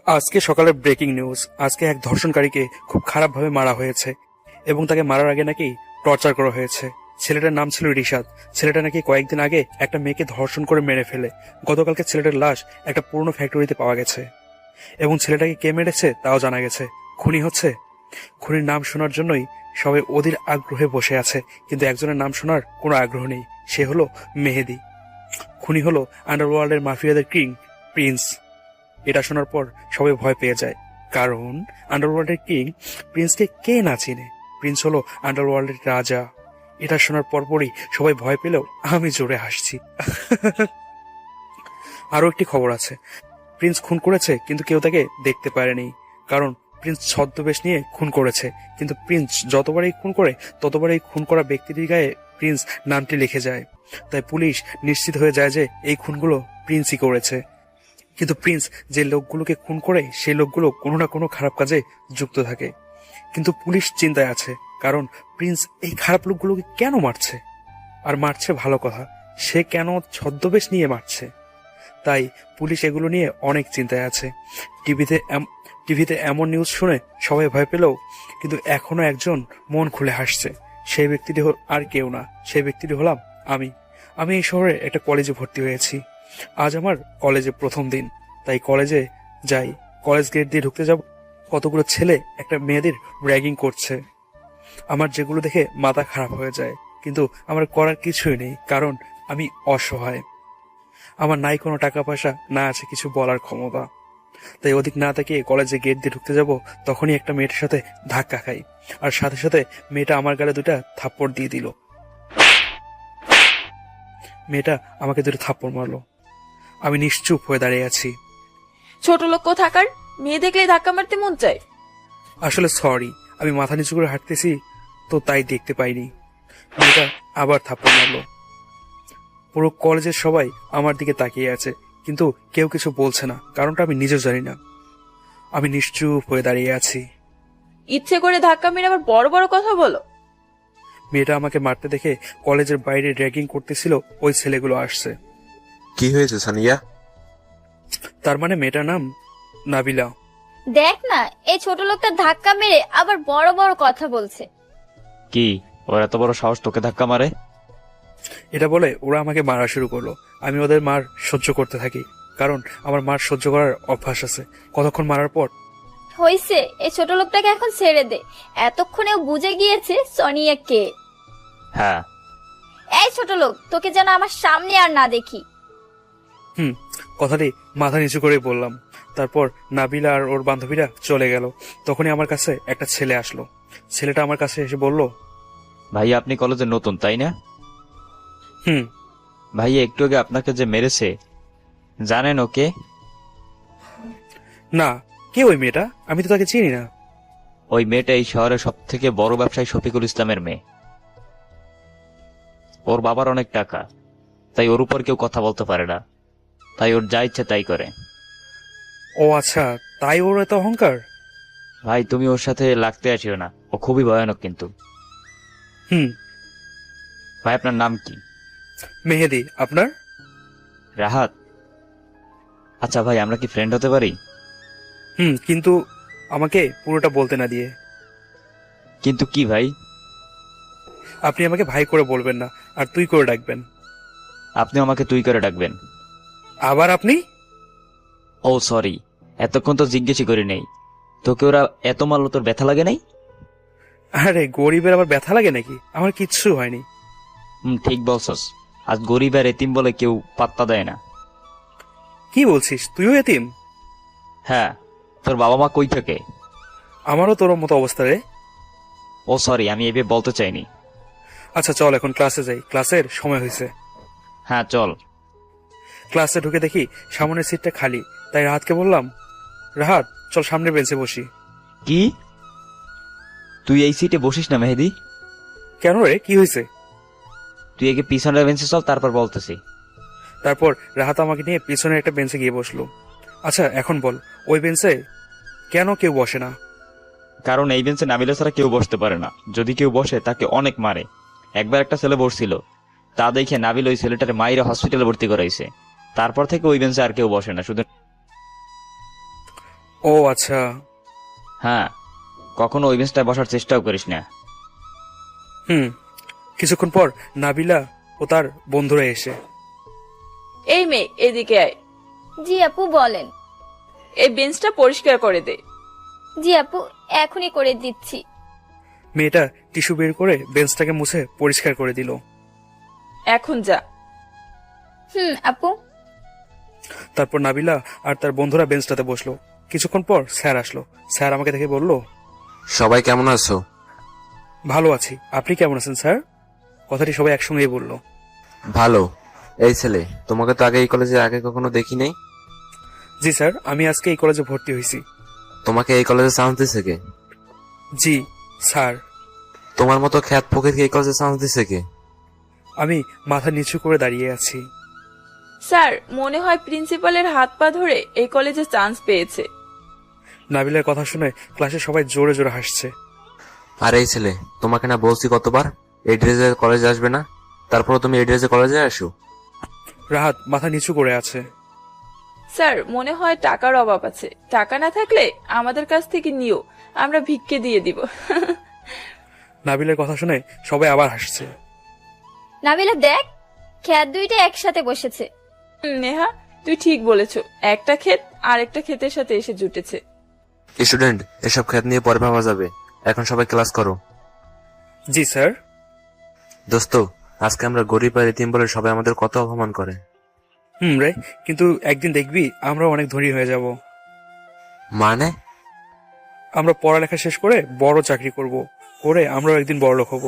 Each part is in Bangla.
আজকে সকালে ব্রেকিং নিউজ। আজকে এক ধর্ষণকারীকে খুব খারাপভাবে মারা হয়েছে এবং তাকে মারার আগে নাকি টর্চার করা হয়েছে। ছেলেটার নাম ছিল রিশাদ। ছেলেটা নাকি কয়েকদিন আগে একটা মেয়েকে ধর্ষণ করে মেরে ফেলে। গতকালকে ছেলেটার লাশ একটা পুরনো ফ্যাক্টরিতে পাওয়া গেছে এবং ছেলেটাকে কে মেরেছে তাও জানা গেছে। খুনি হচ্ছে। খুনির নাম শোনার জন্যই সবাই অধীর আগ্রহে বসে আছে, কিন্তু একজনের নাম শোনার কোনো আগ্রহ নেই। সে হলো মেহেদি। খুনি হলো আন্ডারওয়ার্ল্ডের মাফিয়াদের কিং প্রিন্স। এটা শোনার পর সবাই ভয় পেয়ে যায়, কারণ আন্ডারওয়ার্ল্ডের কিং প্রিন্সকে কে না চিনে। প্রিন্স হলো আন্ডারওয়ার্ল্ডের রাজা। এটা শোনার পরপরই সবাই ভয় পেলেও আমি জোরে হাসছি। আরো একটি খবর আছে, প্রিন্স খুন করেছে কিন্তু কেউ তাকে দেখতে পারেনি, কারণ প্রিন্স ছদ্মবেশ নিয়ে খুন করেছে। কিন্তু প্রিন্স যতবারই খুন করে ততবারই খুন করা ব্যক্তিটির গায়ে প্রিন্স নামটি লিখে যায়। তাই পুলিশ নিশ্চিত হয়ে যায় যে এই খুনগুলো প্রিন্সই করেছে। কিন্তু প্রিন্স যে লোকগুলোকে খুন করে সেই লোকগুলো কোনো না কোনো খারাপ কাজে যুক্ত থাকে। কিন্তু পুলিশ চিন্তায় আছে, কারণ প্রিন্স এই খারাপ লোকগুলোকে কেন মারছে, আর মারছে ভালো কথা, সে কেন ছদ্মবেশ নিয়ে মারছে। তাই পুলিশ এগুলো নিয়ে অনেক চিন্তায় আছে। টিভিতে এমন নিউজ শুনে সবাই ভয় পেলেও কিন্তু এখনো একজন মন খুলে হাসছে। সেই ব্যক্তিটি আর কেউ না, সেই ব্যক্তিটি হলাম আমি। আমি এই শহরে একটা কলেজে ভর্তি হয়েছি। আজ আমার কলেজে প্রথম দিন, তাই কলেজে যাই। কলেজ গেট দিয়ে ঢুকতে যাব, কতগুলো ছেলে একটা মেয়েদের র্যাগিং করছে। আমার যেগুলো দেখে মাথা খারাপ হয়ে যায়, কিন্তু আমার করার কিছুই নেই, কারণ আমি অসহায়। আমার নাই কোনো টাকা পয়সা, না আছে কিছু বলার ক্ষমতা। তাই ওদিক না তাকিয়ে কলেজে গেট দিয়ে ঢুকতে যাব, তখনই একটা মেয়েটার সাথে ধাক্কা খাই, আর সাথে সাথে মেয়েটা আমার গালে দুটা থাপ্পড় দিয়ে দিল। মেয়েটা আমাকে দুটো থাপ্পড় মারলো। আমি নিশ্চুপ হয়ে দাঁড়িয়ে আছি। ছোট লোক থাকার মেয়ে দেখলে ধাক্কা মারতে মন চায়। আসলে সরি, আমি মাথা নিচু করে হাঁটতেছি তো তাই দেখতে পাইনি। মেয়েটা আবার থাপ্পড় মারলো। পুরো কলেজের সবাই আমার দিকে তাকিয়ে আছে, কিন্তু কেউ কিছু বলছে না, কারণটা আমি নিজেও জানি না। আমি নিশ্চুপ হয়ে দাঁড়িয়ে আছি। ইচ্ছে করে ধাক্কা মেরে আবার বড় বড় কথা বলো। মেয়েটা আমাকে মারতে দেখে কলেজের বাইরে র্যাগিং করতেছিল ওই ছেলেগুলো আসছে। কি হয়েছে সানিয়া? তার মানে মেয়েটার নাম নাবিলা। দেখ না, এই ছোট লোকটা ধাক্কা মেরে আবার বড় বড় কথা বলছে। কি ওর এত বড় সাহস তোকে ধাক্কা মারে? এটা বলে ওরা আমাকে মারা শুরু করলো। আমি ওদের মার সহ্য করতে থাকি, কারণ আমার মার সহ্য করার অভ্যাস আছে। কতক্ষণ মারার পর হইছে, এই ছোট লোকটাকে এখন ছেড়ে দে। এতক্ষণে ও বুঝে গিয়েছে সোনিয়া কে। হ্যাঁ, এই ছোট লোক, তোকে যেন আমার সামনে আর না দেখি। কথাটি মাথা নিচু করে বললাম। তারপর নাবিলা আর ওর বান্ধবীরা চলে গেল। তখনই আমার কাছে একটা ছেলে আসলো। ছেলেটা আমার কাছে এসে বলল, ভাই আপনি কলেজে নতুন তাই না? হুম। ভাই একটু আগে আপনাকে যে মেরেছে জানেন ওকে? না, কে ওই মেয়েটা? আমি তো তাকে চিনি না। ওই মেয়েটা এই শহরের সব থেকে বড় ব্যবসায়ী শফিকুল ইসলামের মেয়ে। ওর বাবার অনেক টাকা, তাই ওর উপর কেউ কথা বলতে পারে না, তাই ওর যা ইচ্ছে তাই করে। ও আচ্ছা, তাই ওর এত অহংকার। ভাই তুমি ওর সাথে লাগতে আসিও না, ও খুবই ভয়ানক কিন্তু। হুম। ভাই আপনার নাম কি? মেহেদি। আপনার? রাহাত। আচ্ছা ভাই, আমরা কি ফ্রেন্ড হতে পারি? কিন্তু আমাকে পুরোটা বলতে না দিয়ে। কিন্তু কি ভাই? আপনি আমাকে ভাই করে বলবেন না, আর তুই করে ডাকবেন। আপনি আমাকে তুই করে ডাকবেন। আবার আপনি? ও সরি, এতক্ষণ তো জিজ্ঞেসই করি নেই। তোকে ওরা এত মারলো, তোর ব্যথা লাগে নাই? আরে গরিবের আবার ব্যথা লাগে নাকি? আমার কিচ্ছু হয়নি। ঠিক বলছস। আজ গরিব আর এতিম বলে কেউ পাত্তা দেয় না। কি বলছিস? তুইও এতিম? হ্যাঁ, তোর বাবা মা কই থাকে? আমারও তোর মতো অবস্থা রে। ও সরি, আমি এভাবে বলতে চাইনি। আচ্ছা চল এখন ক্লাসে যাই, ক্লাসের সময় হয়েছে। হ্যাঁ চল। ক্লাসে ঢুকে দেখি সামনের সিটটা খালি, তাই রাহাতকে বললাম, রাহাত চল সামনের বেঞ্চে বসি। কি? তুই এই সিটে বসিস না মেহেদি? কেন রে, কি হয়েছে? তুই আগে পিছনের বেঞ্চে চল, তারপর বলতেছি। তারপর রাহাত আমাকে নিয়ে পিছনের একটা বেঞ্চে গিয়ে বসলো। আচ্ছা এখন বল, ওই বেঞ্চে কেন কেউ বসে না? কারণ এই বেঞ্চে নাবিলা ছাড়া কেউ বসতে পারে না। যদি কেউ বসে তাকে অনেক মারে। একবার একটা ছেলে বসছিল, তা দেখে নাবিল ওই ছেলেটার মাইরে হসপিটালে ভর্তি করাইছে। তারপর থেকে ওই বেঞ্চে আর কেউ বসে না, শুধু। ও ও আচ্ছা। হ্যাঁ, কখনো ওই বেঞ্চটায় বসার চেষ্টাও করিস না। কিছুক্ষণ পর নাবিলা ও তার বন্ধুরা এসে। এই মেয়ে এদিকে আয়, জি আপু বলেন। এই বেঞ্চটা পরিষ্কার করে দে। জি আপু, এখনই করে দিচ্ছি। মেয়েটা টিস্যু বের করে বেঞ্চটাকে মুছে পরিষ্কার করে দিল। এখন যা। আপু। তারপর নাবিলা আর তার বন্ধুরা বেঞ্চটাতে বসলো। কিছুক্ষণ পর স্যার আসলো। স্যার আমাকে দেখে বলল, সবাই কেমন আছো? ভালো আছি, আপনি কেমন আছেন স্যার? কথাটি সবাই একসঙ্গেই বলল। ভালো। এই ছেলে, তোমাকে তো আগে এই কলেজে আগে কখনো দেখি নাই। জি স্যার, আমি আজকে এই কলেজে ভর্তি হয়েছি। তোমাকে এই কলেজে চান্স দিছে কে? জি স্যার। তোমার মতো খ্যাত ফকিরকে এই কলেজে চান্স দিছে কে? আমি মাথা নিচু করে দাঁড়িয়ে আছি। স্যার, মনে হয় প্রিন্সিপালের হাত পা ধরে এই কলেজে চান্স পেয়েছে। নাবিলার কথা শুনে ক্লাসে সবাই জোরে জোরে হাসছে। আর এই ছেলে, তোমাকে না বলছি কতবার এই ড্রেসে কলেজে আসবে না, তারপরও তুমি এই ড্রেসে কলেজে আসো। রাহাত মাথা নিচু করে আছে। স্যার, মনে হয় টাকার অভাব আছে। টাকা না থাকলে আমাদের কাছ থেকে নিও, আমরা ভিক্ষে দিয়ে দিব। নাবিলার কথা শুনে সবাই আবার হাসছে। নাবিলা দেখ, খ্যাত দুইটা একসাথে বসেছে। নেহা, তুই ঠিক বলেছো, একটা ক্ষেত আর একটা ক্ষেতের সাথে এসে জুটেছে। স্টুডেন্ট, এসব খ্যাত নিয়ে পরে ভাবা যাবে, এখন সবাই ক্লাস করো। জি স্যার। দোস্ত, আজকে আমরা গরিব আর এতিম বলে সবাই আমাদের কত অপমান করে। রে, কিন্তু একদিন দেখবি আমরা অনেক ধনী হয়ে যাব। মানে? আমরা পড়ালেখা শেষ করে বড় চাকরি করব, করে আমরাও একদিন বড় লোক হব।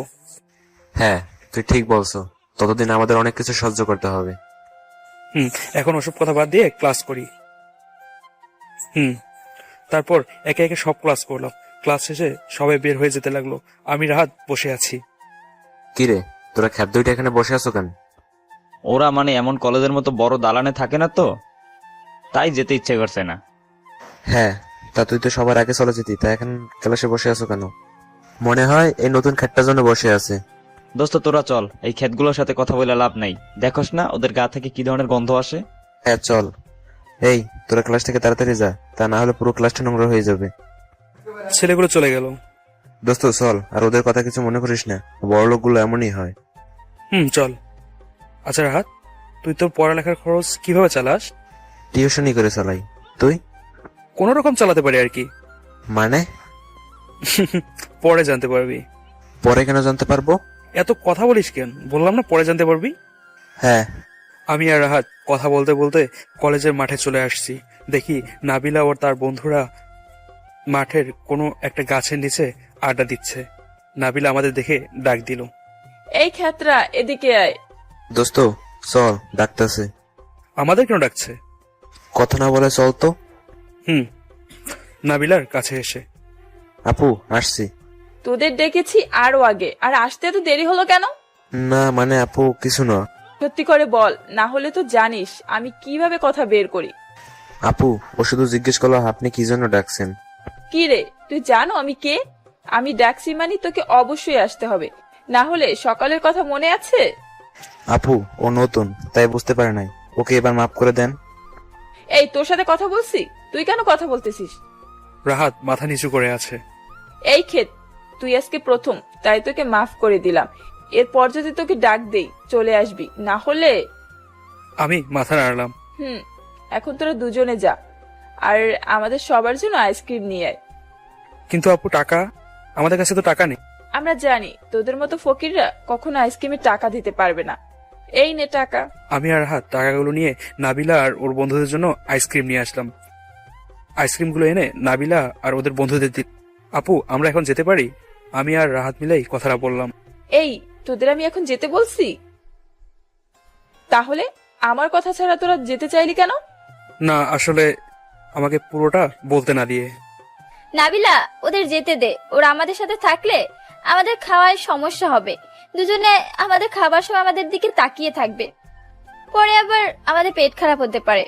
হ্যাঁ, তুই ঠিক বলছো। ততদিন আমাদের অনেক কিছু সহ্য করতে হবে। এখন ওসব কথা বাদ দিয়ে ক্লাস করি। তারপর একে একে সব ক্লাস করলাম। ক্লাস শেষে সবাই বের হয়ে যেতে লাগলো। আমি রাহাত বসে আছি। কিরে, তোরা খ্যাত দুইটা এখানে বসে আছো কেন? ওরা মানে এমন কলেজের মতো বড় দালানে থাকে না তো, তাই যেতে ইচ্ছে করছে না। হ্যাঁ, তা তুই তো সবার আগে চলে যেতি, তা এখন ক্লাসে বসে আছো কেন? মনে হয় এই নতুন খ্যাতটার জন্য বসে আছে। দোস্ত, তোরা চল, এই ক্ষেতগুলোর সাথে কথা বলে লাভ নাই। দেখোস না ওদের গা থেকে কি ধরনের গন্ধ আসে। হ্যাঁ চল। এই, তোরা ক্লাস থেকে তাড়াতাড়ি যা, তা না হলে পুরো ক্লাসটা নোংরা হয়ে যাবে। ছেলেগুলো চলে গেল। দোস্ত চল, আর ওদের কথা কিছু মনে করিস না, বড় লোকগুলো এমনই হয়। চল। আচ্ছা রাহাত, তুই তোর পড়ালেখার খরচ কিভাবে চালাস? টিউশনই করে চালাই। তুই? কোন রকম চালাতে পারি আর কি। মানে? পরে জানতে পারবি। পরে কেন জানতে পারবো? এত কথা বলিস কেন? বললাম না পরে জানতে পারবি। হ্যাঁ। আমি আর রাহাত কথা বলতে বলতে কলেজের মাঠে চলে আসছি। দেখি নাবিলা ও তার বন্ধুরা মাঠের কোনো একটা গাছের নিচে আড্ডা দিচ্ছে। নাবিলা আমাদের দেখে ডাক দিল। এই ক্ষেতরা, এদিকে আয়। দোস্ত চল, ডাকতেছে। আমাদের কেন ডাকছে? কথা না বলে চল তো। নাবিলার কাছে এসে, আপু আসছি। তোদের ডেকেছি আরো আগে, আর আসতে তো দেরি হলো কেন? না মানে আপু কিছু না। সত্যি করে বল, না হলে তো জানিস আমি কিভাবে কথা বের করি। আপু ও শুধু জিজ্ঞেস করলো আপনি কি জন্য ডাকছেন। কি রে, তুই জানো আমি কে? আমি ডাকছি মানে তোকে অবশ্যই আসতে হবে, না হলে সকালের কথা মনে আছে? আপু ও নতুন, তাই বুঝতে পারে নাই, ওকে এবার মাফ করে দেন। এই, তোর সাথে কথা বলছি, তুই কেন কথা বলতেছিস? রাহাত মাথা নিচু করে আছে। এই ক্ষেত, তুই আজকে প্রথম, তাই তোকে মাফ করে দিলাম। এরপর যদি তোকে ডাক দেই চলে আসবি, না হলে। আমি মাথা নাড়লাম। এখন তোরা দুজনে যা, আর আমাদের সবার জন্য আইসক্রিম নিয়ে আয়। কিন্তু আপু টাকা? আমাদের কাছে তো টাকা নেই। আমরা জানি তোদের মতো ফকিররা কখনো আইসক্রিমের টাকা দিতে পারবে না। এই নে টাকা। আমি আর রাহাত টাকাগুলো নিয়ে নাবিলা আর ওর বন্ধুদের জন্য আইসক্রিম নিয়ে আসলাম। আইসক্রিমগুলো এনে নাবিলা আর ওদের বন্ধুদের দিল। আপু আমরা এখন যেতে পারি? আমি আর রাহাত মিলেই কথাটা বললাম। এই, তোদের আমি এখন যেতে বলছি? তাহলে আমার কথা ছাড়া তোরা যেতে চাইলি কেন? না আসলে আমাকে পুরোটা বলতে না দিয়ে। নাবিলা, ওদের যেতে দে। ওরা আমাদের সাথে থাকলে আমাদের খাওয়ায় সমস্যা হবে। দুজনে আমাদের খাবার সময় আমাদের দিকে তাকিয়ে থাকবে, পরে আবার আমাদের পেট খারাপ হতে পারে।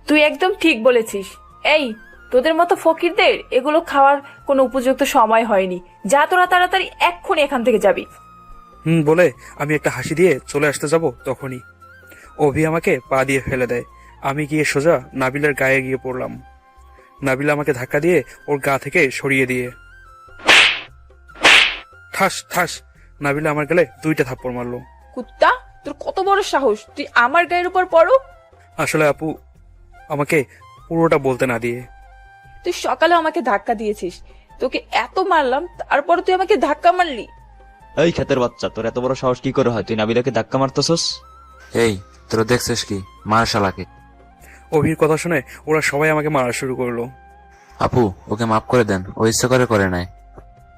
তুই একদম ঠিক বলেছিস। এই, তোদের মতো ফকিরদের এগুলো খাওয়ার কোনো উপযুক্ত সময় হয়নি। যা, তোরা তাড়াতাড়ি এক্ষুনি এখান থেকে যাবি। বলে আমি একটা হাসি দিয়ে চলে আসতে যাব, তখনই অভি আমাকে পা দিয়ে ফেলে দেয়। আমি গিয়ে সোজা নাবিলার গায়ে গিয়ে পড়লাম। নাবিলা আমাকে ধাক্কা দিয়ে ওর গা থেকে সরিয়ে দিয়ে ঠাস ঠাস নাবিলা আমার গালে 2টা থাপ্পড় মারলো। কুত্তা, তোর কত বড় সাহস, তুই আমার গায়ের উপর পড়ো? আসলে আপু আমাকে পুরোটা বলতে না দিয়ে তুই সকালে আমাকে ধাক্কা দিয়েছিস, তোকে এত মারলাম, তারপরে তুই আমাকে ধাক্কা মারলি। এই ক্ষেতের বাচ্চা, তোর এত বড় সাহস কি করে হয়? তুই নাবিলাকে ধাক্কা মারতেছস? এই তোরা দেখছিস কি? মার শালাকে। অভির কথা শুনে ওরা সবাই আমাকে মারা শুরু করলো। আপু ওকে মাফ করে দেন, ও ইচ্ছা করে নাই।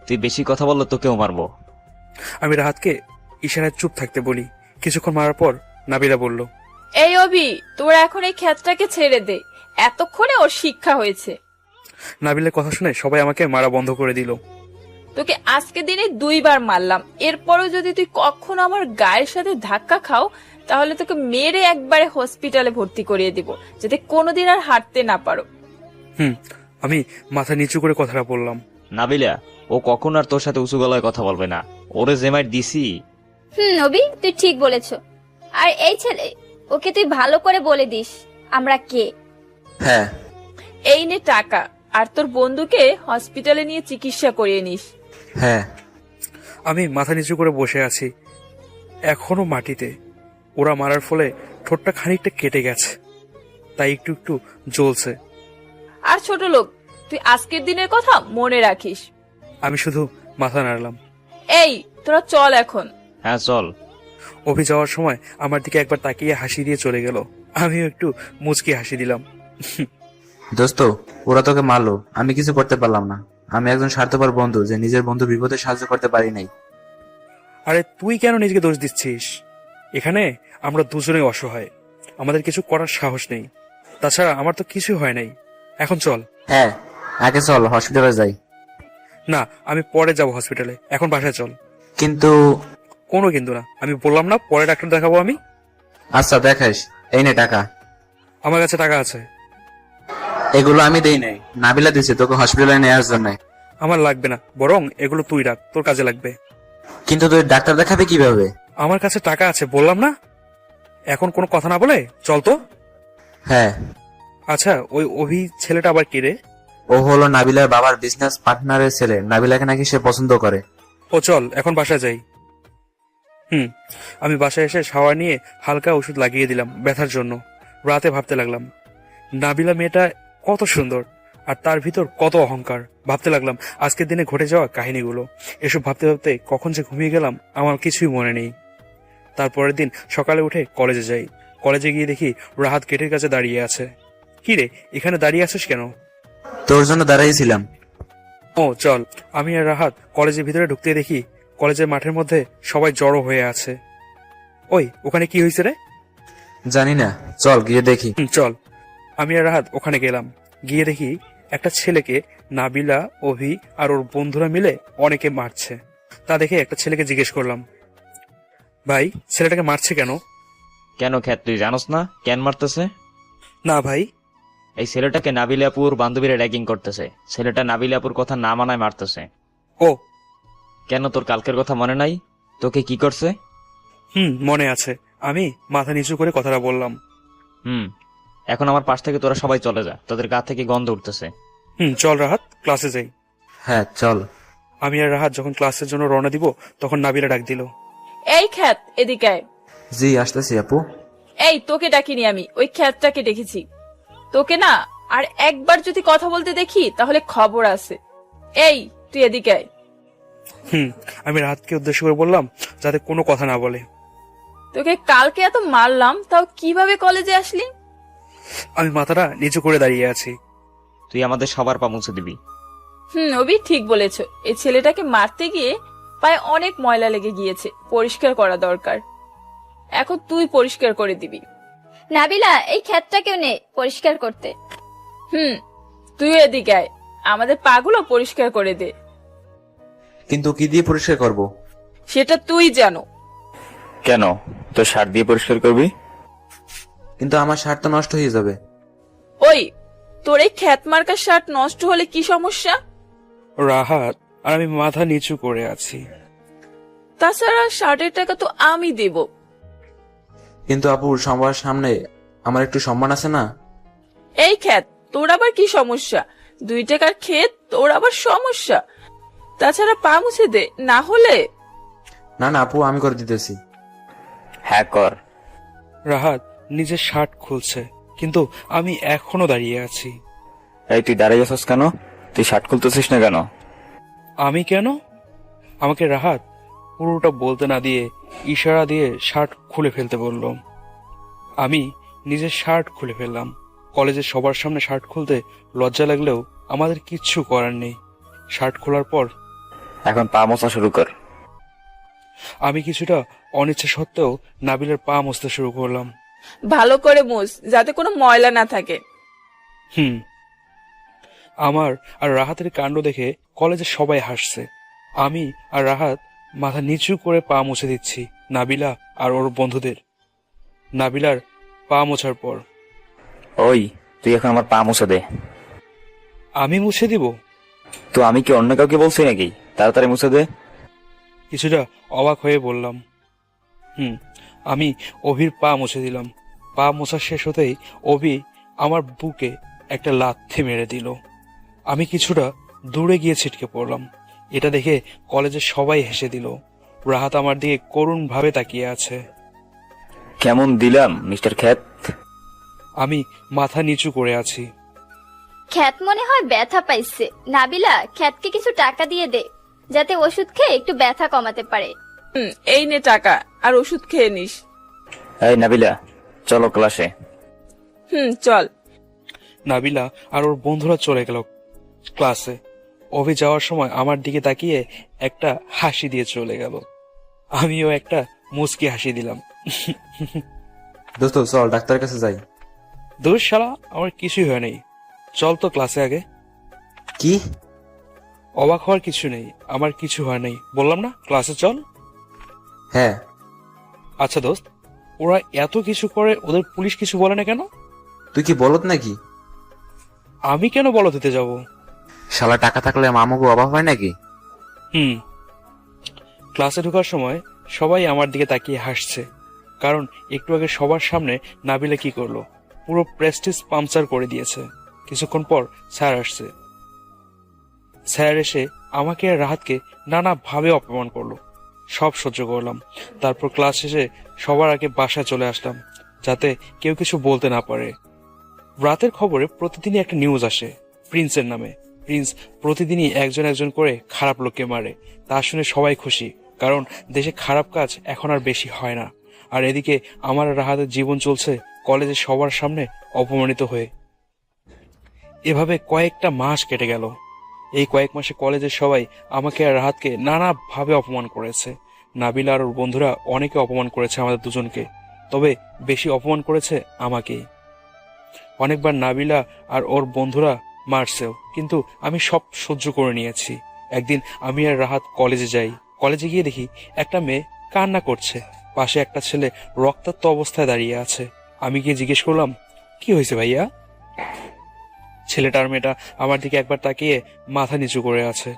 তুই বেশি কথা বললে তোকেও মারবো। আমি রাহাতকে ইশারায় চুপ থাকতে বলি। কিছুক্ষণ মারার পর নাবিলা বলল, এই অভি, তোরা এখন এই ক্ষেতটাকে ছেড়ে দে, এতক্ষণে ওর শিক্ষা হয়েছে। নাবিলার কথা শুনে সবাই আমাকে মারা বন্ধ করে দিল। তোকে আজকে দিনে 2 বার মারলাম, এরপরও যদি তুই কখনো আমার গায়ের সাথে ধাক্কা খাও তাহলে তোকে মেরে একবারে হসপিটালে ভর্তি করিয়ে দিব, যাতে কোনোদিন আর হাঁটতে না পারো। আমি মাথা নিচু করে কথাটা বললাম। নাবিলা, ও কখন আর তোর সাথে উঁচু গলায় কথা বলবে না। ওরে যে মাইর দিছি। অভি তুই ঠিক বলেছ। আর এই ছেলে, ওকে তুই ভালো করে বলে দিস আমরা কে। হ্যাঁ এই নে টাকা, আর তোর বন্ধুকে হসপিটালে নিয়ে চিকিৎসা করিয়ে নিস। হ্যাঁ। আমি মাথা নিচু করে বসে আছি, এখনো মাটিতে। ওরা মারার ফলে ঠোঁটটা খানিকটা কেটে গেছে, তাই একটু একটু জ্বলছে। আর ছোট লোক, তুই আজকের দিনের কথা মনে রাখিস। আমি শুধু মাথা নাড়লাম। এই তোরা চল এখন। হ্যাঁ চল। অভি যাওয়ার সময় আমার দিকে একবার তাকিয়ে হাসি দিয়ে চলে গেল। আমিও একটু মুচকি হাসি দিলাম। দোস্ত, ওরা তোকে মারলো, আমি কিছু করতে পারলাম না। আমি একজন স্বার্থপর বন্ধু যে নিজের বন্ধু বিপদে সাহায্য করতে পারি নাই। আরে তুই কেন নিজেকে দোষ দিচ্ছিস? এখানে আমরা দুজনেই অসহায়, আমাদের কিছু করার সাহস নেই। তাছাড়া আমার তো কিছু হয় নাই। এখন চল। হ্যাঁ আগে চল হসপিটালে যাই। না, আমি পরে যাব হসপিটালে, এখন বাসায় চল। কিন্তু কোনো কিন্তু না, আমি বললাম না পরে ডাক্তার দেখাবো আমি। আচ্ছা দেখাইস। এই নে টাকা। আমার কাছে টাকা আছে। এগুলো আমি দেই নাই, নাবিলা দিছে তোকে হসপিটালে নেওয়ার জন্য। আমার লাগবে না, বরং এগুলো তুই রাখ, তোর কাজে লাগবে। কিন্তু তুই ডাক্তার দেখাবে কিভাবে? আমার কাছে টাকা আছে, বললাম না। এখন কোনো কথা না বলে চল তো। হ্যাঁ। আচ্ছা, ওই অভি ছেলেটা আবার কে রে? ও হলো নাবিলার বাবার বিজনেস পার্টনারের ছেলে। নাবিলাকে নাকি সে পছন্দ করে। ও চল এখন বাসায় যাই। আমি বাসায় এসে শাওয়ার নিয়ে হালকা ওষুধ লাগিয়ে দিলাম ব্যথার জন্য। রাতে ভাবতে লাগলাম, নাবিলা মেয়েটা কত সুন্দর, আর তার ভিতর কত অহংকার। ভাবতে লাগলাম আজকের দিনে ঘটে যাওয়া কাহিনীগুলো। এসব ভাবতে ভাবতে কখন যে ঘুমিয়ে গেলাম আমার কিছুই মনে নেই। তারপরের দিন সকালে উঠে কলেজে যাই। কলেজে গিয়ে দেখি রাহাত গেটের কাছে দাঁড়িয়ে আছে। কি রে, এখানে দাঁড়িয়ে আছিস কেন? তোর জন্য দাঁড়াইছিলাম। ও চল। আমি আর রাহাত কলেজের ভিতরে ঢুকতে দেখি কলেজের মাঠের মধ্যে সবাই জড়ো হয়ে আছে। ওই ওখানে কি হয়েছে রে? জানি না, চল গিয়ে দেখি। চল। আমি আর রাহাত ওখানে গেলাম। গিয়ে দেখি একটা ছেলেকে নাবিলা, অভি আর ওর বন্ধুরা মিলে অনেকে মারছে। তা দেখে একটা ছেলেকে জিজ্ঞেস করলাম, ভাই ছেলেটাকে মারছে কেন? কেন খ্যাত, তুই জানোস না কেন মারতেছে? না ভাই। এই ছেলেটাকে নাবিলা আপুর বান্ধবীরা র্যাগিং করতেছে। ছেলেটা নাবিলা আপুর কথা না মানায় মারতেছে। ও কেন, তোর কালকের কথা মনে নাই? তোকে কি করছে? মনে আছে। আমি মাথা নিচু করে কথাটা বললাম। এখন আমার পাশ থেকে তোরা সবাই চলে যা, তোদের গা থেকে গন্ধ উঠতেছে। চল রাহাত, ক্লাসে যাই। হ্যাঁ চল। আমি আর রাহাত যখন ক্লাসের জন্য রওনা দিব তখন নাবিলা ডাক দিল, এই খ্যাত এদিকে আয়। জি আসতেছি আপু। এই তোকে ডাকিনি, আমি ওই খ্যাতটাকে ডেকেছি। তোকে না আর একবার যদি কথা বলতে দেখি তাহলে খবর আছে। এই তুই এদিকে আয়। আমি রাহাতকে উদ্দেশ্য করে বললাম যাতে কোনো কথা না বলে। তোকে কালকে এত মারলাম, তাও কিভাবে কলেজে আসলি? আমি মাথাটা নিচু করে দাঁড়িয়ে আছি। তুই আমাদের সবার পা মুছে দিবি। অভি ঠিক বলেছ। এই ছেলেটাকে মারতে গিয়ে পায়ে অনেক ময়লা লেগে গিয়েছে, পরিষ্কার করা দরকার। এখন তুই পরিষ্কার করে দিবি। নাবিলা এই ক্ষেতটাকেও নে পরিষ্কার করতে। তুই এদিকে আয়, আমাদের পাগুলো পরিষ্কার করে দে। কিন্তু কি দিয়ে পরিষ্কার করব? সেটা তুই জানো। কেন, তোর সার দিয়ে পরিষ্কার করবি? কিন্তু আমার শার্ট তো নষ্ট হয়ে যাবে। ওই তোর এই খ্যাত মার্কার শার্ট নষ্ট হলে কি সমস্যা? রাহাত আর আমি মাথা নিচু করে আছি। তাছাড়া শার্টের টাকা তো আমি দেব। কিন্তু আপু সবার সামনে আমার একটু সম্মান আছে না? এই খ্যাত, তোর আবার কি সমস্যা? 2 টাকার ক্ষেত, তোর আবার সমস্যা? তাছাড়া পা মুছে দে, না হলে। না না আপু, আমি করে দিতেছি। হ্যাঁ কর। রাহাত নিজের শার্ট খুলছে, কিন্তু আমি এখনো দাঁড়িয়ে আছি। এই তুই দাঁড়িয়ে আছিস কেন? তুই শার্ট খুলতেছিস না কেন? আমি কেন? আমাকে রাহাত পুরোটা বলতে না দিয়ে ইশারা দিয়ে শার্ট খুলে ফেলতে বলল। আমি নিজের শার্ট খুলে ফেললাম। কলেজের সবার সামনে শার্ট খুলতে লজ্জা লাগলেও আমাদের কিচ্ছু করার নেই। শার্ট খোলার পর এখন পা মোছা শুরু কর। আমি কিছুটা অনিচ্ছা সত্ত্বেও নাবিলের পা মুছতে শুরু করলাম। ভালো করে মুছ, যাতে কোনো ময়লা না থাকে। আমার আর রাহাতের কাণ্ড দেখে কলেজে সবাই হাসছে। আমি আর রাহাত মাথা নিচু করে পা মুছে দিচ্ছি নাবিলা আর ওর বন্ধুদের। নাবিলার পা মোছার পর ওই তুই এখন আমার পা মুছে দে। আমি মুছে দিব? তো আমি কি অন্য কাউকে বলছি নাকি? তাড়াতাড়ি মুছে দে। কিছুটা অবাক হয়ে বললাম। আমি অভির পা মুছে দিলাম। পা মোছা শেষ হতেই অভি আমার বুকে একটা লাথি মেরে দিল। আমি কিছুটা দূরে গিয়ে ছিটকে পড়লাম। এটা দেখে কলেজের সবাই হেসে দিল। রাহাত আমার দিকে করুণ ভাবে তাকিয়ে আছে। কেমন দিলাম মিস্টার খ্যাত? আমি মাথা নিচু করে আছি। খ্যাত মনে হয় ব্যথা পাইছে। নাবিলা, খ্যাতকে কিছু টাকা দিয়ে দে, যাতে ওষুধ খেয়ে একটু ব্যথা কমাতে পারে। এই নে টাকা, আর ওষুধ খেয়ে নিস। এই নাবিলা, চলো ক্লাসে। চল। নাবিলা আর ওর বন্ধুরা চলে গেল ক্লাসে। অভি যাওয়ার সময় আমার দিকে তাকিয়ে একটা হাসি দিয়ে চলে গেল। আমিও একটা মুচকি হাসি দিলাম। দোস্ত চল ডাক্তারের কাছে যাই। দোষ শালা, আমার কিছুই হয় নাই। চল তো ক্লাসে আগে। কি? অবাক হওয়ার কিছু নেই, আমার কিছু হয় নাই। বললাম না ক্লাসে চল। হ্যাঁ। আচ্ছা দোস্ত, ওরা এত কিছু করে, ওদের পুলিশ কিছু বলে না কেন? তুই কি বলত নাকি? আমি কেন বলো দিতে যাব? শালা টাকা থাকলে মামুকে অভাব হয় নাকি? ক্লাসে ঢোকার সময় সবাই আমার দিকে তাকিয়ে হাসছে, কারণ একটু আগে সবার সামনে নাবিলা কি করলো, পুরো প্রেস্টিজ পাংচার করে দিয়েছে। কিছুক্ষণ পর স্যার আসছে। স্যার এসে আমাকে আর রাহাতকে নানা ভাবে অপমান করলো। সব সহ্য করলাম। তারপর ক্লাস শেষে সবার আগে বাসায় চলে আসলাম, যাতে কেউ কিছু বলতে না পারে। রাতের খবরে প্রতিদিনই একটা নিউজ আসে প্রিন্সের নামে। প্রিন্স প্রতিদিনই একজন একজন করে খারাপ লোককে মারে। তা শুনে সবাই খুশি, কারণ দেশে খারাপ কাজ এখন আর বেশি হয় না। আর এদিকে আমার আর রাহাতের জীবন চলছে কলেজে সবার সামনে অপমানিত হয়ে। এভাবে কয়েকটা মাস কেটে গেল। এই কয়েক মাসে কলেজের সবাই আমাকে আর রাহাতকে নানা ভাবে অপমান করেছে। নাবিলা আর ওর বন্ধুরা অনেকে অপমান করেছে আমাদের দুজনকে, তবে বেশি অপমান করেছে আমাকেই। অনেকবার নাবিলা আর ওর বন্ধুরা মারছেও, কিন্তু আমি সব সহ্য করে নিয়েছি। একদিন আমি আর রাহাত কলেজে যাই। কলেজে গিয়ে দেখি একটা মেয়ে কান্না করছে। পাশে একটা ছেলে রক্তাক্ত অবস্থায় দাঁড়িয়ে আছে। আমি গিয়ে জিজ্ঞেস করলাম, কি হয়েছে ভাইয়া? ছেলেটা আর মেয়েটা আমার দিকে একবার তাকিয়ে মাথা নিচু করে আছে,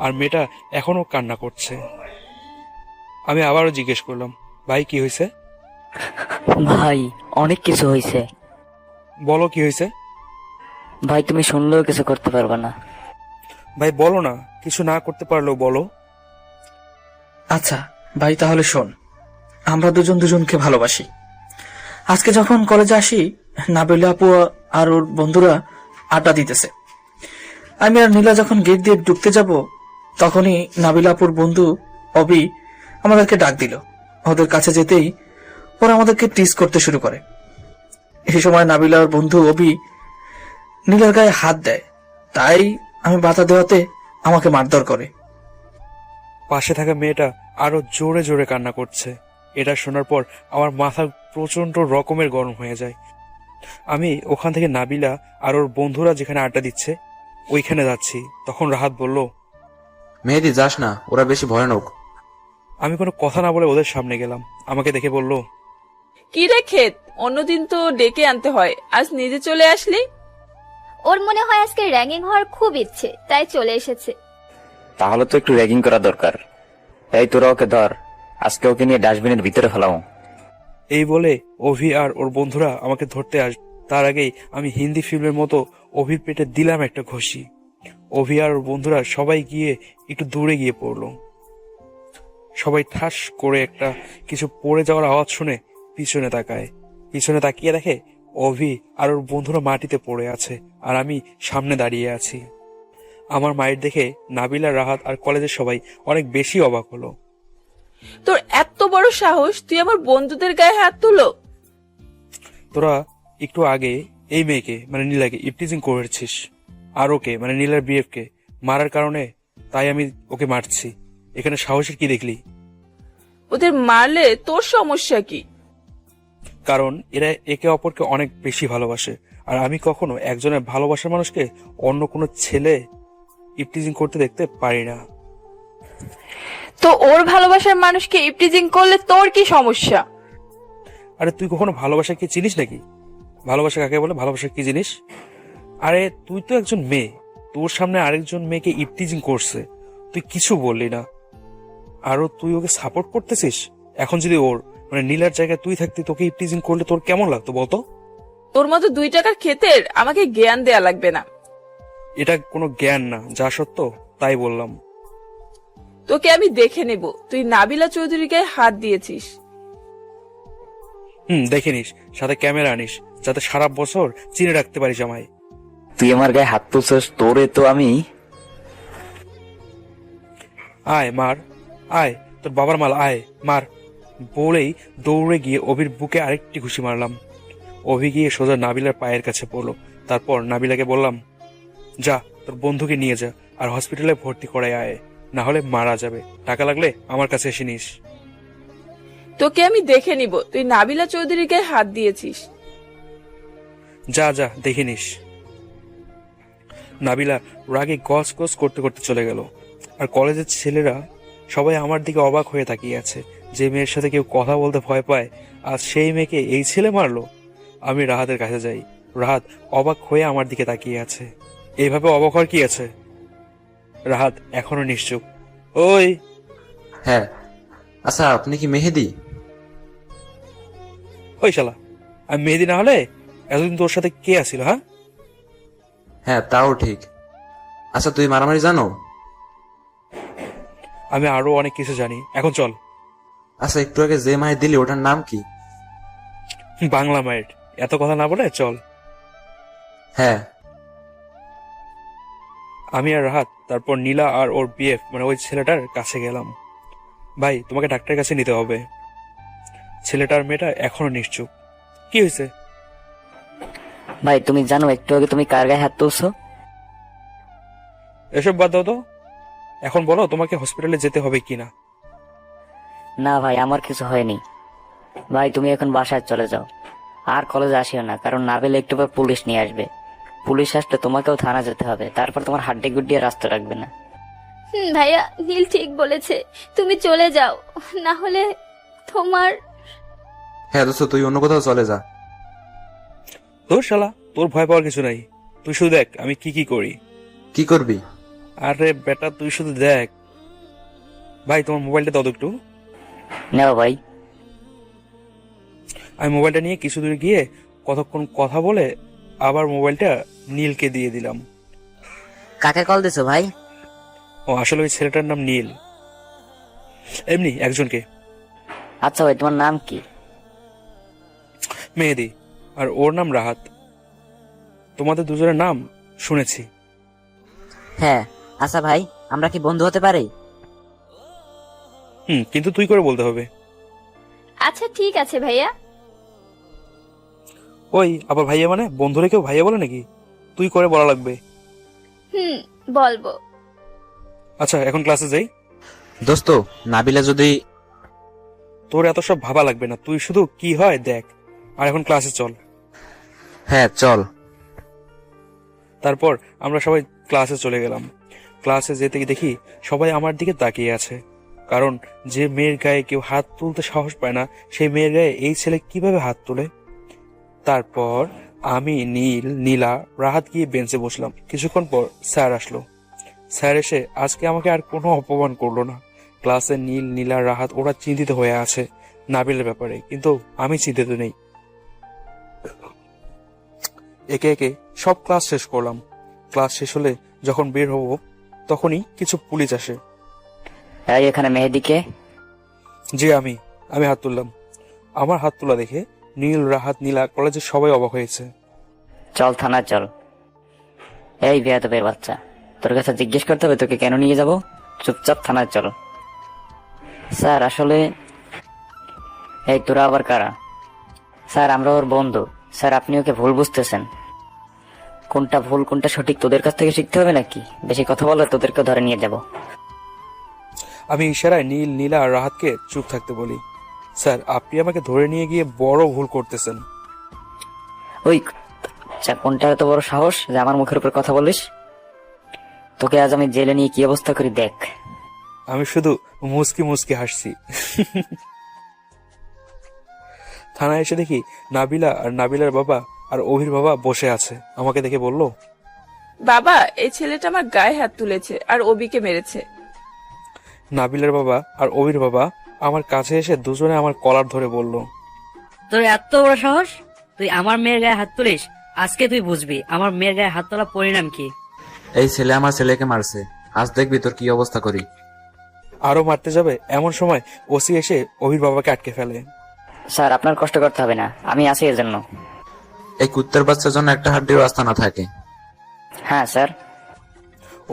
আর মেয়েটা এখনো কান্না করছে। আমি আবারও জিজ্ঞেস করলাম, ভাই কি হয়েছে? ভাই অনেক কিছু হয়েছে। বলো কি হয়েছে? ভাই তুমি শুনলেও কিছু করতে পারবে না। ভাই বলো না, কিছু না করতে পারলেও বলো। আচ্ছা ভাই, তাহলে শোন, আমরা দুজন দুজনকে ভালোবাসি। আজকে যখন কলেজে আসি, নাবিলা আপু আর ওর বন্ধুরা আড্ডা দিতেছে। আমি আর নীলা যখন গেট দিয়ে ঢুকতে যাব, তখনই নাবিলা আপুর বন্ধু অবি আমাদেরকে ডাক দিল। ওদের কাছে যেতেই ওরা আমাদেরকে টিজ করতে শুরু করে। এই সময় নাবিলার বন্ধু অবি নীলার গায়ে হাত দেয়, তাই আমি বাধা দেওয়াতে আমাকে মারধর করে। পাশে থাকা মেয়েটা আরো জোরে জোরে কান্না করছে। এটা শোনার পর আমার মাথা প্রচন্ড রকমের গরম হয়ে যায়। আমি ওখান থেকে নাবিলা আর ওর বন্ধুরা যেখানে আড্ডা দিচ্ছে ওইখানে যাচ্ছি। তখন রাহাত বলল, মেহেদি যাস না, ওরা বেশি ভয়ানক। আমি কোনো কথা না বলে ওদের সামনে গেলাম। আমাকে দেখে বলল, কি রে ক্ষেত, অন্যদিন তো ডেকে আনতে হয়, আজ নিজে চলে আসলি? ওর মনে হয় আজকে র্যাঙ্কিং হওয়ার খুব ইচ্ছে, তাই চলে এসেছে। তাহলে তো একটু র্যাগিং করা দরকার। এই তোরা ওকে ধর, আজকে ওকে নিয়ে ডাস্টবিনের ভিতরে ফেলাও। এই বলে অভি আর ওর বন্ধুরা আমাকে ধরতে আসবে। তার আগেই আমি হিন্দি ফিল্মের মতো অভির পেটে দিলাম একটা ঘষি। অভি আর ওর বন্ধুরা সবাই গিয়ে একটু দূরে গিয়ে পড়লো। সবাই ঠাস করে একটা কিছু পড়ে যাওয়ার আওয়াজ শুনে পিছনে তাকায়। পিছনে তাকিয়ে দেখে অভি আর ওর বন্ধুরা মাটিতে পড়ে আছে, আর আমি সামনে দাঁড়িয়ে আছি। আমার মায়ের দেখে নাবিলা, রাহাত আর কলেজের সবাই অনেক বেশি অবাক হলো। তোর এত বড় সাহস, তুই আমার বন্ধুদের গায়ে হাত তুলো? তোরা একটু আগে এই মেয়েকে মানে নীলাকে ইপটিজিং করেছিস, আর ওকে মানে নীলার বিএফকে মারার কারণে, তাই আমি ওকে মারছি। এখানে সাহসের কি দেখলি? ওদের মারলে তোর সমস্যা কি? কারণ এরা একে অপরকে অনেক বেশি ভালোবাসে, আর আমি কখনো একজনের ভালোবাসার মানুষকে অন্য কোনো ছেলে ইপটিজিং করতে দেখতে পারি না। তো ওর ভালোবাসার মানুষকে ইপটিজিং করলে তোর কি সমস্যা? আরে তুই কখনো ভালোবাসা কি চিনিস নাকি? ভালোবাসা কাকে বলে? ভালোবাসা কি জিনিস? আরে তুই তো একজন মেয়ে, তোর সামনে আরেকজন মেয়েকে ইপটিজিং করছে, তুই কিছু বললি না, আরো তুই ওকে সাপোর্ট করতেছিস। এখন যদি ওর মানে নীলার জায়গায় তুই থাকতি, তোকে ইপটিজিং করলে তোর কেমন লাগতো বলতো? তোর মতো 2 টাকার ক্ষেতের আমাকে জ্ঞান দেয়া লাগবে না। এটা কোনো জ্ঞান না, যা সত্য তাই বললাম। তোকে আমি দেখে নেব, তুই নাবিলা চৌধুরীর গায়ে হাত দিয়েছিস। দেখে নিস, সাথে ক্যামেরা আনিস, যাতে সারা বছর চিনে রাখতে পারিস আমায়। তুই আমার গায়ে হাত তুলছিস, তোরে তো আমি। আয় মার, আয় তোর বাবার মাল, আয় মার বলেই দৌড়ে গিয়ে অভির বুকে আরেকটি ঘুষি মারলাম। অভি গিয়ে সোজা নাবিলার পায়ের কাছে পড়লো। তারপর নাবিলাকে বললাম, যা তোর বন্ধুকে নিয়ে যা আর হসপিটালে ভর্তি করাই আয়, না হলে মারা যাবে। টাকা লাগলে আমার কাছে এসে নিস। তোকে আমি দেখে নিব, তুই নাবিলা চৌধুরীর গায়ে হাত দিয়েছিস। যা যা দেখে নিস। নাবিলা রাগে গস গস করতে করতে চলে গেল, আর কলেজের ছেলেরা সবাই আমার দিকে অবাক হয়ে তাকিয়ে আছে। যে মেয়ের সাথে কেউ কথা বলতে ভয় পায়, আর সেই মেয়েকে এই ছেলে মারলো। আমি রাহাতের কাছে যাই, রাহাত অবাক হয়ে আমার দিকে তাকিয়ে আছে। এইভাবে অবাক হওয়ার কি আছে? রাহাত এখনো নিশ্চুপ। ওই হ্যাঁ, আচ্ছা আপনি কি মেহেদি? ওই শালা, আমি মেহেদি না হলে এতদিন তোর সাথে কে আসছিল? হ্যাঁ হ্যাঁ, তাও ঠিক। আচ্ছা তুই মারামারি জানো? আমি আরো অনেক কিছু জানি, এখন চল। আচ্ছা একটু আগে যে মায়ের দিলি ওটার নাম কি? বাংলা মায়ের, এত কথা না বলে চল। হ্যাঁ। আমি আর রাহাত তারপর নীলা আর ওর বিএফ মানে ওই ছেলেটার কাছে গেলাম। ভাই, তোমাকে ডাক্তারের কাছে নিতে হবে। ছেলেটার মেয়েটা এখনো নিশ্চুপ। কি হয়েছে? ভাই তুমি জানো একটু আগে তুমি কার গায়ে হাত তুলছো? এসব বাদ দাও তো, এখন বলো তোমাকে হসপিটালে যেতে হবে কিনা। না ভাই, আমার কিছু হয়নি। ভাই তুমি এখন বাসায় চলে যাও, আর কলেজে আসিও না, কারণ না পেলে একটু পর পুলিশ নিয়ে আসবে। পুলিশ আসলে তোমাকেও থানা যেতে হবে, তারপর তোমার হাড্ডি গুড্ডি রাস্তা রাখবে না। ভাইয়া, নীল ঠিক বলেছে, তুমি চলে যাও, না হলে তোমার। হ্যাঁ দোস্ত, তুই অন্য কোথাও চলে যা। তোর শালা, তোর ভয় পাওয়ার কিছু নাই। তুই শুধু দেখ আমি কি কি করি। কি করবি? আরে বেটা তুই শুধু দেখ। ভাই তোমার মোবাইলটা দাও তো একটু। নেও ভাই। আমি মোবাইলটা নিয়ে কিছু দূর গিয়ে কতক্ষণ কথা বলে আবার মোবাইলটা নীলকে দিয়ে দিলাম। কাকে কল দিছো ভাই? ও আসলে ওই ছেলেটার নাম নীল, এমনি একজনকে। আচ্ছা ভাই, তোমার নাম কি? মেহেদি, আর ওর নাম রাহাত। তোমাদের দুজনের নাম শুনেছি। হ্যাঁ। আচ্ছা ভাই, আমরা কি বন্ধু হতে পারি? কিন্তু তুই করে বলতে হবে। আচ্ছা ঠিক আছে ভাইয়া। ওই আবার ভাইয়া মানে বন্ধুরে কেউ ভাইয়া বলে নাকি? তুই করে বলা লাগবে। বলবো। আচ্ছা এখন ক্লাসে যাই। দোস্ত নাবিলা যদি। তোর এত সব ভাবা লাগবে না, তুই শুধু কি হয় দেখ, আর এখন ক্লাসে চল। হ্যাঁ চল। তারপর আমরা সবাই ক্লাসে চলে গেলাম। ক্লাসে যেতে দেখি সবাই আমার দিকে তাকিয়ে আছে, কারণ যে মেয়ের গায়ে কেউ হাত তুলতে সাহস পায় না, সেই মেয়ের গায়ে এই ছেলে কিভাবে হাত তোলে। তারপর আমি, নীল, নীলা, রাহাত গিয়ে বেঞ্চে বসলাম। কিছুক্ষণ পর স্যার আসলো। স্যার এসে আজকে আমাকে আর কোনো অপমান করলো না। ক্লাসে নীল, নীলা, রাহাত ওরা চিন্তিত হয়ে আছে নাবিলের ব্যাপারে, কিন্তু আমি চিন্তিত নেই। একে একে সব ক্লাস শেষ করলাম। ক্লাস শেষ হলে যখন বের হব তখনই কিছু পুলিশ আসে। এই এখানে মেহেদিকে। যে আমি হাত তুললাম। আমার হাত তোলা দেখে নীল, রাহাত, নীলা কলেজের সবাই অবাক হয়েছে। চল থানায় চল। এই বেয়াদবের বাচ্চা, তোর কাছে জিজ্ঞেস করতে হবে তোকে কেন নিয়ে যাব? চুপচাপ থানায় চল। স্যার আসলে এই তোরা আবার কারা? স্যার আমরা ওর বন্ধু। স্যার আপনি ওকে ভুল বুঝতেছেন। কোনটা ভুল কোনটা সঠিক তোদের কাছ থেকে শিখতে হবে নাকি? বেশি কথা বলে তোদেরকে ধরে নিয়ে যাব। আমি ইশারায় নীল, নীলা আর রাহাতকে চুপ থাকতে বলি। স্যার, আপনি আমাকে ধরে নিয়ে গিয়ে বড় ভুল করতেছেন। ওই কোনটা এত বড় সাহস যে আমার মুখের উপর কথা বলিস? তোকে আজ আমি জেলে নিয়ে কি অবস্থা করি দেখ। আমি শুধু মুচকি মুচকি হাসছি। থানায় এসে দেখি নাবিলা আর নাবিলার বাবা আর অভির বাবা বসে আছে। আমাকে দেখে বলল, বাবা, এই ছেলেটা আমার গায়ে হাত তুলেছে আর অবিকে মেরেছে। নাবিলার বাবা আর অভির বাবা আমার কাছে এসে দুজনে আমার কলার ধরে বলল, তোর এত বড় সাহস, তুই আমার মেয়ের গায়ে হাত তুলিস? আজকে তুই বুঝবি আমার মেয়ের গায়ে হাত তোলা পরিণাম কি। এই ছেলে আমার ছেলেকে মারছে, আজ দেখবি তোর কি অবস্থা করি। আরো মারতে যাবে এমন সময় ওসি এসে অভির বাবাকে আটকে ফেলে। স্যার আপনার কষ্ট করতে হবে না, আমি আছি এর জন্য। এই কুত্তার বাচ্চার জন্য একটা হাড্ডিও রাস্তা না থাকে। হ্যাঁ স্যার।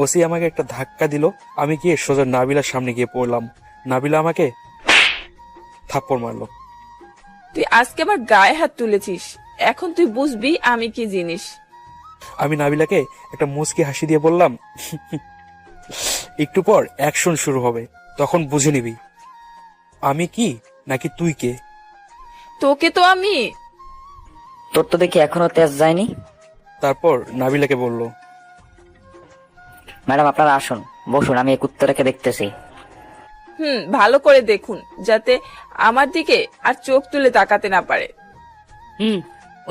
ওসি আমাকে একটা ধাক্কা দিল। আমি গিয়ে সোজা নাবিলার সামনে গিয়ে পড়লাম। নাবিলা আমাকে থাপ্পড় মারলো। তুই আজকে আমার গায়ে হাত তুলেছিস, এখন তুই বুঝবি আমি কি জিনিস। আমি নাবিলাকে একটা মুচকি হাসি দিয়ে বললাম, একটু পর অ্যাকশন শুরু হবে, তখন বুঝে নিবি আমি কি নাকি তুই কে। তোকে তো আমি। তোর তো দেখি এখনো তেজ যায়নি। তারপর নাবিলাকে বলল, ম্যাডাম আপনারা আসুন, বসুন, আমি এই কুত্তাটাকে দেখতেছি। ভালো করে দেখুন যাতে আমার দিকে আর চোখ তুলে তাকাতে না পারে।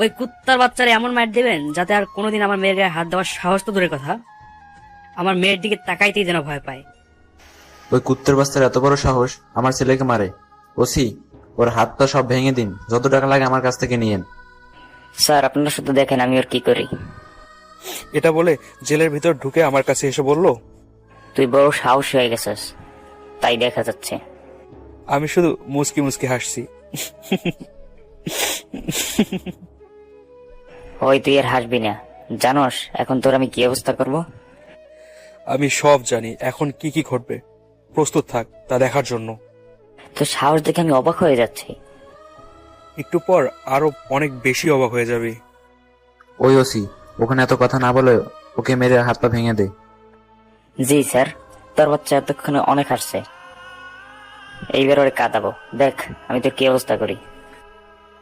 ওই কুত্তার বাচ্চারা এমন মার দেবেন যাতে আর কোনোদিন আমার মেয়ের গায়ে হাত দেওয়ার সাহস তো দূরের কথা, আমার মেয়ের দিকে তাকাইতেই যেন ভয় পায়। ওই কুত্তার বাচ্চার এত বড় সাহস আমার ছেলেকে মারে। ওসি, ওর হাত পা সব ভেঙে দিন, যত টাকা লাগে আমার কাছ থেকে নিয়েন। স্যার আপনারা শুধু দেখেন আমি ওর কি করি। এটা বলে জেলের ভিতর ঢুকে আমার কাছে এসে বলল, তুই বড় সাহস হয়ে গেছিস, তাই দেখা যাচ্ছে। আমি শুধু মুচকি মুচকি হাসছি। ওই তুই আর হাসবি না, জানোস এখন তোর আমি কি অবস্থা করব? আমি সব জানি এখন কি কি ঘটবে, প্রস্তুত থাক তা দেখার জন্য। তোর সাহস দেখে আমি অবাক হয়ে যাচ্ছি। একটু পর আরো অনেক বেশি অবাক হয়ে যাবে। ওই ওসি, ওখানে এত কথা না বলে ওকে মেরে হাত পা ভেঙে দে। জি স্যার, তোর বাচ্চা এতক্ষণে অনেক হাসছে, এইবার ওরে কাঁদাবো, দেখ আমি তোর কি অবস্থা করি।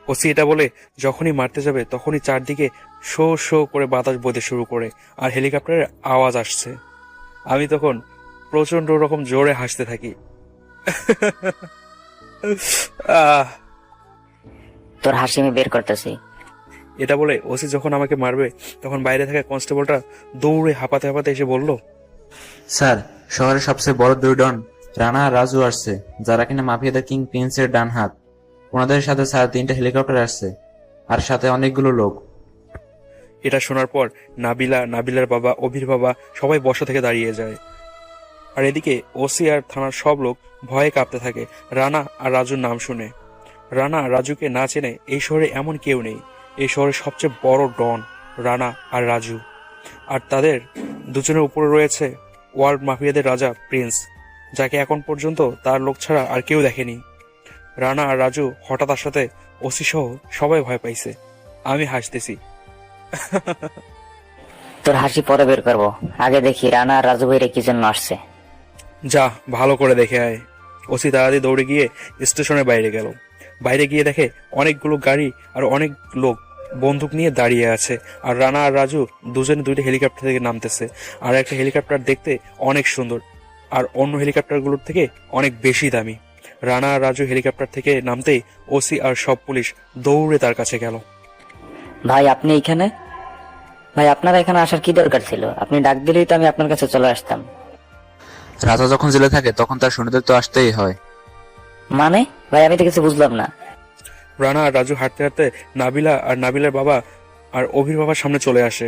ওসি এটা বলে যখনই মারতে যাবে তখনই চারদিকে শো শো করে বাতাস বইতে শুরু করে আর হেলিকপ্টারের আওয়াজ আসছে। আমি তখন প্রচন্ড রকম জোরে হাসতে থাকি। তোর হাসি আমি বের করতেছি। এটা বলে ওসি যখন আমাকে মারবে তখন বাইরে থাকা কনস্টেবলটা দৌড়ে হাঁপাতে হাঁপাতে এসে বলল, স্যার, শহরের সবচেয়ে বড় দুই ডন রানা আর রাজু আসছে, যারা কিনা মাফিয়াদের কিং প্রিন্সের ডান হাত। ওনাদের সাথে স্যার 3টা হেলিকপ্টার আসছে আর সাথে অনেকগুলো লোক। এটা শোনার পর নাবিলা, নাবিলার বাবা, অভির বাবা সবাই বসা থেকে দাঁড়িয়ে যায়। আর এদিকে ওসি আর থানার সব লোক ভয়ে কাঁপতে থাকে রানা আর রাজুর নাম শুনে। রানা রাজুকে না চেনে এই শহরে এমন কেউ নেই। এই শহরের সবচেয়ে বড় ডন রানা আর রাজু, আর তাদের দুজনের উপরে রয়েছে ওয়ার্ল্ড মাফিয়াদের রাজা প্রিন্স, যাকে এখন পর্যন্ত তার লোক ছাড়া আর কেউ দেখেনি। রানা আর রাজু হঠাৎ তার সাথে ওসি সহ সবাই ভয় পাইছে। আমি হাসতেছি। তোর হাসি পরে বের করবো, আগে দেখি রানা আর রাজু ভাইরে কি জন্য আসছে। যা ভালো করে দেখে আয়। ওসি তাড়াতাড়ি দৌড়ে গিয়ে স্টেশনের বাইরে গেল। বাইরে গিয়ে দেখে অনেকগুলো গাড়ি আর অনেক লোক বন্দুক নিয়ে দাঁড়িয়ে আছে, আর রানা আর রাজু দুজনে 2টা হেলিকপ্টার থেকে নামতেছে। আর একটা হেলিকপ্টার দেখতে অনেক সুন্দর আর অন্য হেলিকপ্টারগুলোর থেকে অনেক বেশি দামি। রানা আর রাজু হেলিকপ্টার থেকে নামতেই ওসি আর সব পুলিশ দৌড়ে তার কাছে গেল। ভাই আপনি এখানে? ভাই আপনারা এখানে আসার কি দরকার ছিল? আপনি ডাক দিলেই তো আমি আপনার কাছে চলে আসতাম। রাজা যখন জেলে থাকে তখন তার সৈন্যদের তো আসতেই হয়। মানে ভাই আমি তো কিছু বুঝলাম না। রানা আর রাজু হাঁটতে হাঁটতে নাবিলা আর নাবিলার বাবা আর অভির বাবার সামনে চলে আসে।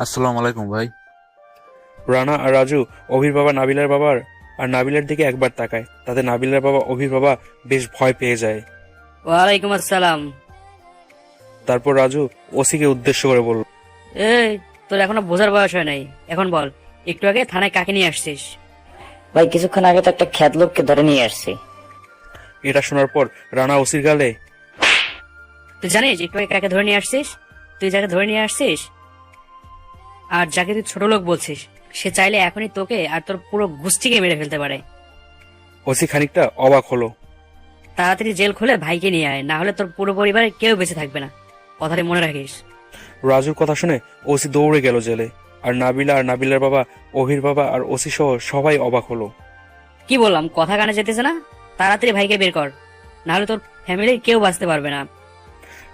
আসসালামু আলাইকুম ভাই। রানা আর রাজু অভির বাবা নাবিলার বাবার আর নাবিলার দিকে একবার তাকায়। তাতে নাবিলার বাবা অভির বাবা বেশ ভয় পেয়ে যায়। ওয়ালাইকুম আসসালাম। তারপর রাজু ওসিকে উদ্দেশ্য করে বলল, এই তোর এখনো বোঝার বয়স হয় নাই, এখন বল একটু আগে থানায় কাকে নিয়ে আসছিস? ভাই কিছুক্ষণ আগে তো একটা খ্যাত লোককে ধরে নিয়ে আসছি। এটা শোনার পর রানা ওসির গালে, তুই জানিস একটু আগে কাকে ধরে নিয়ে আসছিস? তুই যাকে ধরে নিয়ে আসছিস আর যাকে তুই ছোট লোক বলছিস, সে চাইলে এখনই তোকে আর তোর পুরো গোষ্ঠীকে মেরে ফেলতে পারে। ওসি খানিকটা অবাক হলো। তাড়াতাড়ি জেল খুলে ভাইকে নিয়ে আয়, না হলে তোর পুরো পরিবারের কেউ বেঁচে থাকবে না, কথাটা মনে রাখিস। রাজুর কথা শুনে ওসি দৌড়ে গেল জেলে। আর নাবিলা আর নাবিলার বাবা, অভির বাবা আর ওসি সহ সবাই অবাক হলো। কি বললাম, কথা কানে যেতেছে না? তাড়াতাড়ি ভাইকে বের কর, না হলে তোর ফ্যামিলির কেউ বাঁচতে পারবে না।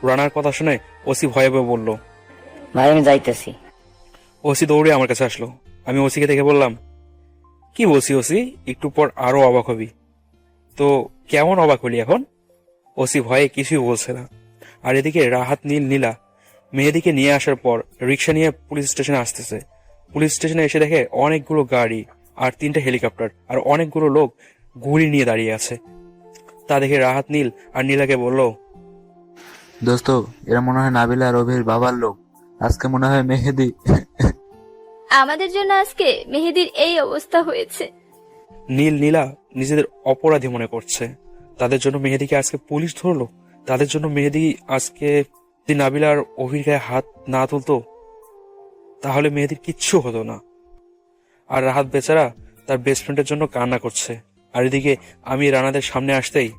রানার কথা শুনে ওসি ভয়ে ভয়ে বলল। ভাই আমি যাইতেছি। ওসি দৌড়ে আমার কাছে আসলো। আমি ওসিকে দেখে বললাম, কি বলছি ওসি, একটু পর আরো অবাক হবি। তো কেমন অবাক হলি এখন? ওসি ভয়ে কিছুই বলছে না। আর এদিকে রাহাত, নীল, নীলা মেহেদিকে নিয়ে আসার পর রিক্সা নিয়ে পুলিশ স্টেশনে আসতেছে। পুলিশ স্টেশনে এসে দেখে অনেকগুলো গাড়ি আর 3টা হেলিকপ্টার আর অনেকগুলো লোক গুলি নিয়ে দাঁড়িয়ে আছে। তা দেখে রাহাত, নীল আর নীলাকে বলল, দোস্ত, এরা মনে হয় নাবিলা আর অভির বাবার লোক। আজকে মনে হয় মেহেদি। আমাদের জন্য আজকে মেহেদির এই অবস্থা হয়েছে। নীল, নীলা নিজেদের অপরাধী মনে করছে। তাদের জন্য মেহেদিকে আজকে পুলিশ ধরলো। তাদের জন্য মেহেদি আজকে যদি নাবিলা আর অভির গায়ে হাত না তুলতো তাহলে মেহেদির কিচ্ছু হতো না। আর রাহাত বেচারা তার বেস্ট ফ্রেন্ডের জন্য কান্না করছে। আর এদিকে আমি রানাদের সামনে আসতেই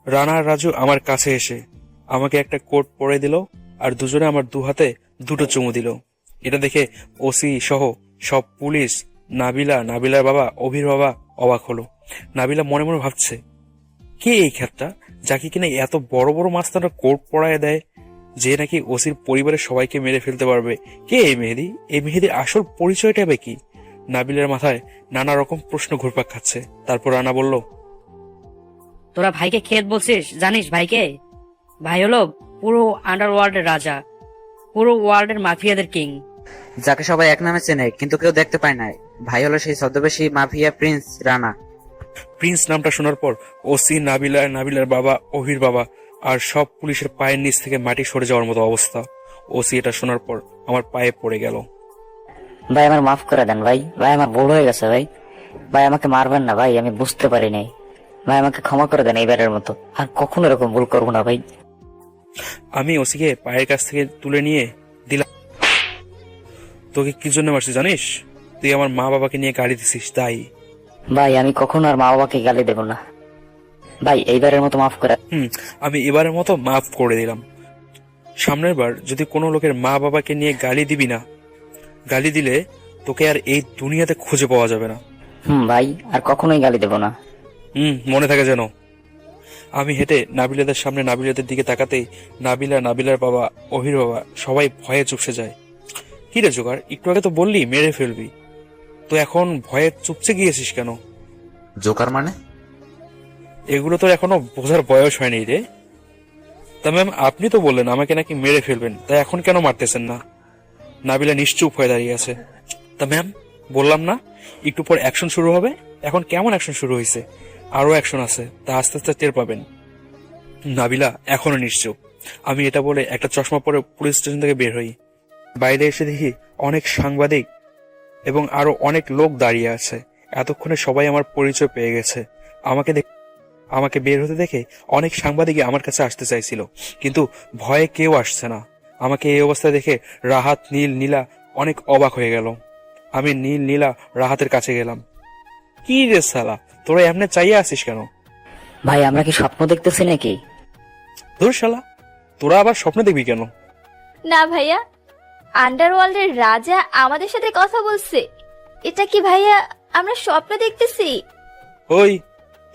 রানা আর রাজু আমার কাছে এসে আমাকে একটা কোট পরে দিল আর দুজনে আমার 2 হাতে 2টো চুমু দিল। এটা দেখে ওসি সহ সব পুলিশ, নাবিলা, নাবিলার বাবা, অভির বাবা অবাক হলো। নাবিলা মনে মনে ভাবছে, কে এই খ্যাতটা যাকে কিনা এত বড় বড় মাস্তানরা কোট পরায় দেয়, যে নাকি ওসির পরিবারের সবাইকে মেরে ফেলতে পারবে? কে এই মেহেদি? এই মেহেদির আসল পরিচয়টা হবে কি? নাবিলার মাথায় নানা রকম প্রশ্ন ঘুরপাক খাচ্ছে। তারপর রানা বলল, তোরা ভাইকে খেত বলছিস, জানিস ভাইকে? ভাই হলো পুরো আন্ডারওয়ার্ল্ডের রাজা, পুরো ওয়ার্ল্ডের মাফিয়াদের কিং। যাকে সবাই এক নামে চেনে কিন্তু কেউ দেখতে পায় না। ভাই হলো সেই ছদ্মবেশী মাফিয়া প্রিন্স রানা। প্রিন্স নামটা শোনার পর ওসি, নাবিলা, নাবিলার বাবা, অভির বাবা আর সব পুলিশের পায়ের নিচ থেকে মাটি সরে যাওয়ার মতো অবস্থা। ওসি এটা শোনার পর আমার পায়ে পড়ে গেল। ভাই আমার মাফ করে দেন ভাই, ভাই আমার ভুল হয়ে গেছে ভাই। ভাই আমাকে মারবেন না ভাই, আমি বুঝতে পারি নাই। ভাই আমাকে ক্ষমা করে দেন এইবারের মতো, আর কখনো এরকম ভুল করবো না ভাই। আমি ওসিকে পায়ের কাছ থেকে তুলে নিয়ে দিলাম। তোকে কি জন্য মারছি জানিস? তুই আমার মা বাবাকে নিয়ে গাড়ি দিছিস তাই। ভাই আমি কখনো আর মা বাবাকে গালি দেব না ভাই, এইবারের মতো মাফ করে। আমি এবারের মতো মাফ করে দিলাম। সামনের বার যদি কোনো লোকের মা বাবাকে নিয়ে গালি দিবি না, গালি দিলে তোকে আর এই দুনিয়াতে খুঁজে পাওয়া যাবে না। ভাই আর কখনোই গালি দেব না। মনে থাকে যেন। আমি হেঁটে নাবিলাদের সামনে নাবিলাদের দিকে তাকাতেই নাবিলা, নাবিলার বাবা, অহির বাবা সবাই ভয়ে চুপসে যায়। কি রে জোগাড়, একটু আগে তো বললি মেরে ফেলবি, তো এখন ভয়ে চুপসে গিয়েছিস কেন? জোকার মানে? এগুলো তো এখনো বোঝার বয়স হয়নি রে। তা ম্যাম, আপনি তো বললেন আমাকে নাকি মেরে ফেলবেন, তাই এখন কেন মারতেছেন না? নাবিলা নিশ্চুপ হয়ে দাঁড়িয়ে আছে। তা ম্যাম, বললাম না একটু পর অ্যাকশন শুরু হবে। এখন কেমন অ্যাকশন শুরু হয়েছে? আরো অ্যাকশন আছে, তা আস্তে আস্তে টের পাবেন। নাবিলা এখনো নিশ্চুপ। আমি এটা বলে একটা চশমা পরে পুলিশ স্টেশন থেকে বের হই। বাইরে এসে দেখি অনেক সাংবাদিক এবং আরো অনেক লোক দাঁড়িয়ে আছে। এতক্ষণে সবাই আমার পরিচয় পেয়ে গেছে। আমাকে বের হতে দেখে অনেক সাংবাদিকই আমার কাছে আসতে চাইছিল, কিন্তু ভয়ে কেউ আসছে না। আমাকে এই অবস্থায় দেখে রাহাত, নীল, নীলা অনেক অবাক হয়ে গেল। আমি নীল, নীলা রাহাতের কাছে গেলাম। কি রে শালা, তোরা এমনি চাইয়ে আসিস কেন? ভাই আমরা কি স্বপ্ন দেখতেছি নাকি? ধুর শালা, তোরা আবার স্বপ্ন দেখবি কেন? না ভাইয়া, আন্ডারওয়ার্ল্ডের রাজা আমাদের সাথে কথা বলছে। এটা কি ভাইয়া আমরা স্বপ্ন দেখতেছি? ওই,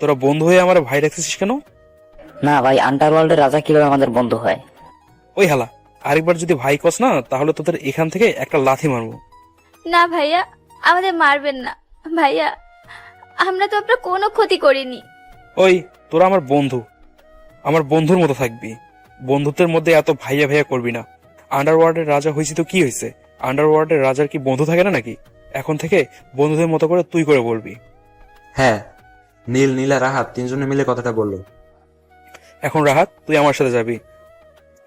তোরা বন্ধু হয়ে আমার ভাই রাখতেছিস কেন? না ভাই, আন্ডারওয়ার্ল্ডের রাজা কিভাবে আমাদের বন্ধু হয়? ওই হালা, আরেকবার যদি ভাই কস না তাহলে তোদের এখান থেকে একটা লাথি মারবো। না ভাইয়া, আমাদের মারবেন না ভাইয়া, আমরা তো আপনার কোনো ক্ষতি করিনি। ওই, তোরা আমার বন্ধু, আমার বন্ধুর মতো থাকবি। বন্ধুত্বের মধ্যে এত ভাইয়া ভাইয়া করবি না। আন্ডারওয়ার্ল্ডের রাজা হয়েছি তো কি হয়েছে? আন্ডারওয়ার্ল্ডের রাজার কি বন্ধু থাকে না নাকি? এখন থেকে বন্ধুদের মতো করে তুই করে বলবি। হ্যাঁ, নীল, নীলা, রাহাত তিনজনে মিলে কথাটা বললো। এখন রাহাত, তুই আমার সাথে যাবি।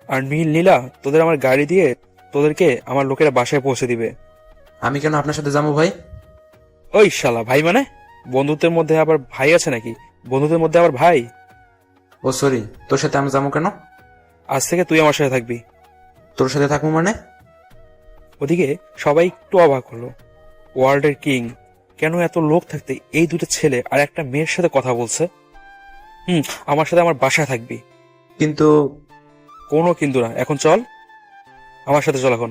আর নীল, নীলা, তোদের আমার গাড়ি দিয়ে তোদেরকে আমার লোকেরা বাসায় পৌঁছে দিবে। আমি কেন আপনার সাথে যাবো ভাই? ওই শালা, ভাই মানে? বন্ধুত্বের মধ্যে আবার ভাই আছে নাকি? বন্ধুদের মধ্যে আবার ভাই? ও সরি, তোর সাথে আমি যাবো কেন? আজ থেকে তুই আমার সাথে থাকবি। তোর সাথে থাকবো মানে? ওদিকে সবাই একটু অবাক হলো। ওয়ার্ল্ডের কিং কেন এত লোক থাকতে এই দুটো ছেলে আর একটা মেয়ের সাথে কথা বলছে? আমার সাথে আমার বাসায় থাকবি। কিন্তু কোনো কিন্তু না, এখন চল আমার সাথে, চল এখন।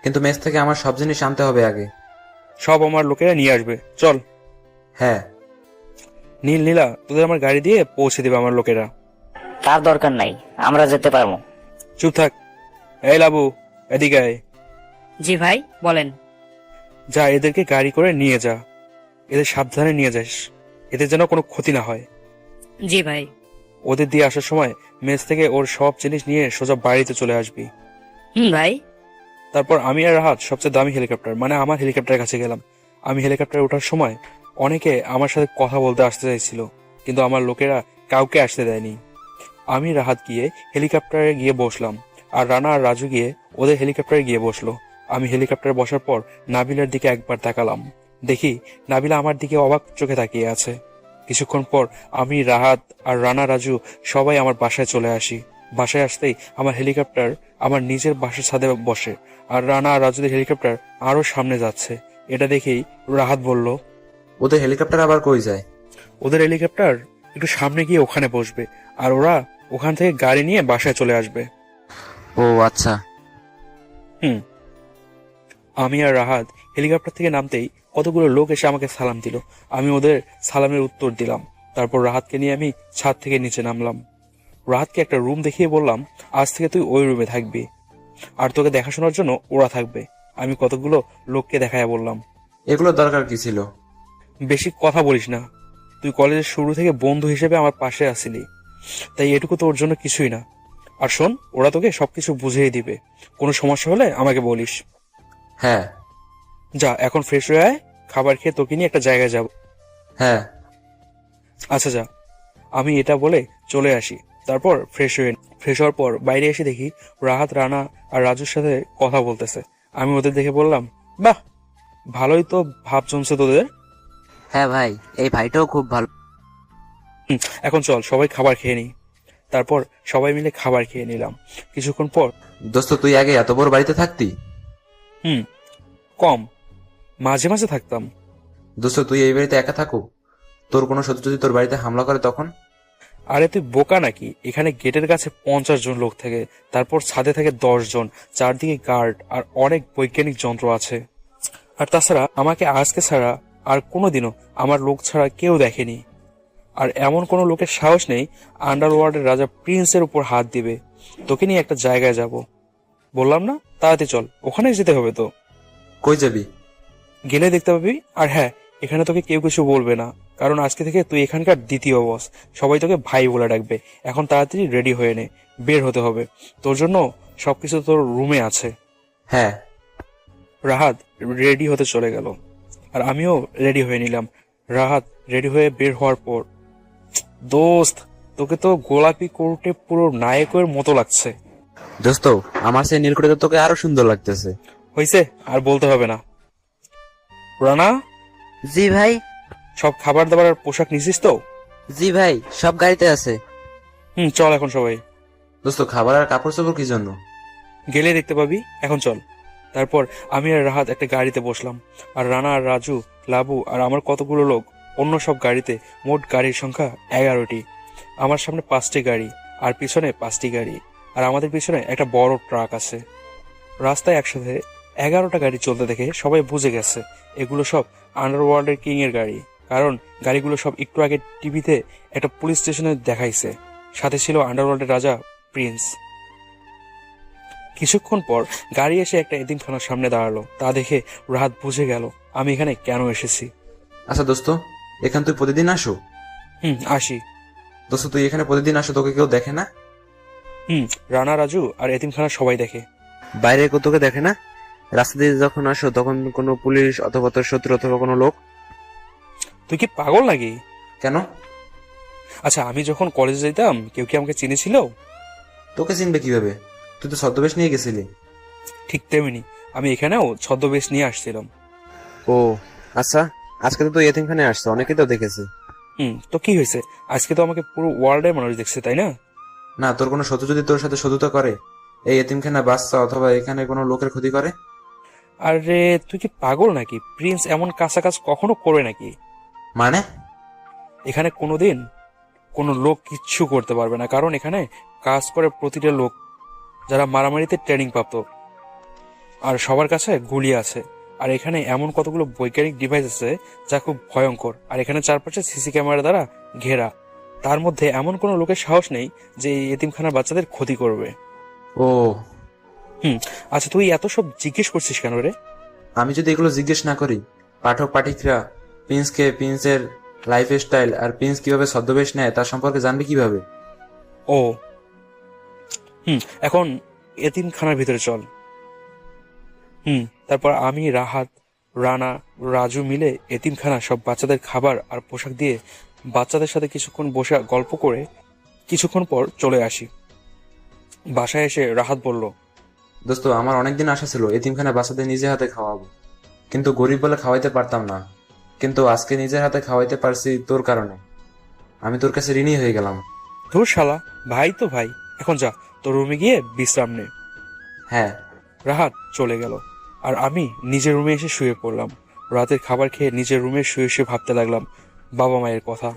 কিন্তু মেস থেকে আমার সব জিনিস আনতে হবে আগে। সব আমার লোকেরা নিয়ে আসবে, চল। হ্যাঁ। নীল, নীলা, তোদের আমার গাড়ি দিয়ে পৌঁছে দেবে আমার লোকেরা। তার দরকার নাই, আমরা যেতে পারবো। চুপ থাক। এই লাবু, এদিকে আয়। জি ভাই, বলেন। যা, এদেরকে গাড়ি করে নিয়ে যা। এদের সাবধানে নিয়ে যাস, এদের যেন কোনো ক্ষতি না হয়। জি ভাই। ওদের দিয়ে আসার সময় মেস থেকে ওর সব জিনিস নিয়ে সোজা বাড়িতে চলে আসবি। ভাই। তারপর আমি আর রাহাত সবচেয়ে দামি হেলিকপ্টার, মানে আমার হেলিকপ্টারের কাছে গেলাম। আমি হেলিকপ্টারে ওঠার সময় অনেকে আমার সাথে কথা বলতে আসতে চাইছিল, কিন্তু আমার লোকেরা কাউকে আসতে দেয়নি। আমি রাহাত গিয়ে হেলিকপ্টারে গিয়ে বসলাম, আর রানা আর রাজু গিয়ে ওদের হেলিকপ্টারে গিয়ে বসলো। আমি হেলিকপ্টারে বসার পর নাবিলার দিকে একবার তাকালাম, দেখি নাবিলা আমার দিকে অবাক চোখে তাকিয়ে আছে। কিছুক্ষণ পর আমি, রাহাত আর রানা, রাজু সবাই আমার বাসায় চলে আসি। বাসায় আসতেই আমার হেলিকপ্টার আমার নিজের বাসার ছাদে বসে, আর রানা আর রাজুদের হেলিকপ্টার আরো সামনে যাচ্ছে। এটা দেখেই রাহাত বলল, ওদের হেলিকপ্টার আবার কই যায়? ওদের হেলিকপ্টার একটু সামনে গিয়ে ওখানে বসবে, আর ওরা ওখান থেকে গাড়ি নিয়ে বাসায় চলে আসবে। ও আচ্ছা। আমি আর রাহাত হেলিকপ্টার থেকে নামতেই কতগুলো লোক এসে আমাকে সালাম দিল। আমি ওদের সালামের উত্তর দিলাম। তারপর রাহাতকে নিয়ে আমি ছাদ থেকে নিচে নামলাম। রাহাতকে একটা রুম দেখিয়ে বললাম, আজ থেকে তুই ওই রুমে থাকবি, আর তোকে দেখাশোনার জন্য ওরা থাকবে। আমি কতগুলো লোককে দেখায় বললাম, এগুলোর দরকার কি ছিল? বেশি কথা বলিস না, তুই কলেজের শুরু থেকে বন্ধু হিসেবে আমার পাশে আসিলি, তাই এটুকু তোর জন্য কিছুই না। আর শোন, ওরা তোকে সবকিছু বুঝিয়ে দিবে, কোনো সমস্যা হলে আমাকে বলিস। হ্যাঁ। যা, এখন ফ্রেশ হয়ে আয়, খাবার খেয়ে তোকে নিয়ে একটা জায়গায় যাব। হ্যাঁ। আচ্ছা যা। আমি এটা বলে চলে আসি। তারপর ফ্রেশ হওয়ার পর বাইরে এসে দেখি রাহাত, রানা আর রাজুর সাথে কথা বলতেছে। আমি ওদের দেখে বললাম, বাহ, ভালোই তো ভাব জমছে তোদের। হ্যাঁ ভাই, এই ভাইটাও খুব ভালো। এখন চল সবাই খাবার খেয়ে নিই। তারপর সবাই মিলে খাবার খেয়ে নিলাম। কিছুক্ষণ পর, দোস্ত, তুই আগে এত বড় বাড়িতে থাকতি? কম, মাঝে মাঝে থাকতাম। দোস্ত, তুই এই বাড়িতে একা থাকো? তোর কোনো শত্রু যদি তোর বাড়িতে হামলা করে তখন? আরে তুই বোকা নাকি? এখানে গেটের কাছে 50 জন লোক থাকে, তারপর ছাদে থাকে 10 জন, চারদিকে গার্ড আর অনেক বৈজ্ঞানিক যন্ত্র আছে। আর তাছাড়া আমাকে আজকে ছাড়া আর কোনোদিনও আমার লোক ছাড়া কেউ দেখেনি। আর এমন কোনো লোকের সাহস নেই আন্ডারওয়ার্ল্ডের রাজা প্রিন্সের উপর হাত দিবে। তোকে নিয়ে একটা জায়গায় যাব, বললাম না? তাড়াতাড়ি চল, ওখানে যেতে হবে তো। কই যাবি? গেলে দেখতে পাবি। আর হ্যাঁ, এখানে তোকে কেউ কিছু বলবে না, কারণ আজকে থেকে তুই এখানকার দ্বিতীয় বস। সবাই তোকে ভাই বলে ডাকবে। এখন তাড়াতাড়ি রেডি হয়ে নে, বের হতে হবে। তোর জন্য সবকিছু তোর রুমে আছে। হ্যাঁ। রাহাত রেডি হতে চলে গেল, আর আমিও রেডি হয়ে নিলাম। রাহাত রেডি হয়ে বের হওয়ার পর, দোস্ত, তোকে তো গোলাপি কোর্টে পুরো নায়কের মতো লাগছে। দোস্ত, আমার সেই নীলকুঠিতে তোকে আরো সুন্দর লাগতেছে। হইছে, আর বলতে হবে না। রানা, জি ভাই। সব খাবার দাবার আর পোশাক নিছিস তো? জি ভাই, সব গাড়িতে আছে। চল এখন সবাই। দোস্ত, খাবার আর কাপড় চোপড় কি জন্য? গেলে দেখতে পাবি, এখন চল। তারপর আমি আর রাহাত একটা গাড়িতে বসলাম, আর রানা আর রাজু, লাবু আর আমার কতগুলো লোক অন্য সব গাড়িতে। মোট গাড়ির সংখ্যা 11টি। আমার সামনে 5টি গাড়ি, আর পিছনে 5টি গাড়ি, আর আমাদের পিছনে একটা বড় ট্রাক আছে। রাস্তায় একসাথে 11টা গাড়ি চলতে দেখে সবাই বুঝে গেছে এগুলো সব আন্ডারওয়ার্ল্ডের কিং এর গাড়ি, কারণ গাড়িগুলো সব একটু আগে টিভিতে একটা পুলিশ স্টেশনে দেখাইছে। সাথে ছিল আন্ডারওয়ার্ল্ডের রাজা প্রিন্স। কিছুক্ষণ পর গাড়ি এসে একটা এতিমখানার সামনে দাঁড়ালো। তা দেখে রাহাত বুঝে গেল আমি এখানে কেন এসেছি। আচ্ছা দোস্ত, এখান তুই প্রতিদিন আসো? আসি। দোস্ত, তুই এখানে প্রতিদিন আসো, তোকে কেউ দেখে না? রানা, রাজু আর এতিমখানা সবাই দেখে। বাইরে কেউ তোকে দেখে না? রাস্তা দিয়ে যখন আসো তখন কোনো পুলিশ অথবা তোর শত্রু অথবা কোনো লোক? তুই কি পাগল নাকি? কেন? আচ্ছা, আমি যখন কলেজে যেতাম কেউ কি আমাকে চিনেছিল? তোকে চিনবে কিভাবে? তুই তো ছদ্মবেশ নিয়ে গেছিলি। ঠিক তেমনি আমি এখানেও ছদ্মবেশ নিয়ে আসছিলাম। ও আচ্ছা, আজকে তো তুই এতিমখানে আসছে, অনেকেই তো দেখেছে। তো কি হয়েছে? আজকে তো আমাকে পুরো ওয়ার্ল্ডের মানুষ দেখছে, তাই না? না, তোর কোনো শত্রু যদি তোর সাথে শত্রুতা করে, এই এতিমখানা বাচ্চা অথবা এখানে কোনো লোকের ক্ষতি করে? আরে তুই কি পাগল নাকি? প্রিন্স এমন কাঁচা কাজ কখনো করে নাকি? মানে? এখানে কোনোদিন কোনো লোক কিচ্ছু করতে পারবে না, কারণ এখানে কাজ করে প্রতিটা লোক যারা মারামারিতে ট্রেনিং প্রাপ্ত, আর সবার কাছে গুলি আছে। আর এখানে এমন কতগুলো বৈজ্ঞানিক ডিভাইস আছে যা খুব ভয়ঙ্কর। আর এখানে চারপাশে সিসি ক্যামেরা দ্বারা ঘেরা। তার মধ্যে এমন কোনো লোকের সাহস নেই যে এই এতিমখানার বাচ্চাদের ক্ষতি করবে। ও আচ্ছা, তুই এত সব জিজ্ঞেস করছিস কেন রে? আমি যদি এগুলো জিজ্ঞেস না করি, পাঠক পাঠিকরা প্রিন্সকে, প্রিন্সের লাইফ স্টাইল আর প্রিন্স কিভাবে ছদ্মবেশ নেয় তার সম্পর্কে জানবে কিভাবে? ও এখন এতিমখানার ভিতরে চল। তারপর আমি, রাহাত, রানা, রাজু মিলে এতিমখানা সব বাচ্চাদের খাবার আর পোশাক দিয়ে বাচ্চাদের সাথে কিছুক্ষণ বসে গল্প করে কিছুক্ষণ পর চলে আসি। বাসায় এসে রাহাত বলল, দোস্ত, আমার অনেকদিন আশা ছিল এতিমখানা বাচ্চাদের নিজে হাতে খাওয়াবো, কিন্তু গরিব বলে খাওয়াইতে পারতাম না। কিন্তু আজকে নিজের হাতে খাওয়াইতে পারছি তোর কারণে। আমি তোর কাছে ঋণী হয়ে গেলাম। ধুর শালা, ভাই তো ভাই, এখন যা তোর রুমে গিয়ে বিশ্রাম নে। হ্যাঁ। রাহাত চলে গেল আর আমি নিজের রুমে এসে শুয়ে পড়লাম। রাতের খাবার খেয়ে নিজের রুমে শুয়ে শুয়ে ভাবতে লাগলাম বাবা মায়ের কথা।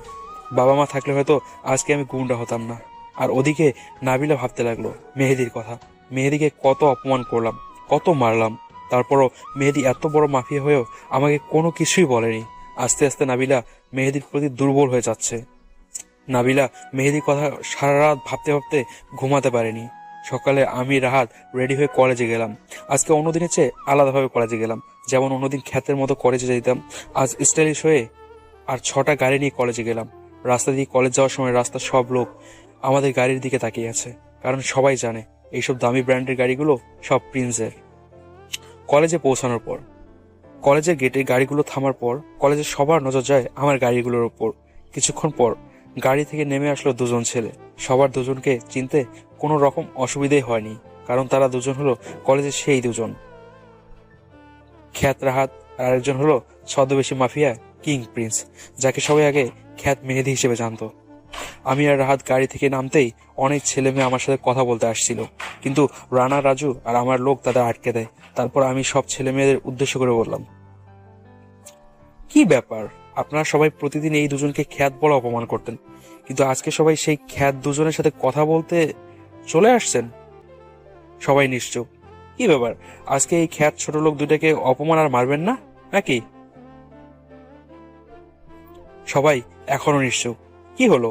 বাবা মা থাকলে হয়তো আজকে আমি গুন্ডা হতাম না। আর ওদিকে নাবিলা ভাবতে লাগলো মেহেদির কথা। মেহেদিকে কত অপমান করলাম, কত মারলাম, তারপরও মেহেদি এত বড় মাফিয়া হয়েও আমাকে কোনো কিছুই বলেনি। আস্তে আস্তে নাবিলা মেহেদির প্রতি দুর্বল হয়ে যাচ্ছে। নাবিলা মেহেদির কথা সারা রাত ভাবতে ভাবতে ঘুমাতে পারেনি। সকালে আমি, রাহাত রেডি হয়ে কলেজে গেলাম। আজকে অন্যদিনের চেয়ে আলাদাভাবে কলেজে গেলাম। যেমন অন্যদিন খ্যাতের মতো কলেজে যেতাম, আজ স্টাইলিশ হয়ে আর 6টা গাড়ি নিয়ে কলেজে গেলাম। রাস্তা দিয়ে কলেজ যাওয়ার সময় রাস্তার সব লোক আমাদের গাড়ির দিকে তাকিয়ে আছে, কারণ সবাই জানে এইসব দামি ব্র্যান্ডের গাড়িগুলো সব প্রিন্সের। কলেজে পৌঁছানোর পর, কলেজের গেটে গাড়িগুলো থামার পর কলেজের সবার নজর যায় আমার গাড়িগুলোর ওপর। কিছুক্ষণ পর গাড়ি থেকে নেমে আসলো দুজন ছেলে। সবার দুজনকে চিনতে কোনো রকম অসুবিধাই হয়নি, কারণ তারা দুজন হলো কলেজের সেই দুজন, খ্যাত রাহাত আর আরেকজন হলো ছদ্মবেশী মাফিয়া কিং প্রিন্স, যাকে সবাই আগে খ্যাত মেহেদি হিসেবে জানতো। আমি আর রাহাত গাড়ি থেকে নামতেই অনেক ছেলে মেয়ে আমার সাথে কথা বলতে আসছিল, কিন্তু রানা, রাজু আর আমার লোক তাদের আটকে দেয়। তারপর আমি সব ছেলে মেয়েদের উদ্দেশ্য করে বললাম, কি ব্যাপার, আপনারা সবাই প্রতিদিন এই দুজনকে খ্যাত বলে অপমান করতেন, কিন্তু আজকে সবাই সেই খ্যাত দুজনের সাথে কথা বলতে চলে আসছেন? সবাই নিশ্চুপ। কি ব্যাপার, আজকে এই খ্যাত ছোট লোক দুটাকে অপমান আর মারবেন না নাকি? সবাই এখনো নিশ্চুপ। কি হলো?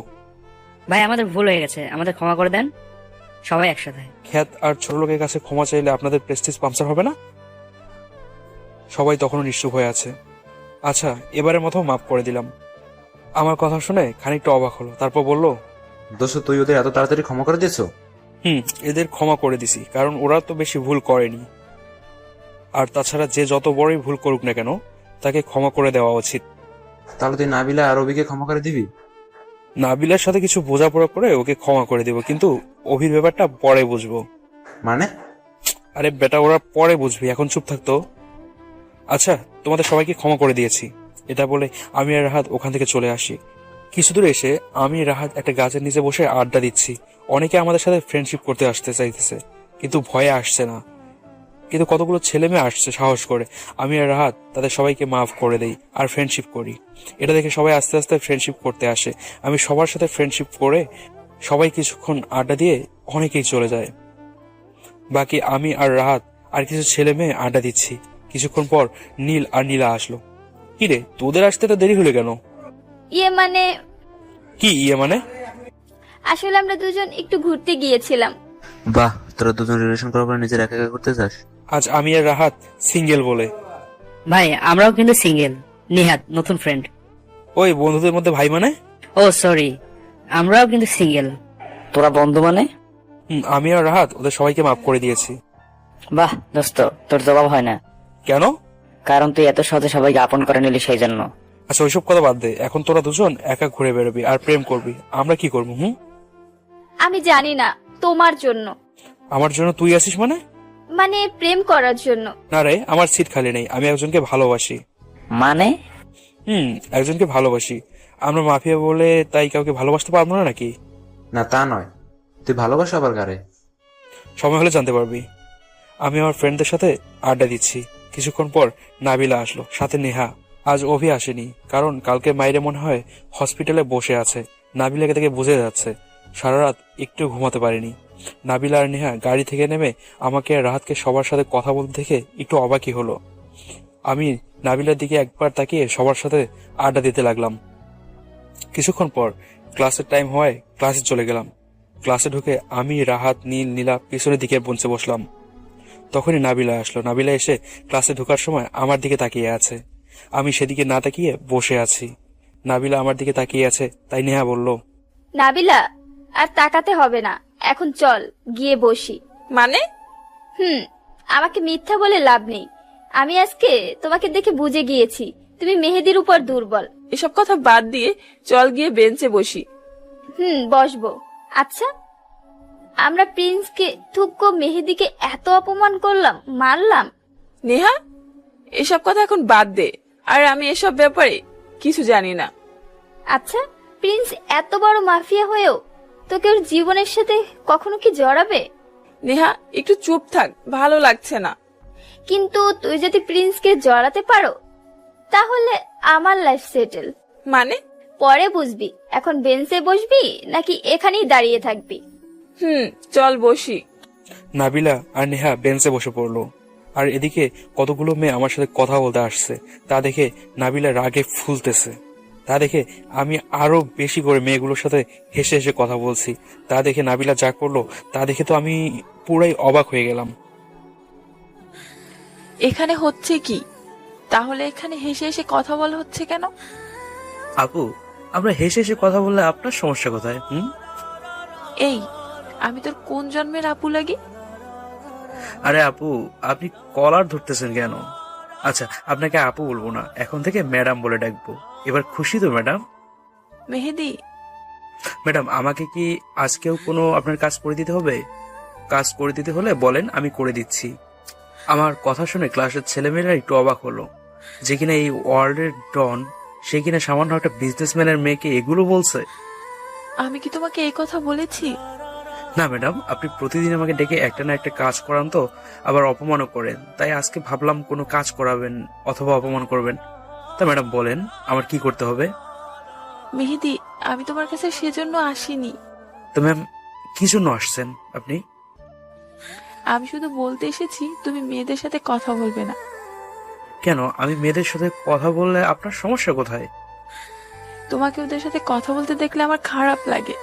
ভাই, আমাদের ভুল হয়ে গেছে, আমাদের ক্ষমা করে দেন। সবাই একসাথে। খ্যাত আর ছোট লোকের কাছে ক্ষমা চাইলে আপনাদের প্রেস্টিজ পাংচার হবে না? সবাই তখনও নিশ্চুপ হয়ে আছে। আচ্ছা, এবারের মতো মাফ করে দিলাম। আমার কথা শুনে খানিকটা অবাক হলো, তারপর বলল, দোস্ত, তুই ওদের এত তাড়াতাড়ি ক্ষমা করে দিয়েছো? এদের ক্ষমা করে দিছি, কারণ ওরা তো বেশি ভুল করেনি। আর তাছাড়া যে যত বড়ই ভুল করুক না কেন, তাকে ক্ষমা করে দেওয়া উচিত। তাহলে তুই নাবিলা আর অভিকে ক্ষমা করে দিবি? নাবিলার সাথে কিছু বোঝাপড়া করে ওকে ক্ষমা করে দেব, কিন্তু অভির ব্যাপারটা পরে বুঝবো। মানে? আরে বেটা, ওরা পরে বুঝবি, এখন চুপ থাকতো। আচ্ছা, তোমাদের সবাইকে ক্ষমা করে দিয়েছি। এটা বলে আমি আর রাহাত ওখান থেকে চলে আসি। কিছু দূরে এসে আমি রাহাত একটা গাছের নিচে বসে আড্ডা দিচ্ছি। অনেকে আমাদের সাথে ফ্রেন্ডশিপ করতে আসতে চাইতেছে, কিন্তু ভয়ে আসছে না। কিন্তু কতগুলো ছেলে মেয়ে আসছে সাহস করে। আমি আর রাহাত তাদের সবাইকে মাফ করে দেই আর ফ্রেন্ডশিপ করি। এটা দেখে সবাই আস্তে আস্তে ফ্রেন্ডশিপ করতে আসে। আমি সবার সাথে ফ্রেন্ডশিপ করে সবাই কিছুক্ষণ আড্ডা দিয়ে অনেকেই চলে যায়। বাকি আমি আর রাহাত আর কিছু ছেলে মেয়ে আড্ডা দিচ্ছি। কিছুক্ষণ পর নীল আর নীলা আসলো। কি রে, তোদের আসতে তো দেরি হলো কেন? কি ইয়ে মানে? আসলে আমরা দুজন একটু ঘুরতে গিয়েছিলাম। বাহ, তোরা দুজন রিলেশন করার পর নিজের একা একা করতে চাস? আজ আমি আর রাহাত সিঙ্গেল বলে। ভাই, আমরাও কিন্তু সিঙ্গেল। নিহাত নতুন ফ্রেন্ড। ওই বন্ধুদের মধ্যে ভাই মানে? ও সরি, আমরাও কিন্তু সিঙ্গেল। তোরা বন্ধু মানে? আমি আর রাহাত ওদের সবাইকে মাফ করে দিয়েছি। বাহ দোস্ত, তোর জবাব হয় না, কেন? কারণ তুই এত সহজে সবাইকে আপন করে নিলি সেই জন্য। আচ্ছা ওইসব কথা বাদ দে, এখন তোরা দুজন একা ঘুরে বেরোবি আর প্রেম করবি, আমরা কি করবো? আমি জানি না, তোমার জন্য। আমার জন্য তুই আসিস মানে? মানে প্রেম করার জন্য। না রে, আমার সিট খালি নেই, আমি একজনকে ভালোবাসি। মানে? একজনকে ভালোবাসি। আমরা মাফিয়া বলে তাই কাউকে ভালোবাসতে পারবো না নাকি? না তা নয়, তুই ভালোবাসা আবার কারে? সময় হলে জানতে পারবি। আমি আমার ফ্রেন্ডদের সাথে আড্ডা দিচ্ছি, কিছুক্ষণ পর নাবিলা আসলো, সাথে নেহা। আজ অভি আসেনি, কারণ কালকে মাইরে মনে হয় হসপিটালে বসে আছে। নাবিলাকে থেকে বুঝে যাচ্ছে সারা রাত একটু ঘুমাতে পারেনি। নাবিলা আর নেহা গাড়ি থেকে নেমে আমাকে আর রাহাতকে সবার সাথে কথা বলতে দেখে একটু অবাকই হলো। আমি নাবিলার দিকে একবার তাকিয়ে সবার সাথে আড্ডা দিতে লাগলাম। কিছুক্ষণ পর ক্লাসের টাইম হওয়ায় ক্লাসে চলে গেলাম। ক্লাসে ঢুকে আমি, রাহাত, নীল, নীলা পিছনের দিকে বেঞ্চে বসলাম। তখনই নাবিলা আসলো। নাবিলা এসে ক্লাসে ঢোকার সময় আমার দিকে তাকিয়ে আছে, আমি সেদিকে না তাকিয়ে বসে আছি। নাবিলা আমার দিকে তাকিয়ে আছে, তাই নেহা বলল, নাবিলা, আর তাকাতে হবে না, এখন চল গিয়ে বসি। মানে? আমাকে মিথ্যা বলে লাভ নেই। আমি আজকে তোমাকে দেখে বুঝে গিয়েছি তুমি মেহেদির উপর দুর্বল। এসব কথা বাদ দিয়ে চল গিয়ে বেঞ্চে বসি। বসবো। আচ্ছা, আমরা প্রিন্সকে থুক্কো মেহেদিকে এত অপমান করলাম, মারলাম। নেহা, এসব কথা এখন বাদ দে, আর আমি এসব ব্যাপারে কিছু জানি না। আচ্ছা, প্রিন্স এত বড় মাফিয়া হয়েও তোকে ওর জীবনের সাথে কখনো কি জড়াবে? নেহা, একটু চুপ থাক, ভালো লাগছে না। কিন্তু তুই যদি প্রিন্সকে জড়াতে পারো তাহলে আমার লাইফ সেটেল। মানে? পরে বুঝবি। এখন বেঞ্চে বসবি নাকি এখানেই দাঁড়িয়ে থাকবি? চল বসি। নাবিলা আর নেহা বেঞ্চে বসে পড়লো। আর এদিকে কতগুলো মেয়ে আমার সাথে কথা বলতে আসছে, তা দেখে নাবিলা রাগে ফুলতেছে। তা দেখে আমি আরো বেশি করে মেয়েগুলোর সাথে হেসে হেসে কথা বলছি। তা দেখে নাবিলা যা করলো তা দেখে তো আমি পুরাই অবাক হয়ে গেলাম। এখানে হচ্ছে কি? তাহলে এখানে হেসে হেসে কথা বলা হচ্ছে কেন? আপু, আমরা হেসে হেসে কথা বললে আপনার সমস্যা কোথায়? এই, আমি তোর কোন জন্মের আপু লাগি? আরে আপু, আপনি কলার ধরতেছেন কেন? আচ্ছা, আপনাকে আপু বলবো না, এখন থেকে ম্যাডাম বলে ডাকবো। এবার খুশি তো ম্যাডাম? মেহেদি, ম্যাডাম, আমাকে কি আজকেও কোনো আপনার কাজ করে দিতে হবে? কাজ করে দিতে হলে বলেন, আমি করে দিচ্ছি। আমার কথা শুনে ক্লাসের ছেলেমেয়েরা একটু অবাক হলো, যে কিনা এই ওয়ার্ল্ডের ডন, সে কিনা সামান্য একটা বিজনেসম্যানের মেয়েকে এগুলো বলছে। আমি কি তোমাকে এই কথা বলেছি? না ম্যাডাম, আপনি প্রতিদিন আমাকে ডেকে একটা না একটা কাজ করান, তো আবার অপমানও করেন, তাই আজকে ভাবলাম কোনো কাজ করাবেন অথবা অপমান করবেন। তা ম্যাডাম বলেন, আমার কি করতে হবে? মেহেদি, আমি তোমার কাছে সেজন্য আসিনি। তো ম্যাম, কি জন্য আসছেন আপনি? আমি শুধু বলতে এসেছি তুমি মেয়েদের সাথে কথা বলবে না। কেন? আমি মেয়েদের সাথে কথা বললে আপনার সমস্যা কোথায়? তোমাকে ওদের সাথে কথা বলতে দেখলে আমার খারাপ লাগে।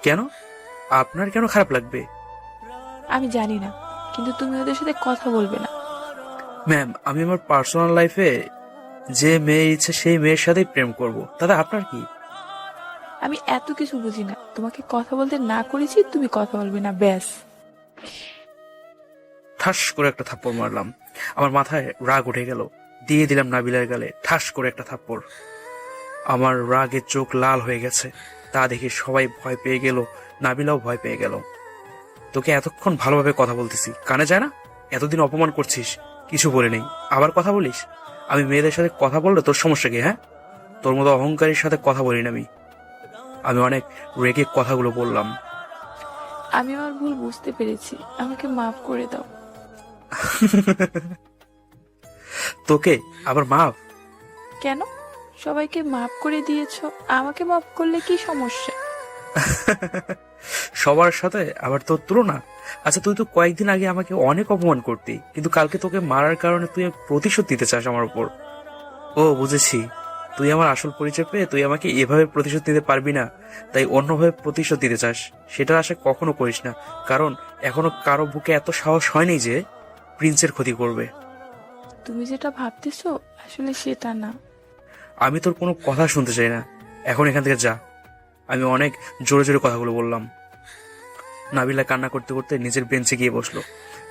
কেন? আপনার কেন খারাপ লাগবে? আমি জানি না, কিন্তু তুমি ওদের সাথে কথা বলবে না। ম্যাম, আমি আমার পার্সোনাল লাইফে যে মেয়ে ইচ্ছে সেই মেয়ের সাথেই প্রেম করব, তাতে আপনার কি? আমি এত কিছু বুঝি না, তোমাকে কথা বলতে না করেছি, তুমি কথা বলবে না, ব্যাস। ঠাস করে একটা থাপ্পড় মারলাম। আমার মাথায় রাগ উঠে গেল, দিয়ে দিলাম নাবিলার গালে ঠাস করে একটা থাপ্পড়। আমার রাগে চোখ লাল হয়ে গেছে। তা দেখে সবাই ভয় পেয়ে গেল, নাবিলাও ভয় পেয়ে গেল। তোকে এতক্ষণ ভালোভাবে কথা বলতেছি, কানে যায় না? এতদিন অপমান করছিস, কিছু বলে নেই, আবার কথা বলিস? আমি মেয়েদের সাথে কথা বললে তোর সমস্যা কি? হ্যাঁ, তোর মতো অহংকারীর সাথে কথা বলি না আমি অনেক রেগে কথাগুলো বললাম। আমি আমার ভুল বুঝতে পেরেছি, আমাকে মাফ করে দাও। তোকে আবার মাফ? কেন? সবাইকে মাফ করে দিয়েছো, আমাকে মাফ করলে কি সমস্যা? সবার সাথে আবার তোর তুলনা? আচ্ছা, তুই তো কয়েকদিন আগে আমাকে অনেক অপমান করতি, কিন্তু কালকে তোকে মারার কারণে তুই প্রতিশোধ দিতে চাস আমার উপর। ও বুঝেছি, তুই আমার আসল পরিচয় পেয়ে তুই আমাকে এভাবে প্রতিশোধ দিতে পারবি না, তাই অন্যভাবে প্রতিশোধ দিতে চাস। সেটার আশা কখনো করিস না, কারণ এখনো কারো বুকে এত সাহস হয়নি যে প্রিন্সের ক্ষতি করবে। তুমি যেটা ভাবতেছো আসলে সেটা না। আমি তোর কোনো কথা শুনতে চাই না, এখন এখান থেকে যা। আমি অনেক জোরে জোরে কথাগুলো বললাম। নাবিলা কান্না করতে করতে নিজের বেঞ্চে গিয়ে বসলো।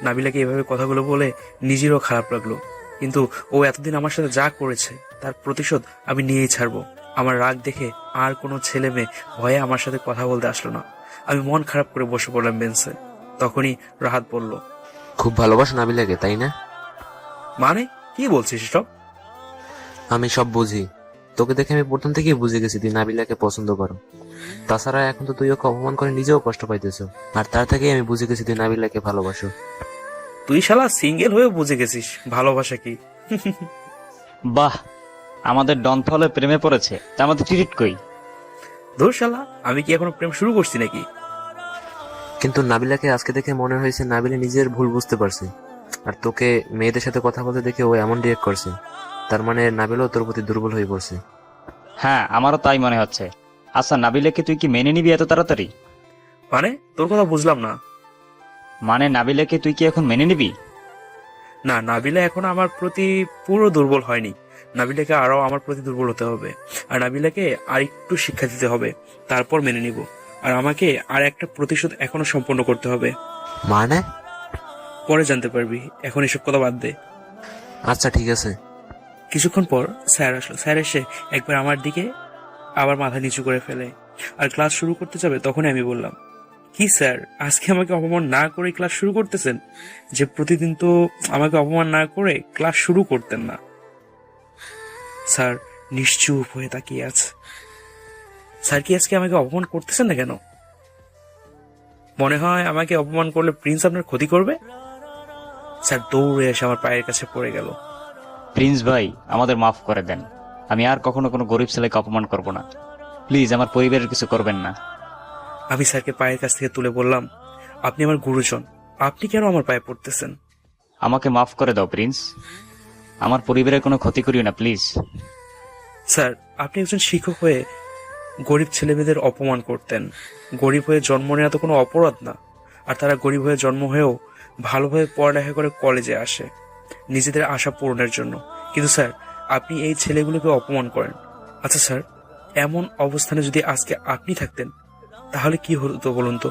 নাবিলাকে এভাবে কথাগুলো বলে নিজেরও খারাপ লাগলো, কিন্তু ও এতদিন আমার সাথে যা করেছে তার প্রতিশোধ আমি নিয়েই ছাড়বো। আমার রাগ দেখে আর কোনো ছেলে মেয়ে ভয়ে আমার সাথে কথা বলতে আসলো না। আমি মন খারাপ করে বসে পড়লাম বেঞ্চে। তখনই রাহাত বলল, খুব ভালোবাসো নাবিলাকে, তাই না? মানে কি বলছিস সব? আমি সব বুঝি। তোকে দেখে আমি প্রথম থেকেই বুঝে গেছি তুই নাবিলাকে পছন্দ করো। তাছাড়া এখন তো তুই ওকে অপমান করে নিজেও কষ্ট পাইতেছ, আর তার থেকেই আমি বুঝে গেছি তুই নাবিলাকে ভালোবাসো। তুই শালা সিঙ্গেল হয়ে বুঝে গেছিস ভালোবাসা কি। বাহ, আমাদের ডন তাহলে প্রেমে পড়েছে, তা আমাদের টিরিট কই? ধুর শালা, আমি কি এখনো প্রেম শুরু করছি নাকি? কিন্তু নাবিলাকে আজকে দেখে মনে হয়েছে নাবিলা নিজের ভুল বুঝতে পারছে, আর তোকে মেয়েদের সাথে কথা বলতে দেখে ও এমন রিয়েক্ট করছে। তার মানে নাবিলাও তোর প্রতি দুর্বল হয়ে পড়ছে। হ্যাঁ, আমারও তাই মনে হচ্ছে। আচ্ছা, নাবিলাকে তুই কি মেনে নিবি এত তাড়াতাড়ি? মানে তোর কথা বুঝলাম না। মানে নাবিলাকে তুই কি এখন মেনে নিবি? না, নাবিলা এখন আমার প্রতি পুরো দুর্বল হয়নি। নাবিলাকে আরো আমার প্রতি দুর্বল হতে হবে, আর নাবিলাকে আর একটু শিক্ষা দিতে হবে, তারপর মেনে নিব। আর আমাকে আর একটা প্রতিশোধ এখনো সম্পন্ন করতে হবে। মানে? পরে জানতে পারবি, এখন এসব কথা বাদ দে। আচ্ছা ঠিক আছে। কিছুক্ষণ পর স্যার আসলো। স্যার এসে একবার আমার দিকে আবার মাথা নিচু করে ফেলে আর ক্লাস শুরু করতে যাবে। তখনই আমি বললাম, কি স্যার, আজকে আমাকে অপমান না করে ক্লাস শুরু করতেছেন? যে প্রতিদিন তো আমাকে অপমান না করে ক্লাস শুরু করতেন না। স্যার নিশ্চুপ হয়ে তাকিয়ে আছে। স্যার কি আজকে আমাকে অপমান করতেছেন না কেন? মনে হয় আমাকে অপমান করলে প্রিন্স আপনার ক্ষতি করবে? স্যার দৌড়ে এসে আমার পায়ের কাছে পড়ে গেল। প্রিন্স ভাই, আমাদের মাফ করে দেন। আমি আর কখনো কোনো গরিব ছেলেকে অপমান করব না। প্লিজ, আমার পরিবারের কিছু করবেন না। আমি স্যারকে পায়ের কাছ থেকে তুলে বললাম, আপনি আমার গুরুজন, আপনি কেন আমার পায়ে পড়তেছেন? আমাকে মাফ করে দাও প্রিন্স। আমার পরিবারের কোনো ক্ষতি করিও না প্লিজ। স্যার, আপনি একজন শিক্ষক হয়ে গরিব ছেলেমেয়েদের অপমান করতেন। গরিব হয়ে জন্ম নেওয়া তো কোনো অপরাধ না। আর তারা গরিব হয়ে জন্ম হয়েও ভালোভাবে পড়ালেখা করে কলেজে আসে নিজেদের আশা পূরণের জন্য। কিন্তু স্যার, আপনি এই ছেলেগুলোকে অপমান করেন। আচ্ছা স্যার, এমন অবস্থানে যদি আজকে আপনি থাকতেন তাহলে কি হতো বলুন তো?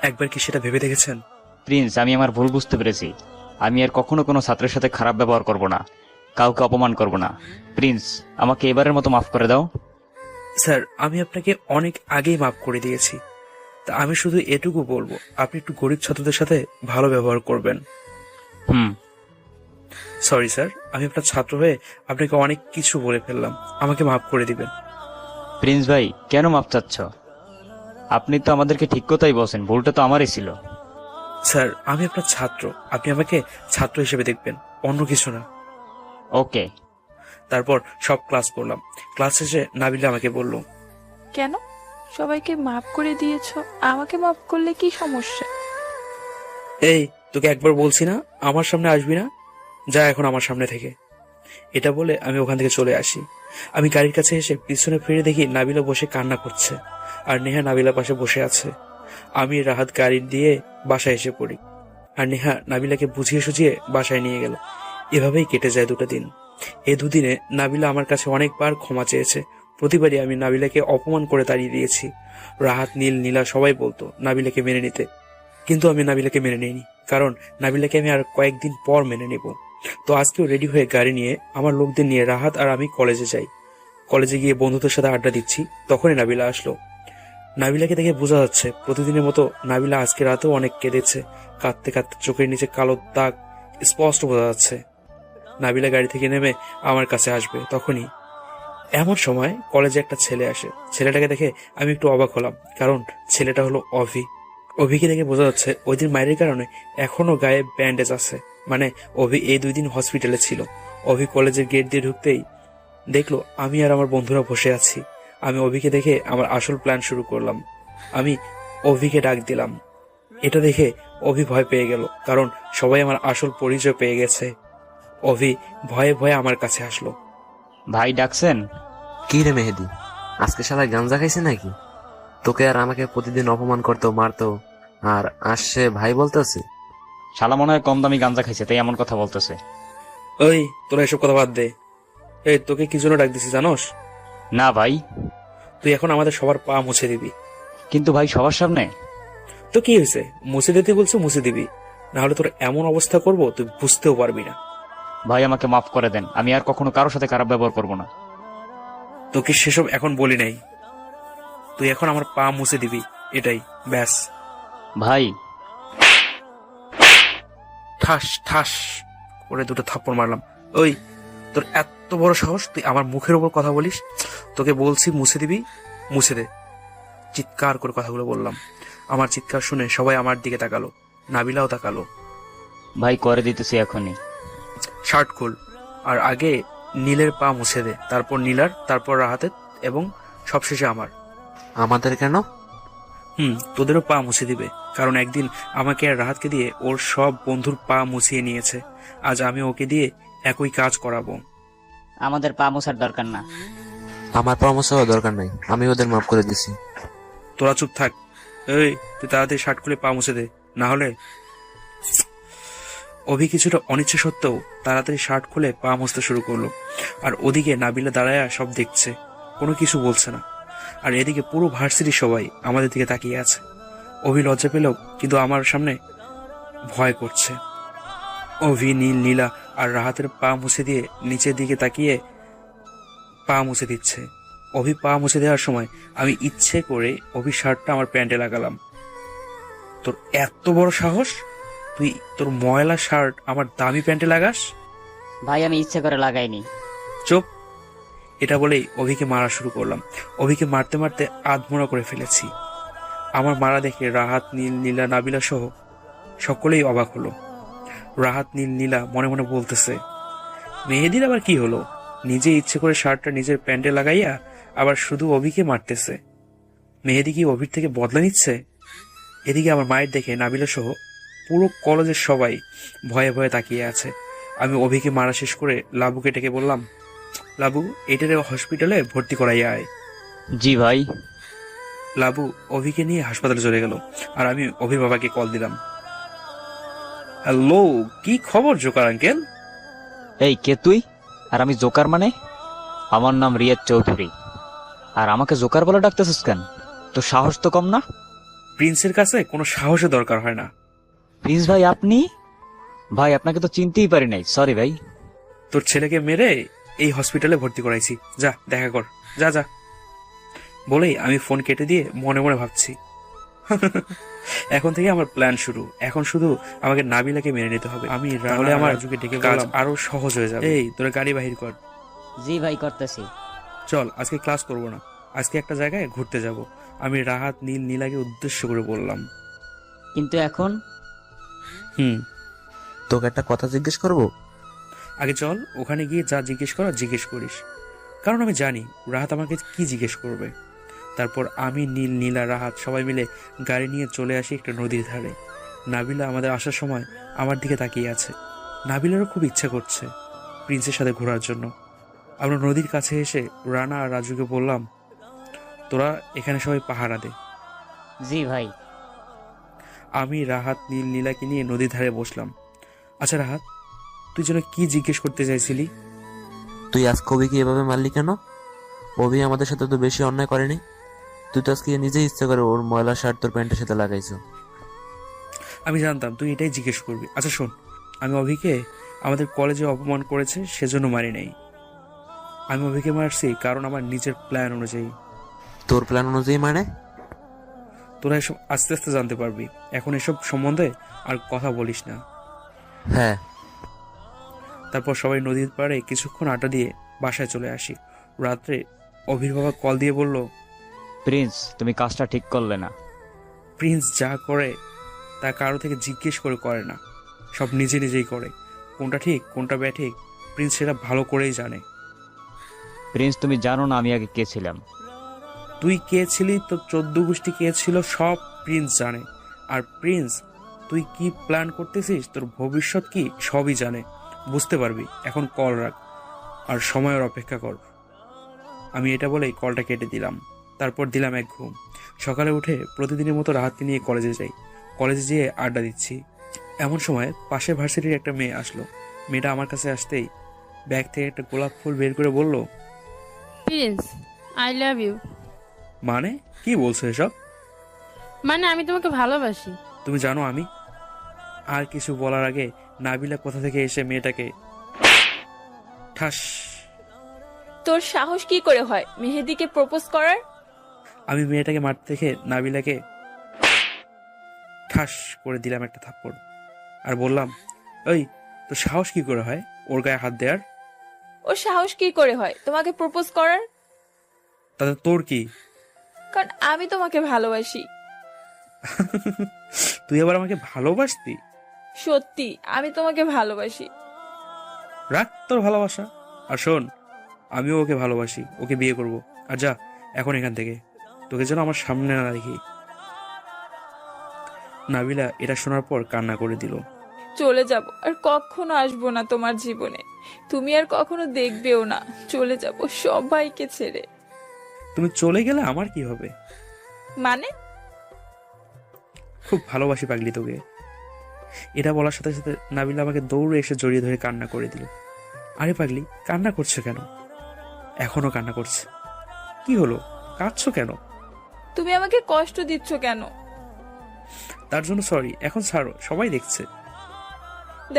একবার কি সেটা ভেবে দেখেছেন? প্রিন্স, আমি আমার ভুল বুঝতে পেরেছি। আমি আর কখনো কোনো ছাত্রের সাথে খারাপ ব্যবহার করব না, কাউকে অপমান করব না। প্রিন্স, আমাকে এবারের মতো মাফ করে দাও। স্যার, আমি আপনাকে অনেক আগেই মাফ করে দিয়েছি। তা আমি শুধু এটুকু বলবো, আপনি একটু গরিব ছাত্রদের সাথে ভালো ব্যবহার করবেন। হুম। সরি স্যার, আমি আপনার ছাত্র হয়ে আপনাকে অনেক কিছু বলে ফেললাম, আমাকে মাফ করে দিবেন। প্রিন্স ভাই, কেন মাফ চাচ্ছ? আপনি তো আমাদেরকে ঠিক কথাই বলছেন, ভুলটা তো আমারই ছিল। স্যার, আমি আপনার ছাত্র, আপনি আমাকে ছাত্র হিসেবে দেখবেন, অন্য কিছু না। ওকে। তারপর সব ক্লাস করলাম। ক্লাস শেষে নাবিলা আমাকে বলল, কেন সবাইকে মাফ করে দিয়েছো, আমাকে মাফ করলে কি সমস্যা? এই তোকে একবার বলছি না আমার সামনে আসবি না, যা এখন আমার সামনে থেকে। এটা বলে আমি ওখান থেকে চলে আসি। আমি গাড়ির কাছে এসে পিছনে ফিরে দেখি নাবিলা বসে কান্না করছে, আর নেহা নাবিলার পাশে বসে আছে। আমি রাহাত গাড়ি দিয়ে বাসায় এসে পড়ি, আর নেহা নাবিলাকে বুঝিয়ে সুঝিয়ে বাসায় নিয়ে গেল। এভাবেই কেটে যায় 2টা দিন। এই 2 দিনে নাবিলা আমার কাছে অনেকবার ক্ষমা চেয়েছে। প্রতিবারই আমি নাবিলাকে অপমান করে তাড়িয়ে দিয়েছি। রাহাত, নীল, নীলা সবাই বলতো নাবিলাকে মেনে নিতে, কিন্তু আমি নাবিলাকে মেনে নিইনি, কারণ নাবিলাকে আমি আর কয়েকদিন পর মেনে নেব। তো আজকেও রেডি হয়ে গাড়ি নিয়ে আমার লোকদের নিয়ে রাহাত আর আমি কলেজে যাই। কলেজে গিয়ে বন্ধুদের সাথে আড্ডা দিচ্ছি, তখনই নাবিলা আসলো। নাবিলাকে দেখে বোঝা যাচ্ছে প্রতিদিনের মতো নাবিলা আজকে রাতেও অনেক কেঁদেছে। কাঁদতে কাঁদতে চোখের নিচে কালো দাগ স্পষ্ট বোঝা যাচ্ছে। নাবিলা গাড়ি থেকে নেমে আমার কাছে আসবে, তখনই এমন সময় কলেজে একটা ছেলে আসে। ছেলেটাকে দেখে আমি একটু অবাক হলাম, কারণ ছেলেটা হলো অভি। অভিকে দেখে বোঝা যাচ্ছে ওই দিন মায়ের কারণে এখনো গায়ে ব্যান্ডেজ আছে, মানে অভি এই 2 দিন হসপিটালে ছিল। অভি কলেজের গেট দিয়ে ঢুকতেই দেখলো আমি আর আমার বন্ধুরা বসে আছি। আমি অভিকে দেখে আমার আসল প্ল্যান শুরু করলাম। আমি অভিকে ডাক দিলাম। এটা দেখে অভি ভয় পেয়ে গেল, কারণ সবাই আমার আসল পরিচয় পেয়ে গেছে। অভি ভয়ে ভয়ে আমার কাছে আসলো। ভাই ডাকছেন? কি রে মেহেদি, আজকে শালা গাঞ্জা খাইছে নাকি? তোকে আর আমাকে প্রতিদিন অপমান করতো, মারতো, আর আসছে ভাই বলতেছে। শালা মনে হয় কম দামি গাঞ্জা খাইছে, তাই এমন কথা বলতেছে। ওই তোরা এসব কথা বাদ দে। এই তোকে কি জন্য ডাক দিছি জানোস? না ভাই। তুই এখন আমাদের সবার পা মুছে দিবি। কিন্তু ভাই, সবার সামনে? তো কি হয়েছে, মুছে দিতে বলছো মুছে দিবি। নাহলে তোর এমন অবস্থা করব তুই বুঝতেও পারবি না। ভাই আমাকে মাফ করে দেন, আমি আর কখনো কারোর সাথে খারাপ ব্যবহার করবো না। তোকে সেসব এখন বলি নাই, তুই এখন আমার পা মুছে দিবি, এটাই ব্যাস। ভাই ঠাস ঠাস করে দুটো থাপ্পড় মারলাম। ওই, তোর এত বড় সাহস তুই আমার মুখের উপর কথা বলিস? তোকে বলছি মুছে দিবি, মুছে দে। চিৎকার করে কথাগুলো বললাম। আমার চিৎকার শুনে সবাই আমার দিকে তাকালো, নাবিলাও তাকালো। ভাই করে দিতেছি এখনই। শার্ট খোল, আর আগে নীলের পা মুছে দে, তারপর নীলার, তারপর রাহাতের, এবং সবশেষে আমার। আমাদের কেন? তোদেরও পা মুছে দিবে, কারণ একদিন আমাকে আর রাহাতকে দিয়ে ওর সব বন্ধুর পা মুছিয়ে নিয়েছে। আজ আমি ওকে দিয়ে একই কাজ করাবো। আমাদের পা মোছার দরকার না। আমার পরামর্শ হওয়ার দরকার নাই, আমি ওদের মাফ করে দিছি। তোরা চুপ থাক। এই, তুই তাড়াতাড়ি শার্ট খুলে পা মুছে দে, না হলে। অভি কিছুটা অনিচ্ছা সত্ত্বেও তাড়াতাড়ি শার্ট খুলে পা মুছতে শুরু করলো। আর ওদিকে নাবিলা দাঁড়ায়া সব দেখছে, কোনো কিছু বলছে না। আর এদিকে পুরো ভার্সিটির সবাই আমাদের দিকে তাকিয়ে আছে। অভি লজ্জা পেলেও কিন্তু আমার সামনে ভয় করছে। অভি, নীল, নীলা আর রাহাতের পা মুছে দিয়ে নিচের দিকে তাকিয়ে পা মুছে দিচ্ছে। অভি পা মুছে দেওয়ার সময় আমি ইচ্ছে করে অভি শার্টটা আমার প্যান্টে লাগালাম। তোর এত বড় সাহস, তুই তোর ময়লা শার্ট আমার দামি প্যান্টে লাগাস? ভাই আমি ইচ্ছে করে লাগাইনি। চুপ। এটা বলেই অভিকে মারা শুরু করলাম। অভিকে মারতে মারতে আধমোড়া করে ফেলেছি। আমার মারা দেখে রাহাত, নীল, নীলা, নাবিলা সহ সকলেই অবাক হলো। রাহাত, নীল, নীলা মনে মনে বলতেছে, মেহেদির আবার কি হলো? নিজে ইচ্ছে করে শার্টটা নিজের প্যান্টে লাগাইয়া আবার শুধু অভিকে মারতেছে। মেহেদি কি অভির থেকে বদলা নিচ্ছে? এদিকে আমার মায়ের দেখে নাবিলা সহ পুরো কলেজের সবাই ভয়ে ভয়ে তাকিয়ে আছে। আমি অভিকে মারা শেষ করে লাবুকে ডেকে বললাম, লাবু, এটারে হসপিটালে ভর্তি করাইয়া আয়। জি ভাই। লাবু অভিকে নিয়ে হাসপাতালে চলে গেল, আর আমি অভির বাবাকে কল দিলাম। হ্যালো, কি খবর জোকার আঙ্কেল? এই কে তুই? আর আমি জোকার মানে? আমার নাম রিয়াদ চৌধুরী। আর আমাকে জোকার বলে ডাকতেছিস কেন? তো সাহস তো কম না? প্রিন্সের কাছে কোনো সাহসের দরকার হয় না। প্রিন্স ভাই আপনি? ভাই আপনাকে তো চিনতেই পারি নাই, সরি ভাই। তোর ছেলেকে মেরে এই হসপিটালে ভর্তি করাইছি, যা দেখা কর, যা যা। বলেই আমি ফোন কেটে দিয়ে মনে মনে ভাবছি, এখন থেকে আমার প্ল্যান শুরু। এখন শুধু আমাকে নাবিলাকে মেনে নিতে হবে। আমি রাহুলে আমার রাজুকে ডেকে কাজ আরো সহজ হয়ে যাবে। এই, তোরা গাড়ি বাহির কর। জি ভাই করতেছি। চল, আজকে ক্লাস করব না, আজকে একটা জায়গায় ঘুরতে যাব। আমি রাহাত, নীল, নীলাকে উদ্দেশ্য করে বললাম। কিন্তু এখন তোকে একটা কথা জিজ্ঞেস করব? আগে চল, ওখানে গিয়ে যা জিজ্ঞেস করা জিজ্ঞেস করিস, কারণ আমি জানি রাহাত আমাকে কি জিজ্ঞেস করবে। তারপর আমি, নীল, নীলা, রাহাত সবাই মিলে গাড়ি নিয়ে চলে আসি একটা নদীর ধারে। নাবিলা আমাদের আসার সময় আমার দিকে তাকিয়ে আছে। নাবিলারও খুব ইচ্ছা করছে প্রিন্সের সাথে ঘোরার জন্য। আমরা নদীর কাছে এসে রানা আর রাজুকে বললাম, তোরা এখানে সবাই পাহারা দে। জি ভাই। আমি রাহাত, নীল, নীলাকে নিয়ে নদীর ধারে বসলাম। আচ্ছা রাহাত, তুই যেন কি জিজ্ঞেস করতে চাইছিলি? তুই আজকে অভিকে এভাবে মারলি কেন? অভি আমাদের সাথে তো বেশি অন্যায় করেনি। তুই তো আজকে নিজেই ইচ্ছে করে ওর ময়লা শার্ট তোর প্যান্টের সাথে লাগাইছো। আমি জানতাম তুই এটাই জিজ্ঞেস করবি। আচ্ছা শোন, আমি অভিকে আমাদের কলেজে অপমান করেছে সেজন্য মারি নাই। আমি অভিকে মারছি কারণ আমার নিজের প্ল্যান অনুযায়ী। তোর প্ল্যান অনুযায়ী মানে? তোরা এসব আস্তে আস্তে জানতে পারবি, এখন এসব সম্বন্ধে আর কথা বলিস না। হ্যাঁ। তারপর সবাই নদীর পাড়ে কিছুক্ষণ আড্ডা দিয়ে বাসায় চলে আসি। রাত্রে অভির বাবা কল দিয়ে বলল, প্রিন্স তুমি কাজটা ঠিক করলে না। প্রিন্স যা করে তা কারো থেকে জিজ্ঞেস করে করে না, সব নিজে নিজেই করে। কোনটা ঠিক কোনটা ব্যাঠিক প্রিন্স সেটা ভালো করেই জানে। প্রিন্স তুমি জানো না আমি আগে কে ছিলাম? তুই কে ছিলি, তোর 14 গোষ্ঠী কে ছিল, সব প্রিন্স জানে। আর প্রিন্স তুই কি প্ল্যান করতেছিস, তোর ভবিষ্যৎ কি, সবই জানে। বুঝতে পারবি। এখন কল রাখ আর সময়ের অপেক্ষা কর। আমি এটা বলেই কলটা কেটে দিলাম। তারপর দিলাম এক ঘুম। সকালে উঠে প্রতিদিনের মতো রাহাতকে নিয়ে কলেজে যাই। কলেজে যেয়ে আড্ডা দিচ্ছি, এমন সময় পাশের ভার্সিটির একটা মেয়ে আসলো। মেয়েটা আমার কাছে আসতেই ব্যাগ থেকে একটা গোলাপ ফুল বের করে বলল, প্রিন্স, আই লাভ ইউ। মানে কি বলছো এসব? মানে আমি তোমাকে ভালোবাসি। তুমি জানো আমি? আর কিছু বলার আগে নাবিলা কোথা থেকে এসে মেয়েটাকে ঠাস। তোর সাহস কি করে হয় মেহেদিকে প্রপোজ করার? আমি মেয়েটাকে মারতে দেখে নাবিলাকে ঠাস করে দিলাম একটা থাপ্পড়, আর বললাম, ওই তোর সাহস কি করে হয় ওর গায়ে হাত দেওয়ার? ওর সাহস কি করে হয় তোমাকে প্রপোজ করার? তাতে তোর কি? কারণ আমি তোমাকে ভালোবাসি। তুই আবার আমাকে ভালোবাসতি? সত্যি আমি তোমাকে ভালোবাসি। রাখ তোর ভালোবাসা, আর শোন, আমিও ওকে ভালোবাসি, ওকে বিয়ে করব। আর যা এখন এখান থেকে, তোকে যেন আমার সামনে না দেখি। নাবিলা এটা শোনার পর কান্না করে দিল। চলে যাব, আর কখনো আসবো না তোমার জীবনে, তুমি আর কখনো দেখবেও না। চলে যাব সবাইকে ছেড়ে। তুমি চলে গেলে আমার কি হবে? মানে? খুব ভালোবাসি পাগলি তোকে। এটা বলার সাথে সাথে নাবিলা আমাকে দৌড়ে এসে জড়িয়ে ধরে কান্না করে দিল। আরে পাগলি, কান্না করছে কেন? এখনো কান্না করছে। কি হলো, কাঁদছো কেন? তুমি আমাকে কষ্ট দিচ্ছ কেন? তার জন্য সরি, এখন ছাড়ো, সবাই দেখছে।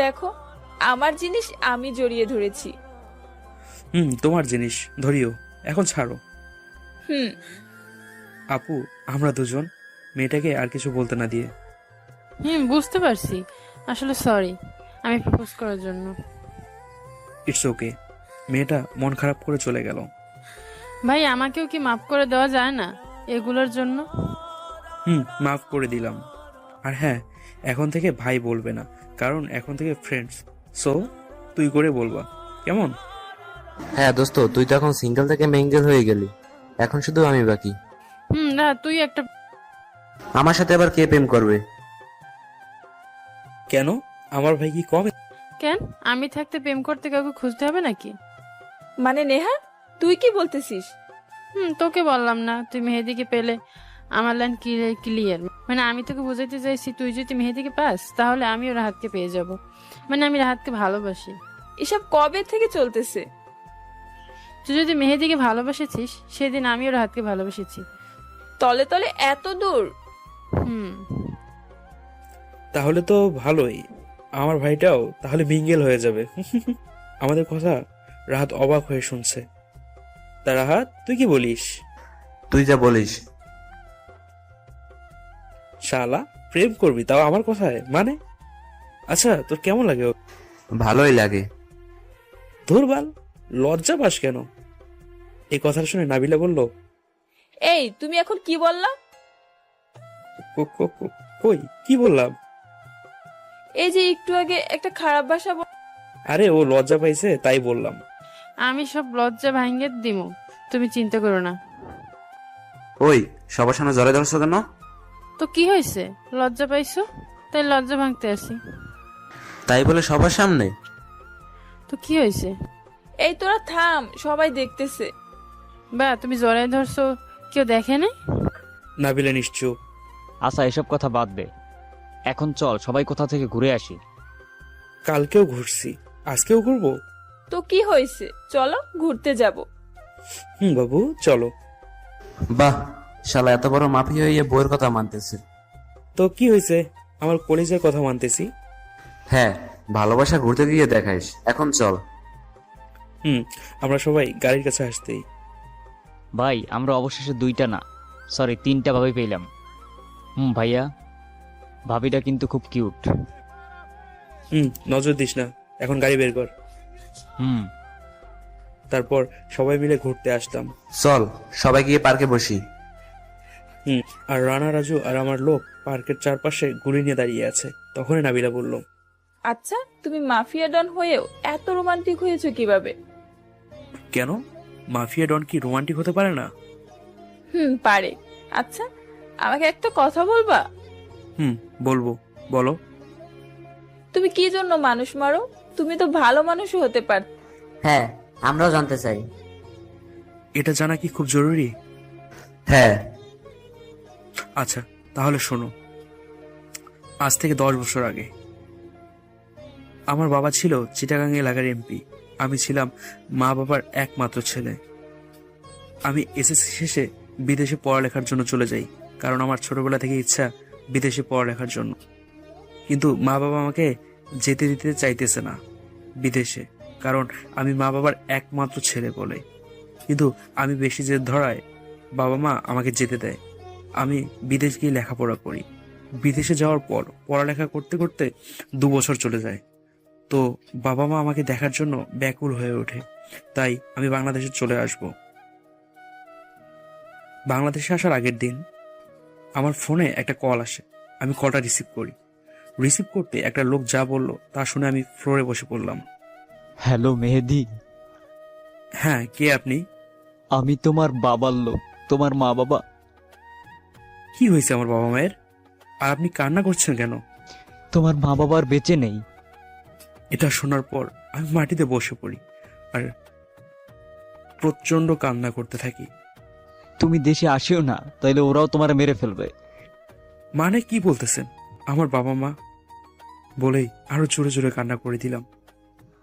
দেখো, আমার জিনিস আমি জড়িয়ে ধরেছি। তোমার জিনিস ধরিও, এখন ছাড়ো। হুম। আপু, আমরা দুজন মেয়েটাকে আর কিছু বলতে না দিয়ে। বুঝতে পারছি। আসলে সরি আমি প্রপোজ করার জন্য। It's okay. মেয়েটা মন খারাপ করে চলে গেল। ভাই আমাকেও কি মাফ করে দেওয়া যায় না এগুলোর জন্য? মাফ করে দিলাম। আর হ্যাঁ, এখন থেকে ভাই বলবে না, কারণ এখন থেকে ফ্রেন্ডস। সো তুই করে বলবা, কেমন? হ্যাঁ দোস্ত, তুই তো এখন সিঙ্গেল থেকে মিঙ্গেল হয়ে গেলি, এখন শুধু আমি বাকি। না তুই একটা আমার সাথে আবার কে প্রেম করবে? কেন, আমার ভাই কি কম? কেন আমি থাকতে প্রেম করতে কাউকে খুঁজতে হবে নাকি? মানে নেহা, তুই কি বলতেছিস? তোকে বললাম না, তুই মেহেদিকে পেলে আমার লাইন ক্লিয়ার। মানে আমি তোকে বোঝাইতে চাইছি, তুই যদি মেহেদিকে পাস তাহলে আমিও রাহাতকে পেয়ে যাব। মানে আমি রাহাতকে ভালোবাসি। এসব কবে থেকে চলতেছে? তুই যদি মেহেদিকে ভালোবাসেছিস সেদিন আমিও রাহাতকে ভালোবেসেছি। তলে তলে এত দূর? তাহলে তো ভালোই, আমার ভাইটাও তাহলে মিঙ্গেল হয়ে যাবে। আমাদের কথা রাহাত অবাক হয়ে শুনছে। তা রাহাত, তুই কি বলিস? তুই যা বলিস। শালা, প্রেম করবি তাও আমার কথায়? মানে আচ্ছা, তোর কেমন লাগে? ভালোই লাগে। ধুরবাল, লজ্জা পাস কেন? এই কথাটা শুনে নাবিলা বলল, এই তুমি এখন কি বললা? কই কি বললাম? এই যে একটু আগে একটা খারাপ ভাষা আরে ও লজ্জা পাইছে তাই বললাম। আমি সব লজ্জা ভাঙ্গে দিমু, তুমি চিন্তা করো না। ওই সবার সামনে জলে ধরছো কেন? তো কি হয়েছে, লজ্জা পাইছো তাই লজ্জা ভাঙতে আসি। তাই বলে সবার সামনে? তো কি হয়েছে? এই তোরা থাম, সবাই দেখতেছে। বা তুমি জড়াই ধরছো, কেউ দেখে নাই? নাবিলা নিশ্চুপ। আচ্ছা এসব কথা বাদ দে, এখন চল সবাই কোথা থেকে ঘুরে আসি। কালকেও ঘুরছি, আজকেও ঘুরবো। তো কি হয়েছে, চলো ঘুরতে যাব। বাবু চলো। বাহ, শালা এত বড় মাফি হয়ে বউয়ের কথা মানতেছে। তো কি হয়েছে, আমার কলেজের কথা মানতেছি। হ্যাঁ, ভালোবাসা ঘুরতে গিয়ে দেখাইস, এখন চল। আমরা সবাই গাড়ির কাছে আসতেই, ভাই আমরা অবশেষে 2টা না, সরি 3টা ভাবি পেলাম। ভাইয়া, ভাবিটা কিন্তু খুব কিউট। নজর দিস না, এখন গাড়ি বের কর। তারপর সবাই মিলে ঘুরতে আসতাম। চল সবাই গিয়ে পার্কে বসি। আর রানা, রাজু আর আমার লোক পার্কের চারপাশে গুলি নিয়ে দাঁড়িয়ে আছে। তখনই নাবিলা বলল, আচ্ছা তুমি মাফিয়া ডন হয়েও এত রোমান্টিক হয়েছো কিভাবে? কেন, মাফিয়া ডন কি রোমান্টিক হতে পারে না? পারে। আচ্ছা আমাকে একটা কথা বলবা? বলবো, বলো। তুমি কি জন্য মানুষ মারো? তুমি তো ভালো মানুষও হতে পার। হ্যাঁ, আমরাও জানতে চাই। এটা জানা কি খুব জরুরি? হ্যাঁ। আচ্ছা তাহলে শোনো। আজ থেকে 10 বছর আগে আমার বাবা ছিল চিটাগাং এলাকার এমপি। আমি ছিলাম মা বাবার একমাত্র ছেলে। আমি এসএসসি শেষে বিদেশে পড়ালেখার জন্য চলে যাই, কারণ আমার ছোটবেলা থেকে ইচ্ছা বিদেশে পড়ালেখার জন্য। কিন্তু মা বাবা আমাকে যেতে দিতে চাইতেছে না বিদেশে, কারণ আমি মা বাবার একমাত্র ছেলে বলে। কিন্তু আমি বেশি জেদ ধরায় বাবা মা আমাকে যেতে দেয়। আমি বিদেশ গিয়ে লেখাপড়া করি। বিদেশে যাওয়ার পর পড়ালেখা করতে করতে 2 বছর চলে যায়। তো বাবা মা আমাকে দেখার জন্য ব্যাকুল হয়ে ওঠে, তাই আমি বাংলাদেশে চলে আসব। বাংলাদেশে আসার আগের দিন আমার ফোনে একটা কল আসে। আমি কলটা রিসিভ করি। রিসিভ করতে একটা লোক যা বলল তা শুনে আমি ফ্লোরে বসে পড়লাম। হ্যালো মেহেদি, হ্যাঁ, কে আপনি? আমি তোমার বাবার লোক। তোমার মা বাবা? কি হয়েছে আমার বাবা মায়ের? আর আপনি কান্না করছেন কেন? তোমার মা বাবার বেঁচে নেই। এটা শোনার পর আমি মাটিতে বসে পড়ি আর প্রচন্ড কান্না করতে থাকি। তুমি দেশে আসিও না, তাইলে ওরাও তোমার মেরে ফেলবে। মানে কি বলতেছেন? আমার বাবা মা? বলেই আরো জোরে জোরে কান্না করে দিলাম।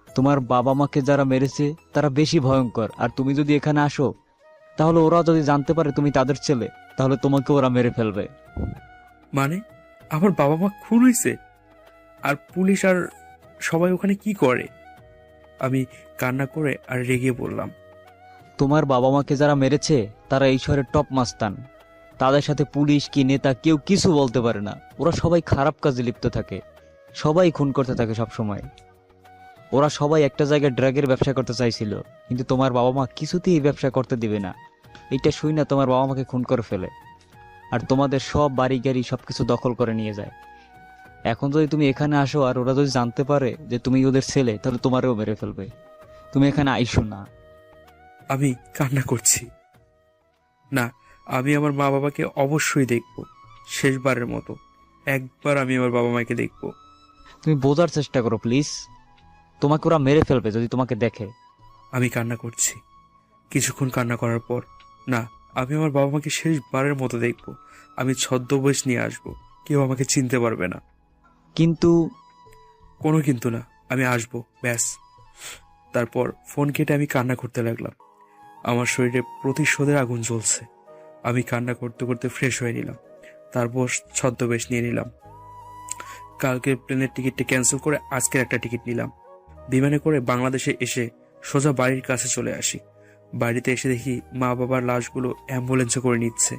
তোমার বাবা মাকে যারা মেরেছে তারা বেশি ভয়ঙ্কর, আর তুমি যদি এখানে আসো তাহলে ওরা যদি জানতে পারে তুমি তাদের ছেলে, তাহলে তোমাকে ওরা মেরে ফেলবে। মানে আমার বাবা মা খুন হয়েছে? আর পুলিশ আর সবাই ওখানে কি করে? আমি কান্না করে আর রেগে বললাম, তোমার বাবা মাকে যারা মেরেছে তারা এই শহরের টপ মাস্তান। তাদের সাথে পুলিশ কি নেতা কেউ কিছু বলতে পারে না। ওরা সবাই খারাপ কাজে লিপ্ত থাকে, সবাই খুন করতে থাকে সব সময়। ওরা সবাই একটা জায়গায় ড্রাগের ব্যবসা করতে চাইছিল, কিন্তু তোমার বাবা মা কিছুতেই এই ব্যবসা করতে দিবে না। এইটা শুই না তোমার বাবা মাকে খুন করে ফেলে, আর তোমাদের সব বাড়ি গাড়ি সবকিছু দখল করে নিয়ে যায়। এখন যদি তুমি এখানে আসো আর ওরা যদি জানতে পারে যে তুমি ওদের ছেলে, তাহলে তোমারও মেরে ফেলবে। তুমি এখানে আইসো না। আমি কান্না করছি। না, আমি আমার মা বাবাকে অবশ্যই দেখব, শেষবারের মতো একবার আমি আমার বাবা মাকে দেখব। তুমি বোঝার চেষ্টা করো প্লিজ। তোমাকে ওরা মেরে ফেলবে যদি তোমাকে দেখে। আমি কান্না করছি। কিছুক্ষণ কান্না করার পর, না, আমি আমার বাবা মাকে শেষবারের মতো দেখব। আমি ছদ্মবেশ নিয়ে আসব, কেউ আমাকে চিনতে পারবে না। কিন্তু কোনো কিন্তু না, আমি আসবো, ব্যাস। তারপর ফোন কেটে আমি কান্না করতে লাগলাম। আমার শরীরে প্রতিশোধের আগুন জ্বলছে। আমি কান্না করতে করতে ফ্রেশ হয়ে নিলাম, তারপর ছদ্মবেশ নিয়ে নিলাম। কালকে প্লেনের টিকিটটা ক্যান্সেল করে আজকের একটা টিকিট নিলাম। বিমানে করে বাংলাদেশে এসে সোজা বাড়ির কাছে চলে আসি। বাড়িতে এসে দেখি মা বাবার লাশগুলো অ্যাম্বুলেন্সে করে নিচ্ছে।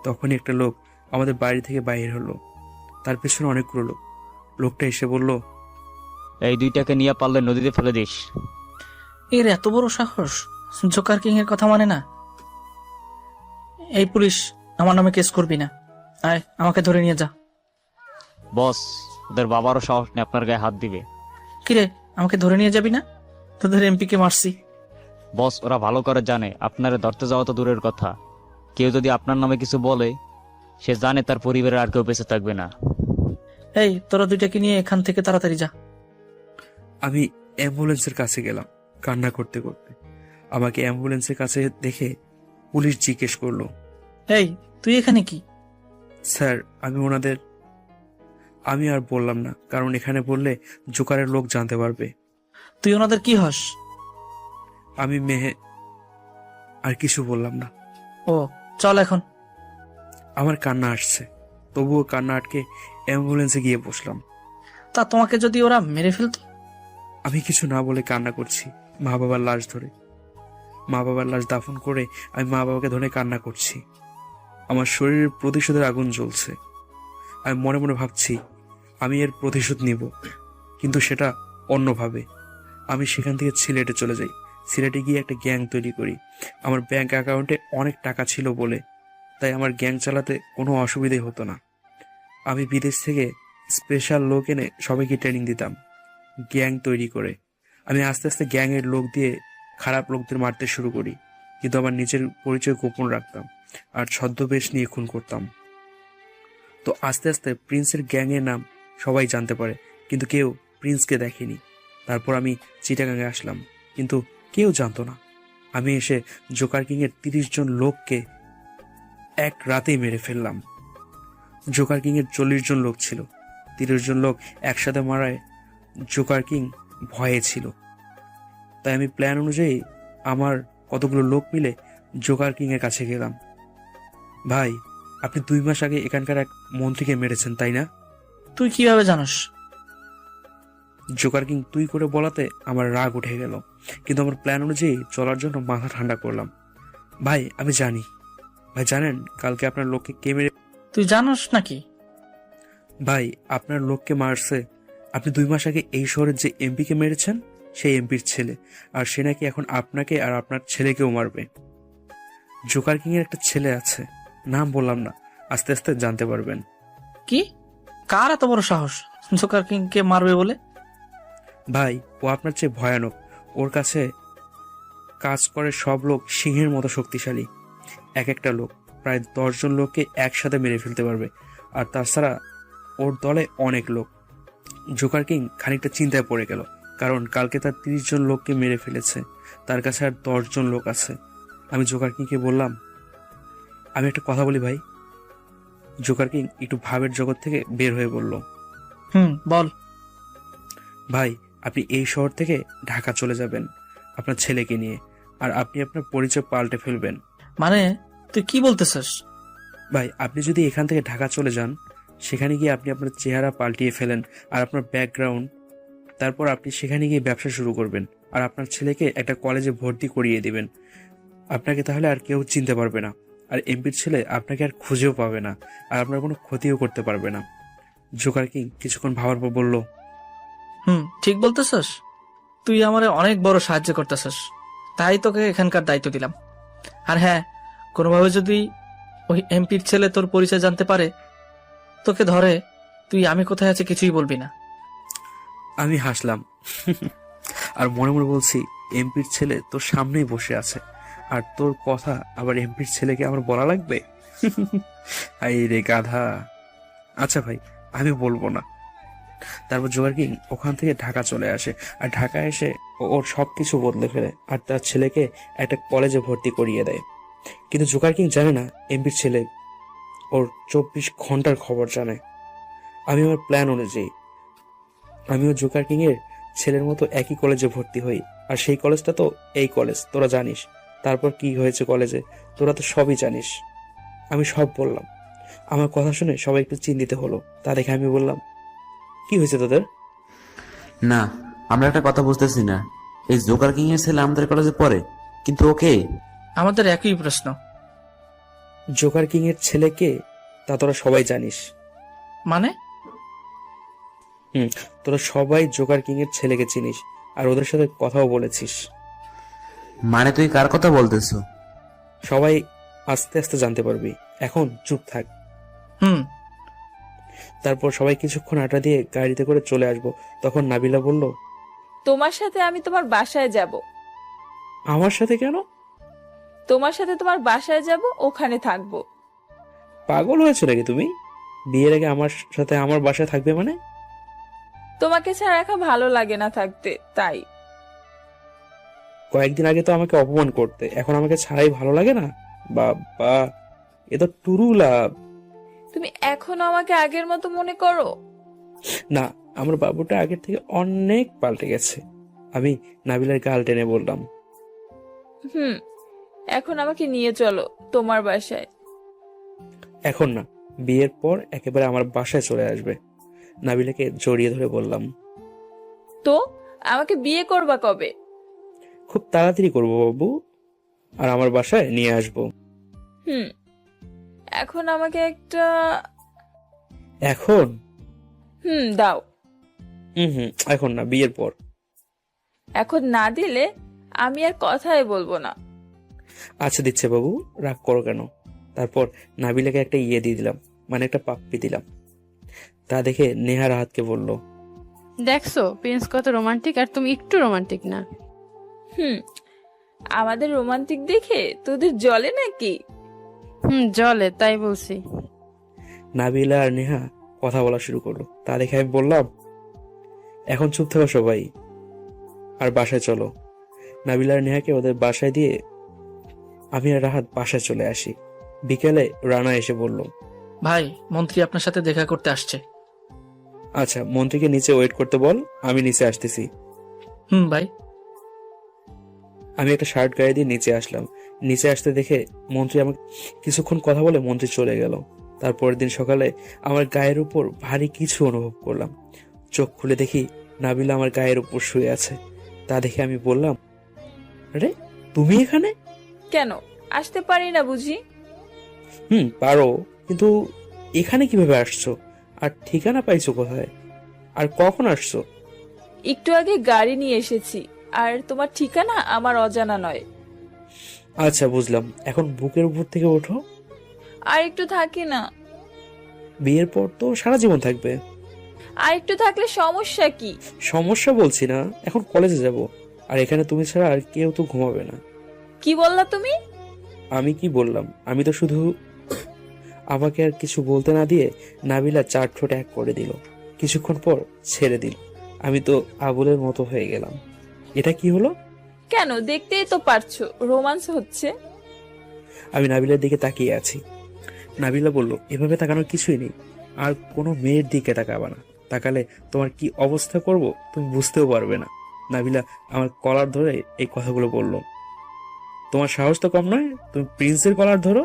তখনই একটা লোক আমাদের বাড়ি থেকে বাইরে হলো, তার পেছনে অনেকগুলো লোক। লোকটা এসে বলল, এই দুইটাকে নিয়ে পারলে নদীতে ফেলে দিস। এর এত বড় সাহস! জোকার কিং এর কথা মানে না। এই পুলিশ, আমার নামে কেস করবি না। আয়, আমাকে ধরে নিয়ে যা। বস, ওদের বাবারও সাহস নেই আপনার গায়ে হাত দিবে। কিরে, আমাকে ধরে নিয়ে যাবি না? তোদের এমপি কে মারছি। বস, ওরা ভালো করে জানে আপনারা ধরতে যাওয়া তো দূরের কথা, কেউ যদি আপনার নামে কিছু বলে সে জানে তার পরিবারের আর কেউ বেঁচে থাকবে না। এই, তোরা দুইটাকে নিয়ে এখান থেকে তাড়াতাড়ি যা। আমি অ্যাম্বুলেন্সের কাছে গেলাম কান্না করতে করতে। আমাকে অ্যাম্বুলেন্সের কাছে দেখে পুলিশ জিজ্ঞেস করলো, এই, তুই এখানে কি? স্যার, আমি আর বললাম না, কারণ এখানে বললে জোকারের লোক জানতে পারবে। তুই ওনাদের কি হস? আমি আর কিছু বললাম না। ও, চল এখন। আমার কান্না আসছে, তবুও কান্না আটকে অ্যাম্বুলেন্সে গিয়ে বসলাম। তা তোমাকে যদি ওরা মেরে ফেলতো? আমি কিছু না বলে কান্না করছি মা বাবার লাশ ধরে। মা বাবার লাশ দাফন করে আমি মা বাবাকে ধরে কান্না করছি। আমার শরীরের প্রতিশোধের আগুন জ্বলছে। আমি মনে মনে ভাবছি আমি এর প্রতিশোধ নিব, কিন্তু সেটা অন্যভাবে। আমি সেখান থেকে সিলেটে চলে যাই। সিলেটে গিয়ে একটা গ্যাং তৈরি করি। আমার ব্যাংক অ্যাকাউন্টে অনেক টাকা ছিল বলে তাই আমার গ্যাং চালাতে কোনো অসুবিধে হতো না। আমি বিদেশ থেকে স্পেশাল লোক এনে সবাইকে ট্রেনিং দিতাম গ্যাং তৈরি করে। আমি আস্তে আস্তে গ্যাংয়ের লোক দিয়ে খারাপ লোকদের মারতে শুরু করি, কিন্তু আমার নিজের পরিচয় গোপন রাখতাম আর ছদ্মবেশ নিয়ে খুন করতাম। তো আস্তে আস্তে প্রিন্সের গ্যাংয়ের নাম সবাই জানতে পারে, কিন্তু কেউ প্রিন্সকে দেখেনি। তারপর আমি চিটাগাঙে আসলাম, কিন্তু কেউ জানতো না। আমি এসে জোকার কিংয়ের 30 জন লোককে এক রাতেই মেরে ফেললাম। জোকার কিংয়ের 40 জন লোক ছিল। 30 জন লোক একসাথে মারায় জোকার কিং ভয়ে ছিল। তাই আমি প্ল্যান অনুযায়ী আমার কতগুলো লোক মিলে জোকার কিংয়ের কাছে গেলাম। ভাই, আপনি 2 মাস আগে এখানকার এক মন্ত্রীকে মেরেছেন, তাই না? তুই কিভাবে জানোস? জোকার কিং তুই করে বলাতে আমার রাগ উঠে গেল, কিন্তু আমার প্ল্যান অনুযায়ী চলার জন্য মাথা ঠান্ডা করলাম। ভাই আমি জানি। ভাই জানেন কালকে আপনার লোককে কে মেরে? তুই জানোস নাকি? ভাই আপনার লোককে মারছে। আপনি 2 মাস আগে এই শহরের যে এমপি কে মেরেছেন সেই এমপির ছেলে, আর সে নাকি এখন আপনাকে আর আপনার ছেলেকেও মারবে। জোকার কিং এর একটা ছেলে আছে, নাম বললাম না, আস্তে আস্তে জানতে পারবেন। কি? কার এত বড় সাহস জোকার কিংকে মারবে বলে? ভাই ও আপনার চেয়ে ভয়ানক। ওর কাছে কাজ করে সব লোক সিংহের মতো শক্তিশালী। এক একটা লোক প্রায় 10 জন লোককে একসাথে মেরে ফেলতে পারবে, আর তাছাড়া ওর দলে অনেক লোক। জোকার কিং খানিকটা চিন্তায় পড়ে গেল, কারণ কালকে তার 30 জন লোককে মেরে ফেলেছে, তার কাছে আর 10 জন লোক আছে। আমি জোকার কিংকে বললাম, আমি একটা কথা বলি ভাই। জোকার কিং একটু ভাবের জগৎ থেকে বের হয়ে বলল, বল। ভাই আপনি এই শহর থেকে ঢাকা চলে যাবেন আপনার ছেলেকে নিয়ে, আর আপনি আপনার পরিচয় পাল্টে ফেলবেন। মানে তুই কি বলতেছিস? ভাই আপনি যদি এখান থেকে ঢাকা চলে যান, সেখানে গিয়ে আপনি আপনার চেহারা পাল্টিয়ে ফেলেন আর আপনার ব্যাকগ্রাউন্ড, তারপর আপনি সেখানে গিয়ে ব্যবসা শুরু করবেন, আর আপনার ছেলেকে একটা কলেজে ভর্তি করিয়ে দিবেন। আপনাকে তাহলে আর কেউ চিনতে পারবে না, আর এমপির ছেলে আপনাকে আর খুঁজেও পাবে না, আর আপনার কোনো ক্ষতিও করতে পারবে না। জোকার কিং কিছুক্ষণ ভাবার পর বলল, ঠিক বলতেছিস। তুই আমারে অনেক বড় সাহায্য করতেছিস, তাই তোকে এখানকার দায়িত্ব দিলাম। আর হ্যাঁ, কোনোভাবে যদি ওই এমপির ছেলে তোর পরিচয় জানতে পারে, তোকে ধরে, তুই আমি কোথায় আছি কিছুই বলবি না। আমি হাসলাম আর মনে মনে বলছি, এমপির ছেলে তোর সামনেই বসে আছে, আর তোর কথা আবার এমপির ছেলেকে আমার বলা লাগবে? আই রে গাধা। আচ্ছা ভাই আমি বলবো না। তারপর জোগাড় কিং ওখান থেকে ঢাকা চলে আসে, আর ঢাকায় এসে ওর সবকিছু বদলে ফেলে, আর তার ছেলেকে একটা কলেজে ভর্তি করিয়ে দেয়। কিন্তু জোগাড় কিং জানে না এমপির ছেলে ওর 24 ঘন্টার খবর জানে। আমি আমার প্ল্যান অনুযায়ী আমিও জোকার কিং এর ছেলের মতো একই কলেজে ভর্তি হই, আর সেই কলেজটা তো এই কলেজ, তোরা জানিস। তারপর কি হয়েছে কলেজে তোরা তো সবই জানিস। আমি সব বললাম। আমার কথা শুনে সবাই একটু চিন্তিত হলো। তা দেখে আমি বললাম, কি হয়েছে তোদের? না, আমরা একটা কথা বুঝতেছি না। এই জোকার কিং এর ছেলে আমাদের কলেজে পড়ে, কিন্তু ওকে আমাদের একই প্রশ্ন। জোকার কিং এর ছেলেকে তা তোরা সবাই জানিস। মানে? তোরা সবাই জোকার কিং এর ছেলেকে চিনিস, আর ওদের সাথে কথাও বলেছিস। মানে তুই কার কথা বলতেছো? সবাই আস্তে আস্তে জানতে পারবি, এখন চুপ থাক। তারপর সবাই কিছুক্ষণ আড্ডা দিয়ে গাড়িতে করে চলে আসবো। তখন নাবিলা বলল, তোমার সাথে আমি তোমার বাসায় যাব। আমার সাথে কেন? তোমার সাথে তোমার বাসায় যাব, ওখানে থাকবো। পাগল হয়েছে নাকি তুমি? বিয়ের আগে আমার সাথে আমার বাসায় থাকবে মানে? তোমাকে ছাড়া একা ভালো লাগে না থাকতে, তাই। কয়েকদিন আগে তো আমাকে অপমান করতে, এখন আমাকে ছাড়াই ভালো লাগে না? বাবা, এ তো টুরু লাভ। তুমি এখনো আমাকে আগের মতো মনে করো? না, আমার বাবুটা আগের থেকে অনেক পাল্টে গেছে। আমি নাবিলার গাল টেনে বললাম, এখন আমাকে নিয়ে চলো তোমার বাসায়। এখন না, বিয়ের পর একেবারে আমার বাসায় চলে আসবে। নাবিলাকে জড়িয়ে ধরে বললাম, তো আমাকে বিয়ে করবা কবে? খুব তাড়াতাড়ি করবো বাবু, আর আমার বাসায় নিয়ে আসবো। এখন আমাকে একটা এখন? দাও। এখন না, বিয়ের পর। এখন না দিলে আমি আর কথাই বলবো না। আচ্ছা দিচ্ছে বাবু, রাগ করো কেন? তারপর নাবিলাকে একটা ইয়ে দিয়ে দিলাম, মানে একটা পাপ্পি দিলাম। তা দেখে নেহা রাহাতকে বলল, দেখছো প্রিন্স কত রোমান্টিক, আর তুমি একটু রোমান্টিক না। আমাদের রোমান্টিক দেখে তোদের জলে নাকি? জলে, তাই বলছি। নাবিলা আর নেহা কথা বলা শুরু করলো। তা দেখে আমি বললাম, এখন চুপ থাকো সবাই, আর বাসায় চলো। নাবিলা আর নেহাকে ওদের বাসায় দিয়ে আমি আর রাহাত বাসায় চলে আসি। বিকেলে রানা এসে বলল, ভাই, মন্ত্রী আপনার সাথে দেখা করতে আসছে। আচ্ছা, মন্ত্রীকে নিচে ওয়েট করতে বল, আমি নিচে আসতেছি। ভাই। আমি একটা শার্ট গায়ে দিয়ে নিচে আসলাম। নিচে আসতে দেখে মন্ত্রী আমাকে কিছুক্ষণ কথা বলে মন্ত্রী চলে গেল। তারপরের দিন সকালে আমার গায়ের উপর ভারী কিছু অনুভব করলাম। চোখ খুলে দেখি নাবিলা আমার গায়ের উপর শুয়ে আছে। তা দেখে আমি বললাম, আরে তুমি এখানে? কেন আসতে পারি না বুঝি? পারো, কিন্তু এখানে কিভাবে আসছো? আর ঠিকানা পাইছো কোথায়? আর কখন আসছো? একটু আগে গাড়ি নিয়ে এসেছি, আর তোমার ঠিকানা আমার অজানা নয়। আচ্ছা বুঝলাম, এখন বুকের উপর থেকে ওঠো। আর একটু থাকি না? বিয়ের পর তো সারা জীবন থাকবে। আর একটু থাকলে সমস্যা কি? সমস্যা বলছি না, এখন কলেজে যাব, আর এখানে তুমি ছাড়া আর কেউ তো ঘুমাবে না। কি বললা তুমি? আমি কি বললাম? আমি তো শুধু আমাকে আর কিছু বলতে না দিয়ে নাবিলা 4 ঠোঁট এক করে দিল। কিছুক্ষণ পর ছেড়ে দিল। আমি তো আবুলের মতো হয়ে গেলাম। এটা কি হলো? কেন, দেখতেই তো পারছো রোমান্স হচ্ছে। আমি নাবিলার দিকে তাকিয়ে আছি। নাবিলা বলল, এভাবে তাকানোর কিছুই নেই, আর কোনো মেয়ের দিকে তাকাবা না। তাকালে তোমার কি অবস্থা করব তুমি বুঝতেও পারবে না। নাবিলা আমার কলার ধরে এই কথাগুলো বলল। তোমার সাহস তো কম নয়, তুমি প্রিন্সের কলার ধরো।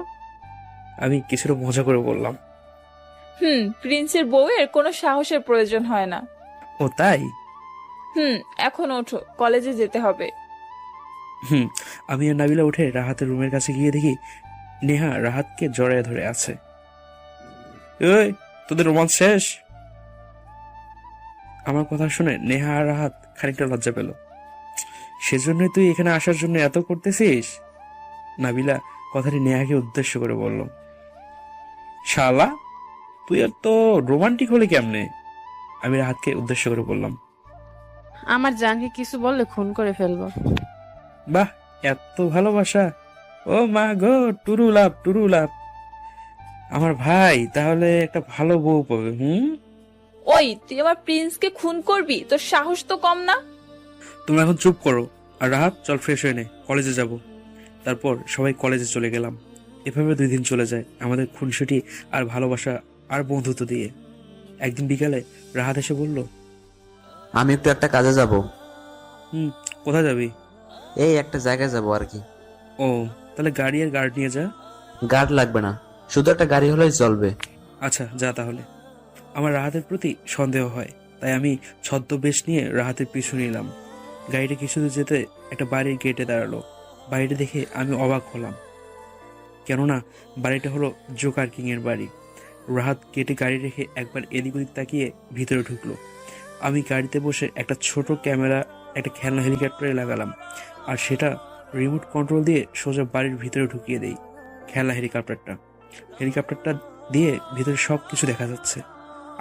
আমি কিছুটা মজা করে বললাম। প্রিন্সের বউয়ের কোনো সাহসের প্রয়োজন হয় না। ও তাই? এখন ওঠো, কলেজে যেতে হবে। আমি আর নাবিলা উঠে রাহাতের রুমের কাছে গিয়ে দেখি নেহা রাহাতকে জড়ায় ধরে আছে। এই, তোদের রোমান্স শেষ? আমার কথা শুনে নেহা আর রাহাত খানিকটা লজ্জা পেল। সেজন্যই তুই এখানে আসার জন্য এত করতেছিস? নাবিলা কথাটি নেহাকে উদ্দেশ্য করে বলল। শালা, তুই আর তো রোমান্টিক হলে কেমনে? আমি রাহাতকে উদ্দেশ্য করে বললাম। আমার জানকে কিছু বললে খুন করে ফেলবো। বাহ, এত ভালোবাসা! ও মা গো, টুরু লাভ টুরু লাভ। আমার ভাই তাহলে একটা ভালো বউ পাবে। ওই, তুই আমার প্রিন্সকে খুন করবি? তোর সাহস তো কম না। তুমি এখন চুপ করো, আর রাহাত চল ফ্রেশ হয়ে নে, কলেজে যাব। তারপর সবাই কলেজে চলে গেলাম। এভাবে 2 দিন চলে যায় আমাদের খুনসুটি আর ভালোবাসা আর বন্ধুত্ব দিয়ে। একদিন বিকালে রাহাত এসে বলল, আমি একটু একটা কাজে যাব। কোথায় যাবি? এই একটা জায়গায় যাব আর কি। ও, তাহলে গাড়ি আর গার্ড নিয়ে যা। গার্ড লাগবে না, শুধু একটা গাড়ি হলেই চলবে। আচ্ছা যা তাহলে। আমার রাহাতের প্রতি সন্দেহ হয়, তাই আমি ছদ্মবেশ নিয়ে রাহাতের পিছু নিলাম। গাড়িটা কিছু দূর যেতে একটা বাড়ির গেটে দাঁড়ালো। বাড়িটা দেখে আমি অবাক হলাম, কেননা বাড়িটা হলো জোকার কিং এর বাড়ি। রাহাত গেটে গাড়ি রেখে একবার এদিক ওদিক তাকিয়ে ভিতরে ঢুকলো। আমি গাড়িতে বসে একটা ছোট ক্যামেরা, একটা খেলনা হেলিকপ্টারে লাগালাম, আর সেটা রিমোট কন্ট্রোল দিয়ে সোজা বাড়ির ভিতরে ঢুকিয়ে দেই। খেলনা হেলিকপ্টারটা দিয়ে ভিতরে সব কিছু দেখা যাচ্ছে।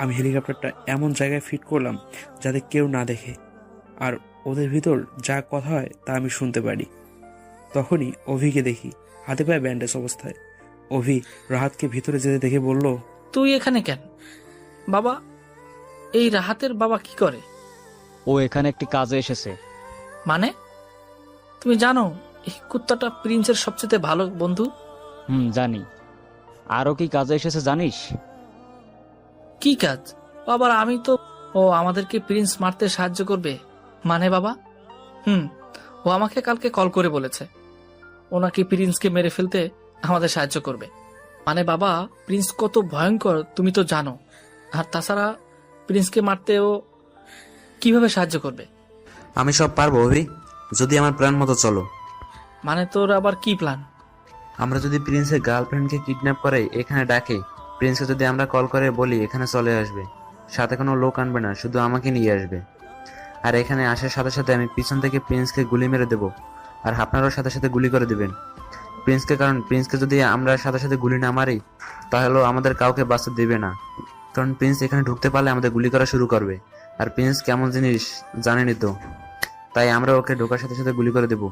আমি হেলিকপ্টারটা এমন জায়গায় ফিট করলাম যাতে কেউ না দেখে, আর ওদের ভিতর যা কথা হয় তা আমি শুনতে পারি। তখনই অভিকে দেখি হাতে পায়ে ব্যান্ডেজ অবস্থায়। অভি রাহাতকে ভিতরে যেতে দেখে বলল, তুই এখানে কেন? বাবা, এই রাহাতের বাবা কি করে? ও এখানে একটি কাজে এসেছে। মানে? তুমি জানো এই কুত্তাটা প্রিন্সের সবচেয়ে ভালো বন্ধু? জানি। আরো কি কাজে এসেছে জানিস? কি কাজ? বাবার আমি তো, ও আমাদেরকে প্রিন্স মারতে সাহায্য করবে মানে বাবা? ও আমাকে কালকে কল করে বলেছে ও নাকি প্রিন্সকে মেরে ফেলতে আমাদের সাহায্য করবে। মানে বাবা, প্রিন্স কত ভয়ঙ্কর তুমি তো জানো। আর তাছাড়া প্রিন্সকে মারতে ও কিভাবে সাহায্য করবে? আমি সব পারবো অভি, যদি আমার প্ল্যান মতো চলো। মানে তোর আবার কি প্ল্যান? আমরা যদি প্রিন্সের গার্লফ্রেন্ডকে কিডন্যাপ করে এখানে ডাকে, প্রিন্সকে যদি আমরা কল করে বলি এখানে চলে আসবে, সাথে কোনো লোক আনবে না, শুধু আমাকে নিয়ে আসবে। আর এখানে আসার সাথে সাথে আমি পিছন থেকে প্রিন্সকে গুলি মেরে দেবো, আর আপনারাও সাথে সাথে গুলি করে দিবেন প্রিন্সকে। কারণ প্রিন্সকে যদি আমরা সাথে সাথে গুলি না মারি তাহলে আমাদের কাউকে বাঁচতে দেবে না। কারণ প্রিন্স এখানে ঢুকতে পারলে আমাদের গুলি করা শুরু করবে। আর প্রিন্স কেমন জিনিস জানেনি তো, তাই আমরা ওকে ঢোকার সাথে সাথে গুলি করে দেবো।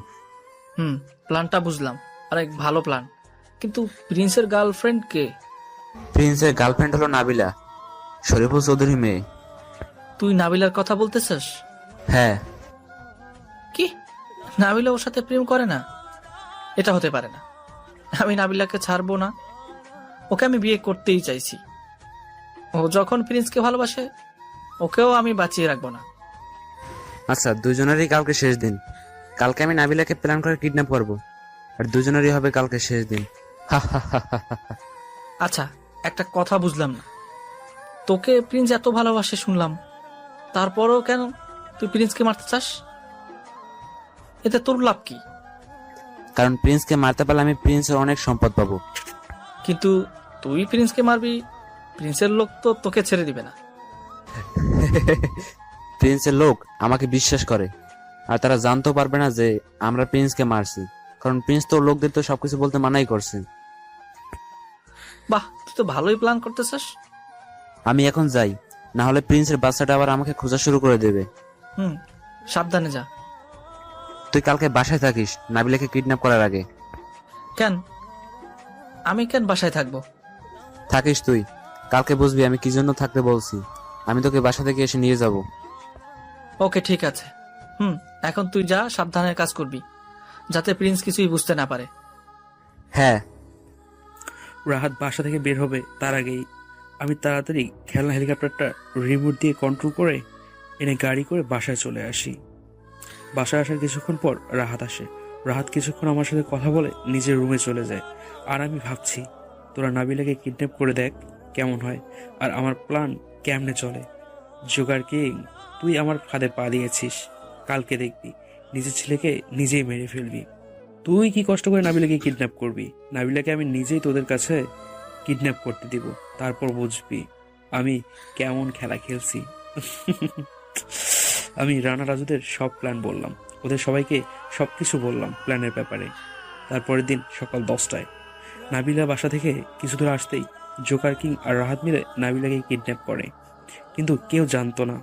প্ল্যানটা বুঝলাম, আরেক ভালো প্ল্যান। কিন্তু প্রিন্সের গার্লফ্রেন্ড কে? প্রিন্সের গার্লফ্রেন্ড হলো নাবিলা, শরীফুল চৌধুরী মেয়ে। তুই নাবিলার কথা বলতেছিস? হ্যাঁ। কি, নাবিলা ওর সাথে প্রেম করে না? এটা হতে পারে না। আমি নাবিলাকে ছাড়বো না, ওকে আমি বিয়ে করতেই চাইছি। ও যখন প্রিন্সকে ভালোবাসে ওকেও আমি বাঁচিয়ে রাখবো না। আচ্ছা, দুজনেরই কালকে শেষ দিন। কালকে আমি নাবিলাকে প্ল্যান করে কিডন্যাপ করবো, আর দুজনেরই হবে কালকে শেষ দিন। আচ্ছা, একটা কথা বুঝলাম না, তোকে প্রিন্স এত ভালোবাসে শুনলাম, তারপরও কেন তুই প্রিন্সকে মারতে চাস? এতে তোর লাভ কি? কারণ প্রিন্সকে মারতে পারলে আমি প্রিন্সের অনেক সম্পদ পাবো। কিন্তু তুই প্রিন্সকে মারবি, প্রিন্সের লোক তো তোকে ছেড়ে দিবে না। প্রিন্সের লোক আমাকে বিশ্বাস করে, আর তারা জানতেও পারবে না যে আমরা প্রিন্সকে মারছি, কারণ প্রিন্স তো লোকদের তো সবকিছু বলতে মানাই করছে। বাহ, তুই তো ভালোই প্ল্যান করতেছিস। আমি এখন যাই, না হলে প্রিন্সের বাচ্চাটা আবার আমাকে খোঁজা শুরু করে দেবে। সাবধানে যা। তুই কালকে বাসায় থাকিস নাবিলাকে কিডন্যাপ করার আগে। কেন? আমি কেন বাসায় থাকবো? থাকিস তুই, কালকে বুঝবি আমি কি জন্য থাকতে বলছি। আমি তোকে বাসা থেকে এসে নিয়ে যাব। ওকে, ঠিক আছে। এখন তুই যা, সাবধানে কাজ করবি, যাতে প্রিন্স কিছুই বুঝতে না পারে। হ্যাঁ। রাহাত বাসা থেকে বের হবে তার আগেই আমি তাড়াতাড়ি খেলনা হেলিকপ্টারটা রিমোট দিয়ে কন্ট্রোল করে এনে গাড়ি করে বাসায় চলে আসি। বাসায় আসার কিছুক্ষণ পর রাহাত আসে। রাহাত কিছুক্ষণ আমার সাথে কথা বলে নিজের রুমে চলে যায়। আর আমি ভাবছি, তোরা নাবিলাকে কিডন্যাপ করে দেখ কেমন হয়, আর আমার প্ল্যান কেমনে চলে। জোগাড় কিং, তুই আমার ফাঁদে পা দিয়েছিস। কালকে দেখবি নিজের ছেলেকে নিজেই মেরে ফেলবি। তুই কি কষ্ট করে নাবিলাকে কিডন্যাপ করবি? নাবিলাকে আমি নিজেই তোদের কাছে কিডন্যাপ করতে দিব, তারপর বুঝবি আমি কেমন খেলা খেলছি। আমি রানা রাজুদের সব প্ল্যান বললাম, ওদের সবাইকে সবকিছু বললাম প্ল্যানের ব্যাপারে। তারপরের দিন সকাল 10টায় নাবিলা বাসা থেকে কিছু দূর আসতেই জোকার কিং আর রাহাত মিলে নাবিলাকে কিডন্যাপ করে। কিন্তু কেউ জানতো না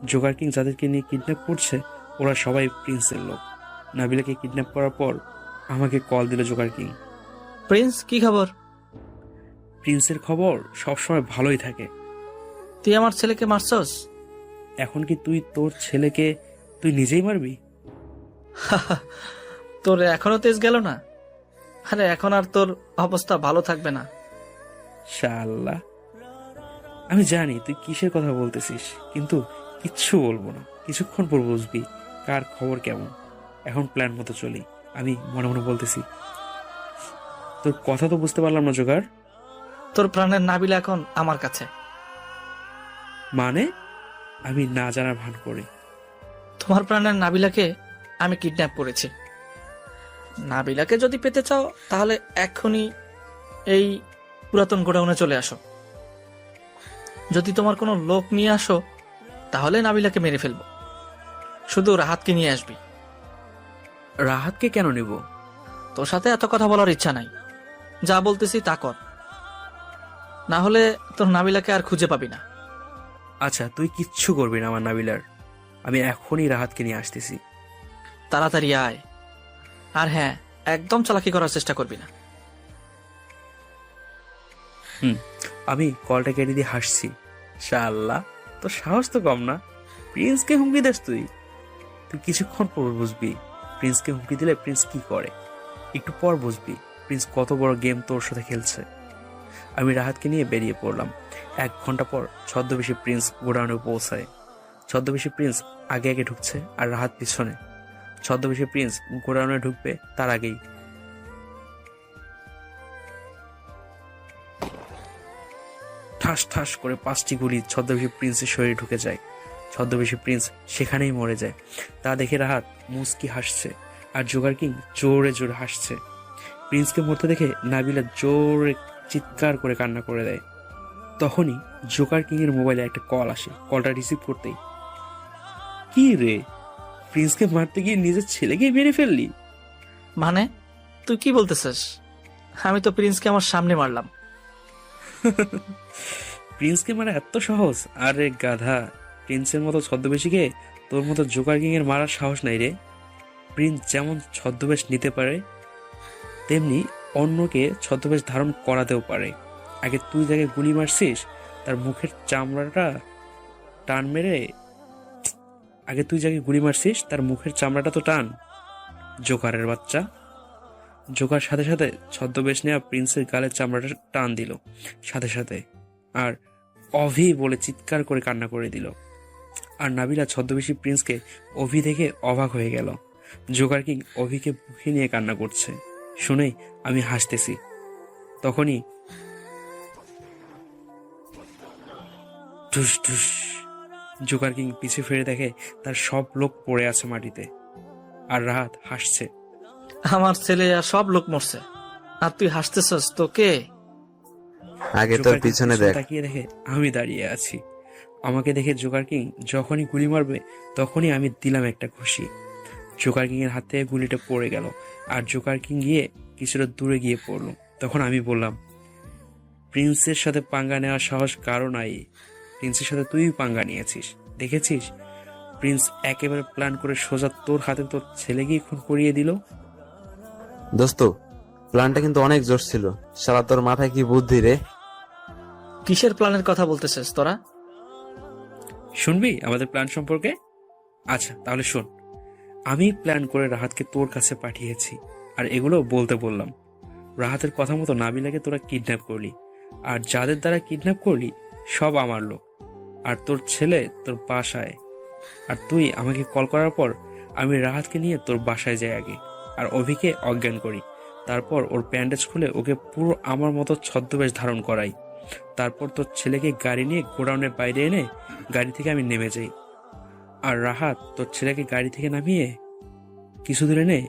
জোকার কিং যাদেরকে নিয়ে কিডন্যাপ করছে ওরা সবাই প্রিন্সের লোক। নাবিলাকে কিডন্যাপ করার পর আমাকে কল দিল জোকার কিং। প্রিন্স, কি খবর? প্রিন্সের খবর সবসময় ভালোই থাকে। তুই আমার ছেলেকে মারছস? এখন কি তুই তোর ছেলেকে তুই নিজেই মারবি? তোর এখনো তেজ গেল না? আরে এখন আর তোর অবস্থা ভালো থাকবে না। শাআল্লাহ, আমি জানি তুই কিসের কথা বলতেছিস, কিন্তু কিচ্ছু বলবো না। কিছুক্ষণ পর বুঝবি কার খবর কেমন। এখন প্ল্যান মতো চলি। আমি মনে মনে বলতেছি। তোর কথা তো বুঝতে পারলাম না জোগাড়। তোর প্রাণের নাবিলা এখন আমার কাছে। মানে? আমি না জানার ভান করি। তোমার প্রাণের নাবিলাকে আমি কিডন্যাপ করেছি। নাবিলাকে যদি পেতে চাও তাহলে এক্ষুনি এই পুরাতন গোডাউনে চলে আসো। যদি তোমার কোনো লোক নিয়ে আসো তাহলে নাবিলাকে মেরে ফেলবো। শুধু রাহাতকে নিয়ে আসবি। রাহাতকে কেন নেব? তোর সাথে এত কথা বলার ইচ্ছা নাই। যা বলতেছি তা কর, না হলে তোর নাবিলাকে আর খুঁজে পাবি না। আচ্ছা, তুই কিচ্ছু করবি না আমার নাবিলার। আমি এখনই রাহাতকে নিয়ে আসতেছি। তাড়াতাড়ি আয়। আর হ্যাঁ, একদম চালাকি করার চেষ্টা করবি না। আমি কলটা কেটে দিয়ে হাসছি। শাআল্লাহ, তোর সাহস তো কম না। প্রিন্সকে হুমকি দিস তুই? তুই কিছুক্ষণ পর বুঝবি প্রিন্সকে হুমকি দিলে প্রিন্স কি করে। একটু পর বুঝবি প্রিন্স কত বড় গেম তোর সাথে খেলছে। আমি রাহাতকে নিয়ে বেরিয়ে পড়লাম। 1 ঘন্টা পর ছদ্মবেশী প্রিন্স গোডাউনে পৌঁছায়। ছদ্মবেশী প্রিন্স আগে আগে ঢুকছে আর রাহাত পিছনে। ছদ্মবেশী প্রিন্স গোডাউনে ঢুকবে তার আগেই ঠাস ঠাস করে 5টি গুলি ছদ্মবেশী প্রিন্সের শরীরে ঢুকে যায়। ছদ্মবেশী প্রিন্স সেখানেই মরে যায়। তা দেখে রাহাত মুস্কি হাসছে আর জোগার কিং জোরে জোরে হাসছে। প্রিন্সকে মরতে দেখে নাবিলা জোরে চিৎকার করে কান্না করে দেয়। তখনই জোকার কিং এর মোবাইলে একটা কল আসে। কলটা রিসিভ করতেই, কি রে, প্রিন্সকে মারতে গিয়ে নিজের ছেলেকেই মেরে ফেললি? মানে তুই কি বলতেছিস? আমি তো প্রিন্সকে আমার সামনে মারলাম। প্রিন্সকে মারা এত সহজ? আরে গাধা, প্রিন্সের মতো ছদ্মবেশীকে তোর মতো জোকার কিং এর মারার সাহস নাই রে। প্রিন্স যেমন ছদ্মবেশ নিতে পারে তেমনি অন্যকে ছদ্মবেশ ধারণ করাতেও পারে। আগে তুই যাকে গুলি মারছিস তার মুখের চামড়াটা টান মেরে তো টান। জোকারের বাচ্চা। জোকার সাথে সাথে ছদ্মবেশ নেওয়া প্রিন্সের গালের চামড়াটা টান দিল সাথে সাথে, আর অভি বলে চিৎকার করে কান্না করে দিল। আর নাবিলা ছদ্মবেশী প্রিন্সকে অভি দেখে অবাক হয়ে গেল। জোকার কিং অভিকে বুকে নিয়ে কান্না করছে শুনেই আমি হাসতেছি। তখনই ঠুস ঠুস। জোকার কিং পিছু ফিরে দেখে তার সব লোক পড়ে আছে মাটিতে, আর রাহাত হাসছে। আমার ছেলে আর সব লোক মরছে, আর তুই হাসতেছস? তোকে আগে তোর জোকার কিং পিছনে দেখ। তাকিয়ে দেখে আমি দাঁড়িয়ে আছি। আমাকে দেখে জোকার কিং যখনই গুলি মারবে তখনই আমি দিলাম একটা ঘুষি। জোকার কিং এর হাত থেকে গুলিটা পড়ে গেল, আর জোকার কিং গিয়ে কিছুটা দূরে গিয়ে পড়লো। তখন আমি বললাম, প্রিন্সের সাথে পাঙ্গা নেওয়ার সাহস কারো নাই। প্রিন্সের সাথে তুই পাঙ্গা নিয়েছিস, দেখেছিস? প্রিন্স একেবারে প্ল্যান করে সোজা তোর হাতে তোর ছেলে গিয়ে খুন করিয়ে দিল। দোস্ত, প্ল্যানটা কিন্তু অনেক জোর ছিল। শালা তোর মাথায় কি বুদ্ধি রে? কিসের প্ল্যানের কথা বলতেছিস তোরা? শুনবি আমাদের প্ল্যান সম্পর্কে? আচ্ছা তাহলে শোন। আমি প্ল্যান করে রাহাতকে তোর কাছে পাঠিয়েছি, আর এগুলো বলতে বললাম। রাহাতের কথা মতো নাবিলাকে তোরা কিডন্যাপ করলি, আর যাদের দ্বারা কিডন্যাপ করলি সব আমার লোক। আর তোর ছেলে তোর বাসায়, আর তুই আমাকে কল করার পর আমি রাহাতকে নিয়ে তোর বাসায় যাই আগে, আর অভিকে অজ্ঞান করি। তারপর ওর ব্যান্ডেজ খুলে ওকে পুরো আমার মতো ছদ্মবেশ ধারণ করাই। তারপর তোর ছেলেকে গাড়ি নিয়ে গোডাউনের বাইরে এনে গাড়ি থেকে আমি নেমে যাই। আর রাহাত তোর ছেলেকে গাড়ি থেকে নামিয়ে কিছু দূরে এনে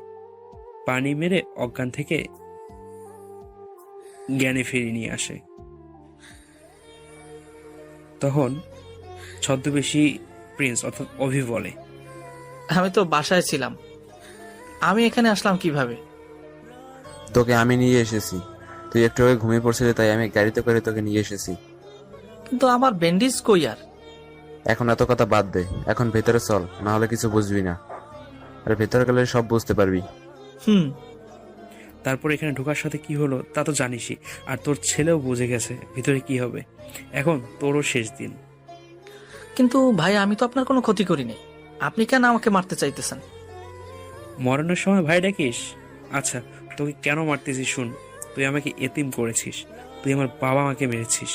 পানি মেরে অজ্ঞান থেকে জ্ঞানে ফিরিয়ে নিয়ে আসে। তখন ছদ্মবেশী প্রিন্স অর্থাৎ অভি বলে, আমি তো বাসায় ছিলাম, আমি এখানে আসলাম কিভাবে? তোকে আমি নিয়ে এসেছি। তুই একটু আগে ঘুমিয়ে পড়ছিলি, তাই আমি গাড়িতে করে তোকে নিয়ে এসেছি। কিন্তু আমার ব্যান্ডেজ কই আর? এখন এত কথা বাদ দে, এখন ভেতরে চল, না হলে কিছু বুঝবি না। আর ভেতরে গেলে সব বুঝতে পারবি। হুম। তারপর এখানে ঢোকার সাথে কি হলো তা তো জানিসই, আর তোর ছেলেও বুঝে গেছে ভিতরে কি হবে। এখন তোরও শেষ দিন। কিন্তু ভাই, আমি তো আপনার কোনো ক্ষতি করিনি, আপনি কেন আমাকে মারতে চাইতেছেন? মরণের সময় ভাই ডাকিস? আচ্ছা তোকে কেন মারতেছিস শুন। তুই আমাকে এতিম করেছিস, তুই আমার বাবা মাকে মেরেছিস।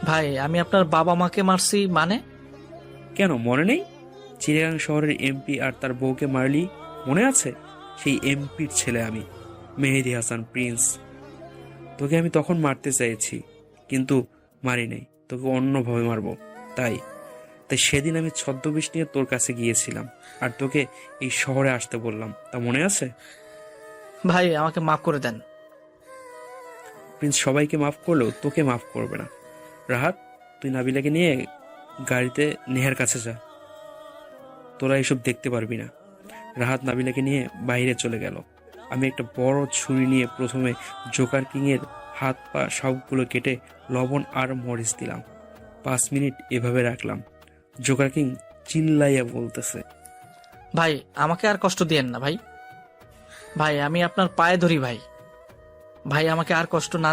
ভাই, আমি আপনার বাবা মাকে মারছি মানে? কেন মনে নেই? চিড়িয়াখানা শহরের এমপি আর তার বউকে মারলি, মনে আছে? সেই এমপির ছেলে আমি, মেহেদি হাসান প্রিন্স। তোকে আমি তখন মারতে চাইছি, কিন্তু মারি নাই, তোকে অন্যভাবে মারবো। তাই সেদিন আমি ছদ্মবেশ নিয়ে তোর কাছে গিয়েছিলাম, আর তোকে এই শহরে আসতে বললাম, তা মনে আছে? ভাই, আমাকে মাফ করে দেন। প্রিন্স সবাইকে মাফ করলেও তোকে মাফ করবে না। রাহাত, তুই নাবিলাকে নিয়ে গাড়িতে নেহার কাছে যা, তোরা এসব দেখতে পারবি না। রাহাত নাবিলাকে নিয়ে বাইরে চলে গেল। আমি একটা বড় ছুরি নিয়ে প্রথমে জোকার কিং এর হাত পা সবগুলো কেটে লবণ আর মরিচ দিলাম। 5 মিনিট এভাবে রাখলাম। জোকার কিং চিল্লাইয়া বলতেছে, ভাই, আমাকে আর কষ্ট দিয়েন না ভাই। ভাই, আমি আপনার পায়ে ধরি ভাই। ভাই, আমাকে আর কষ্ট না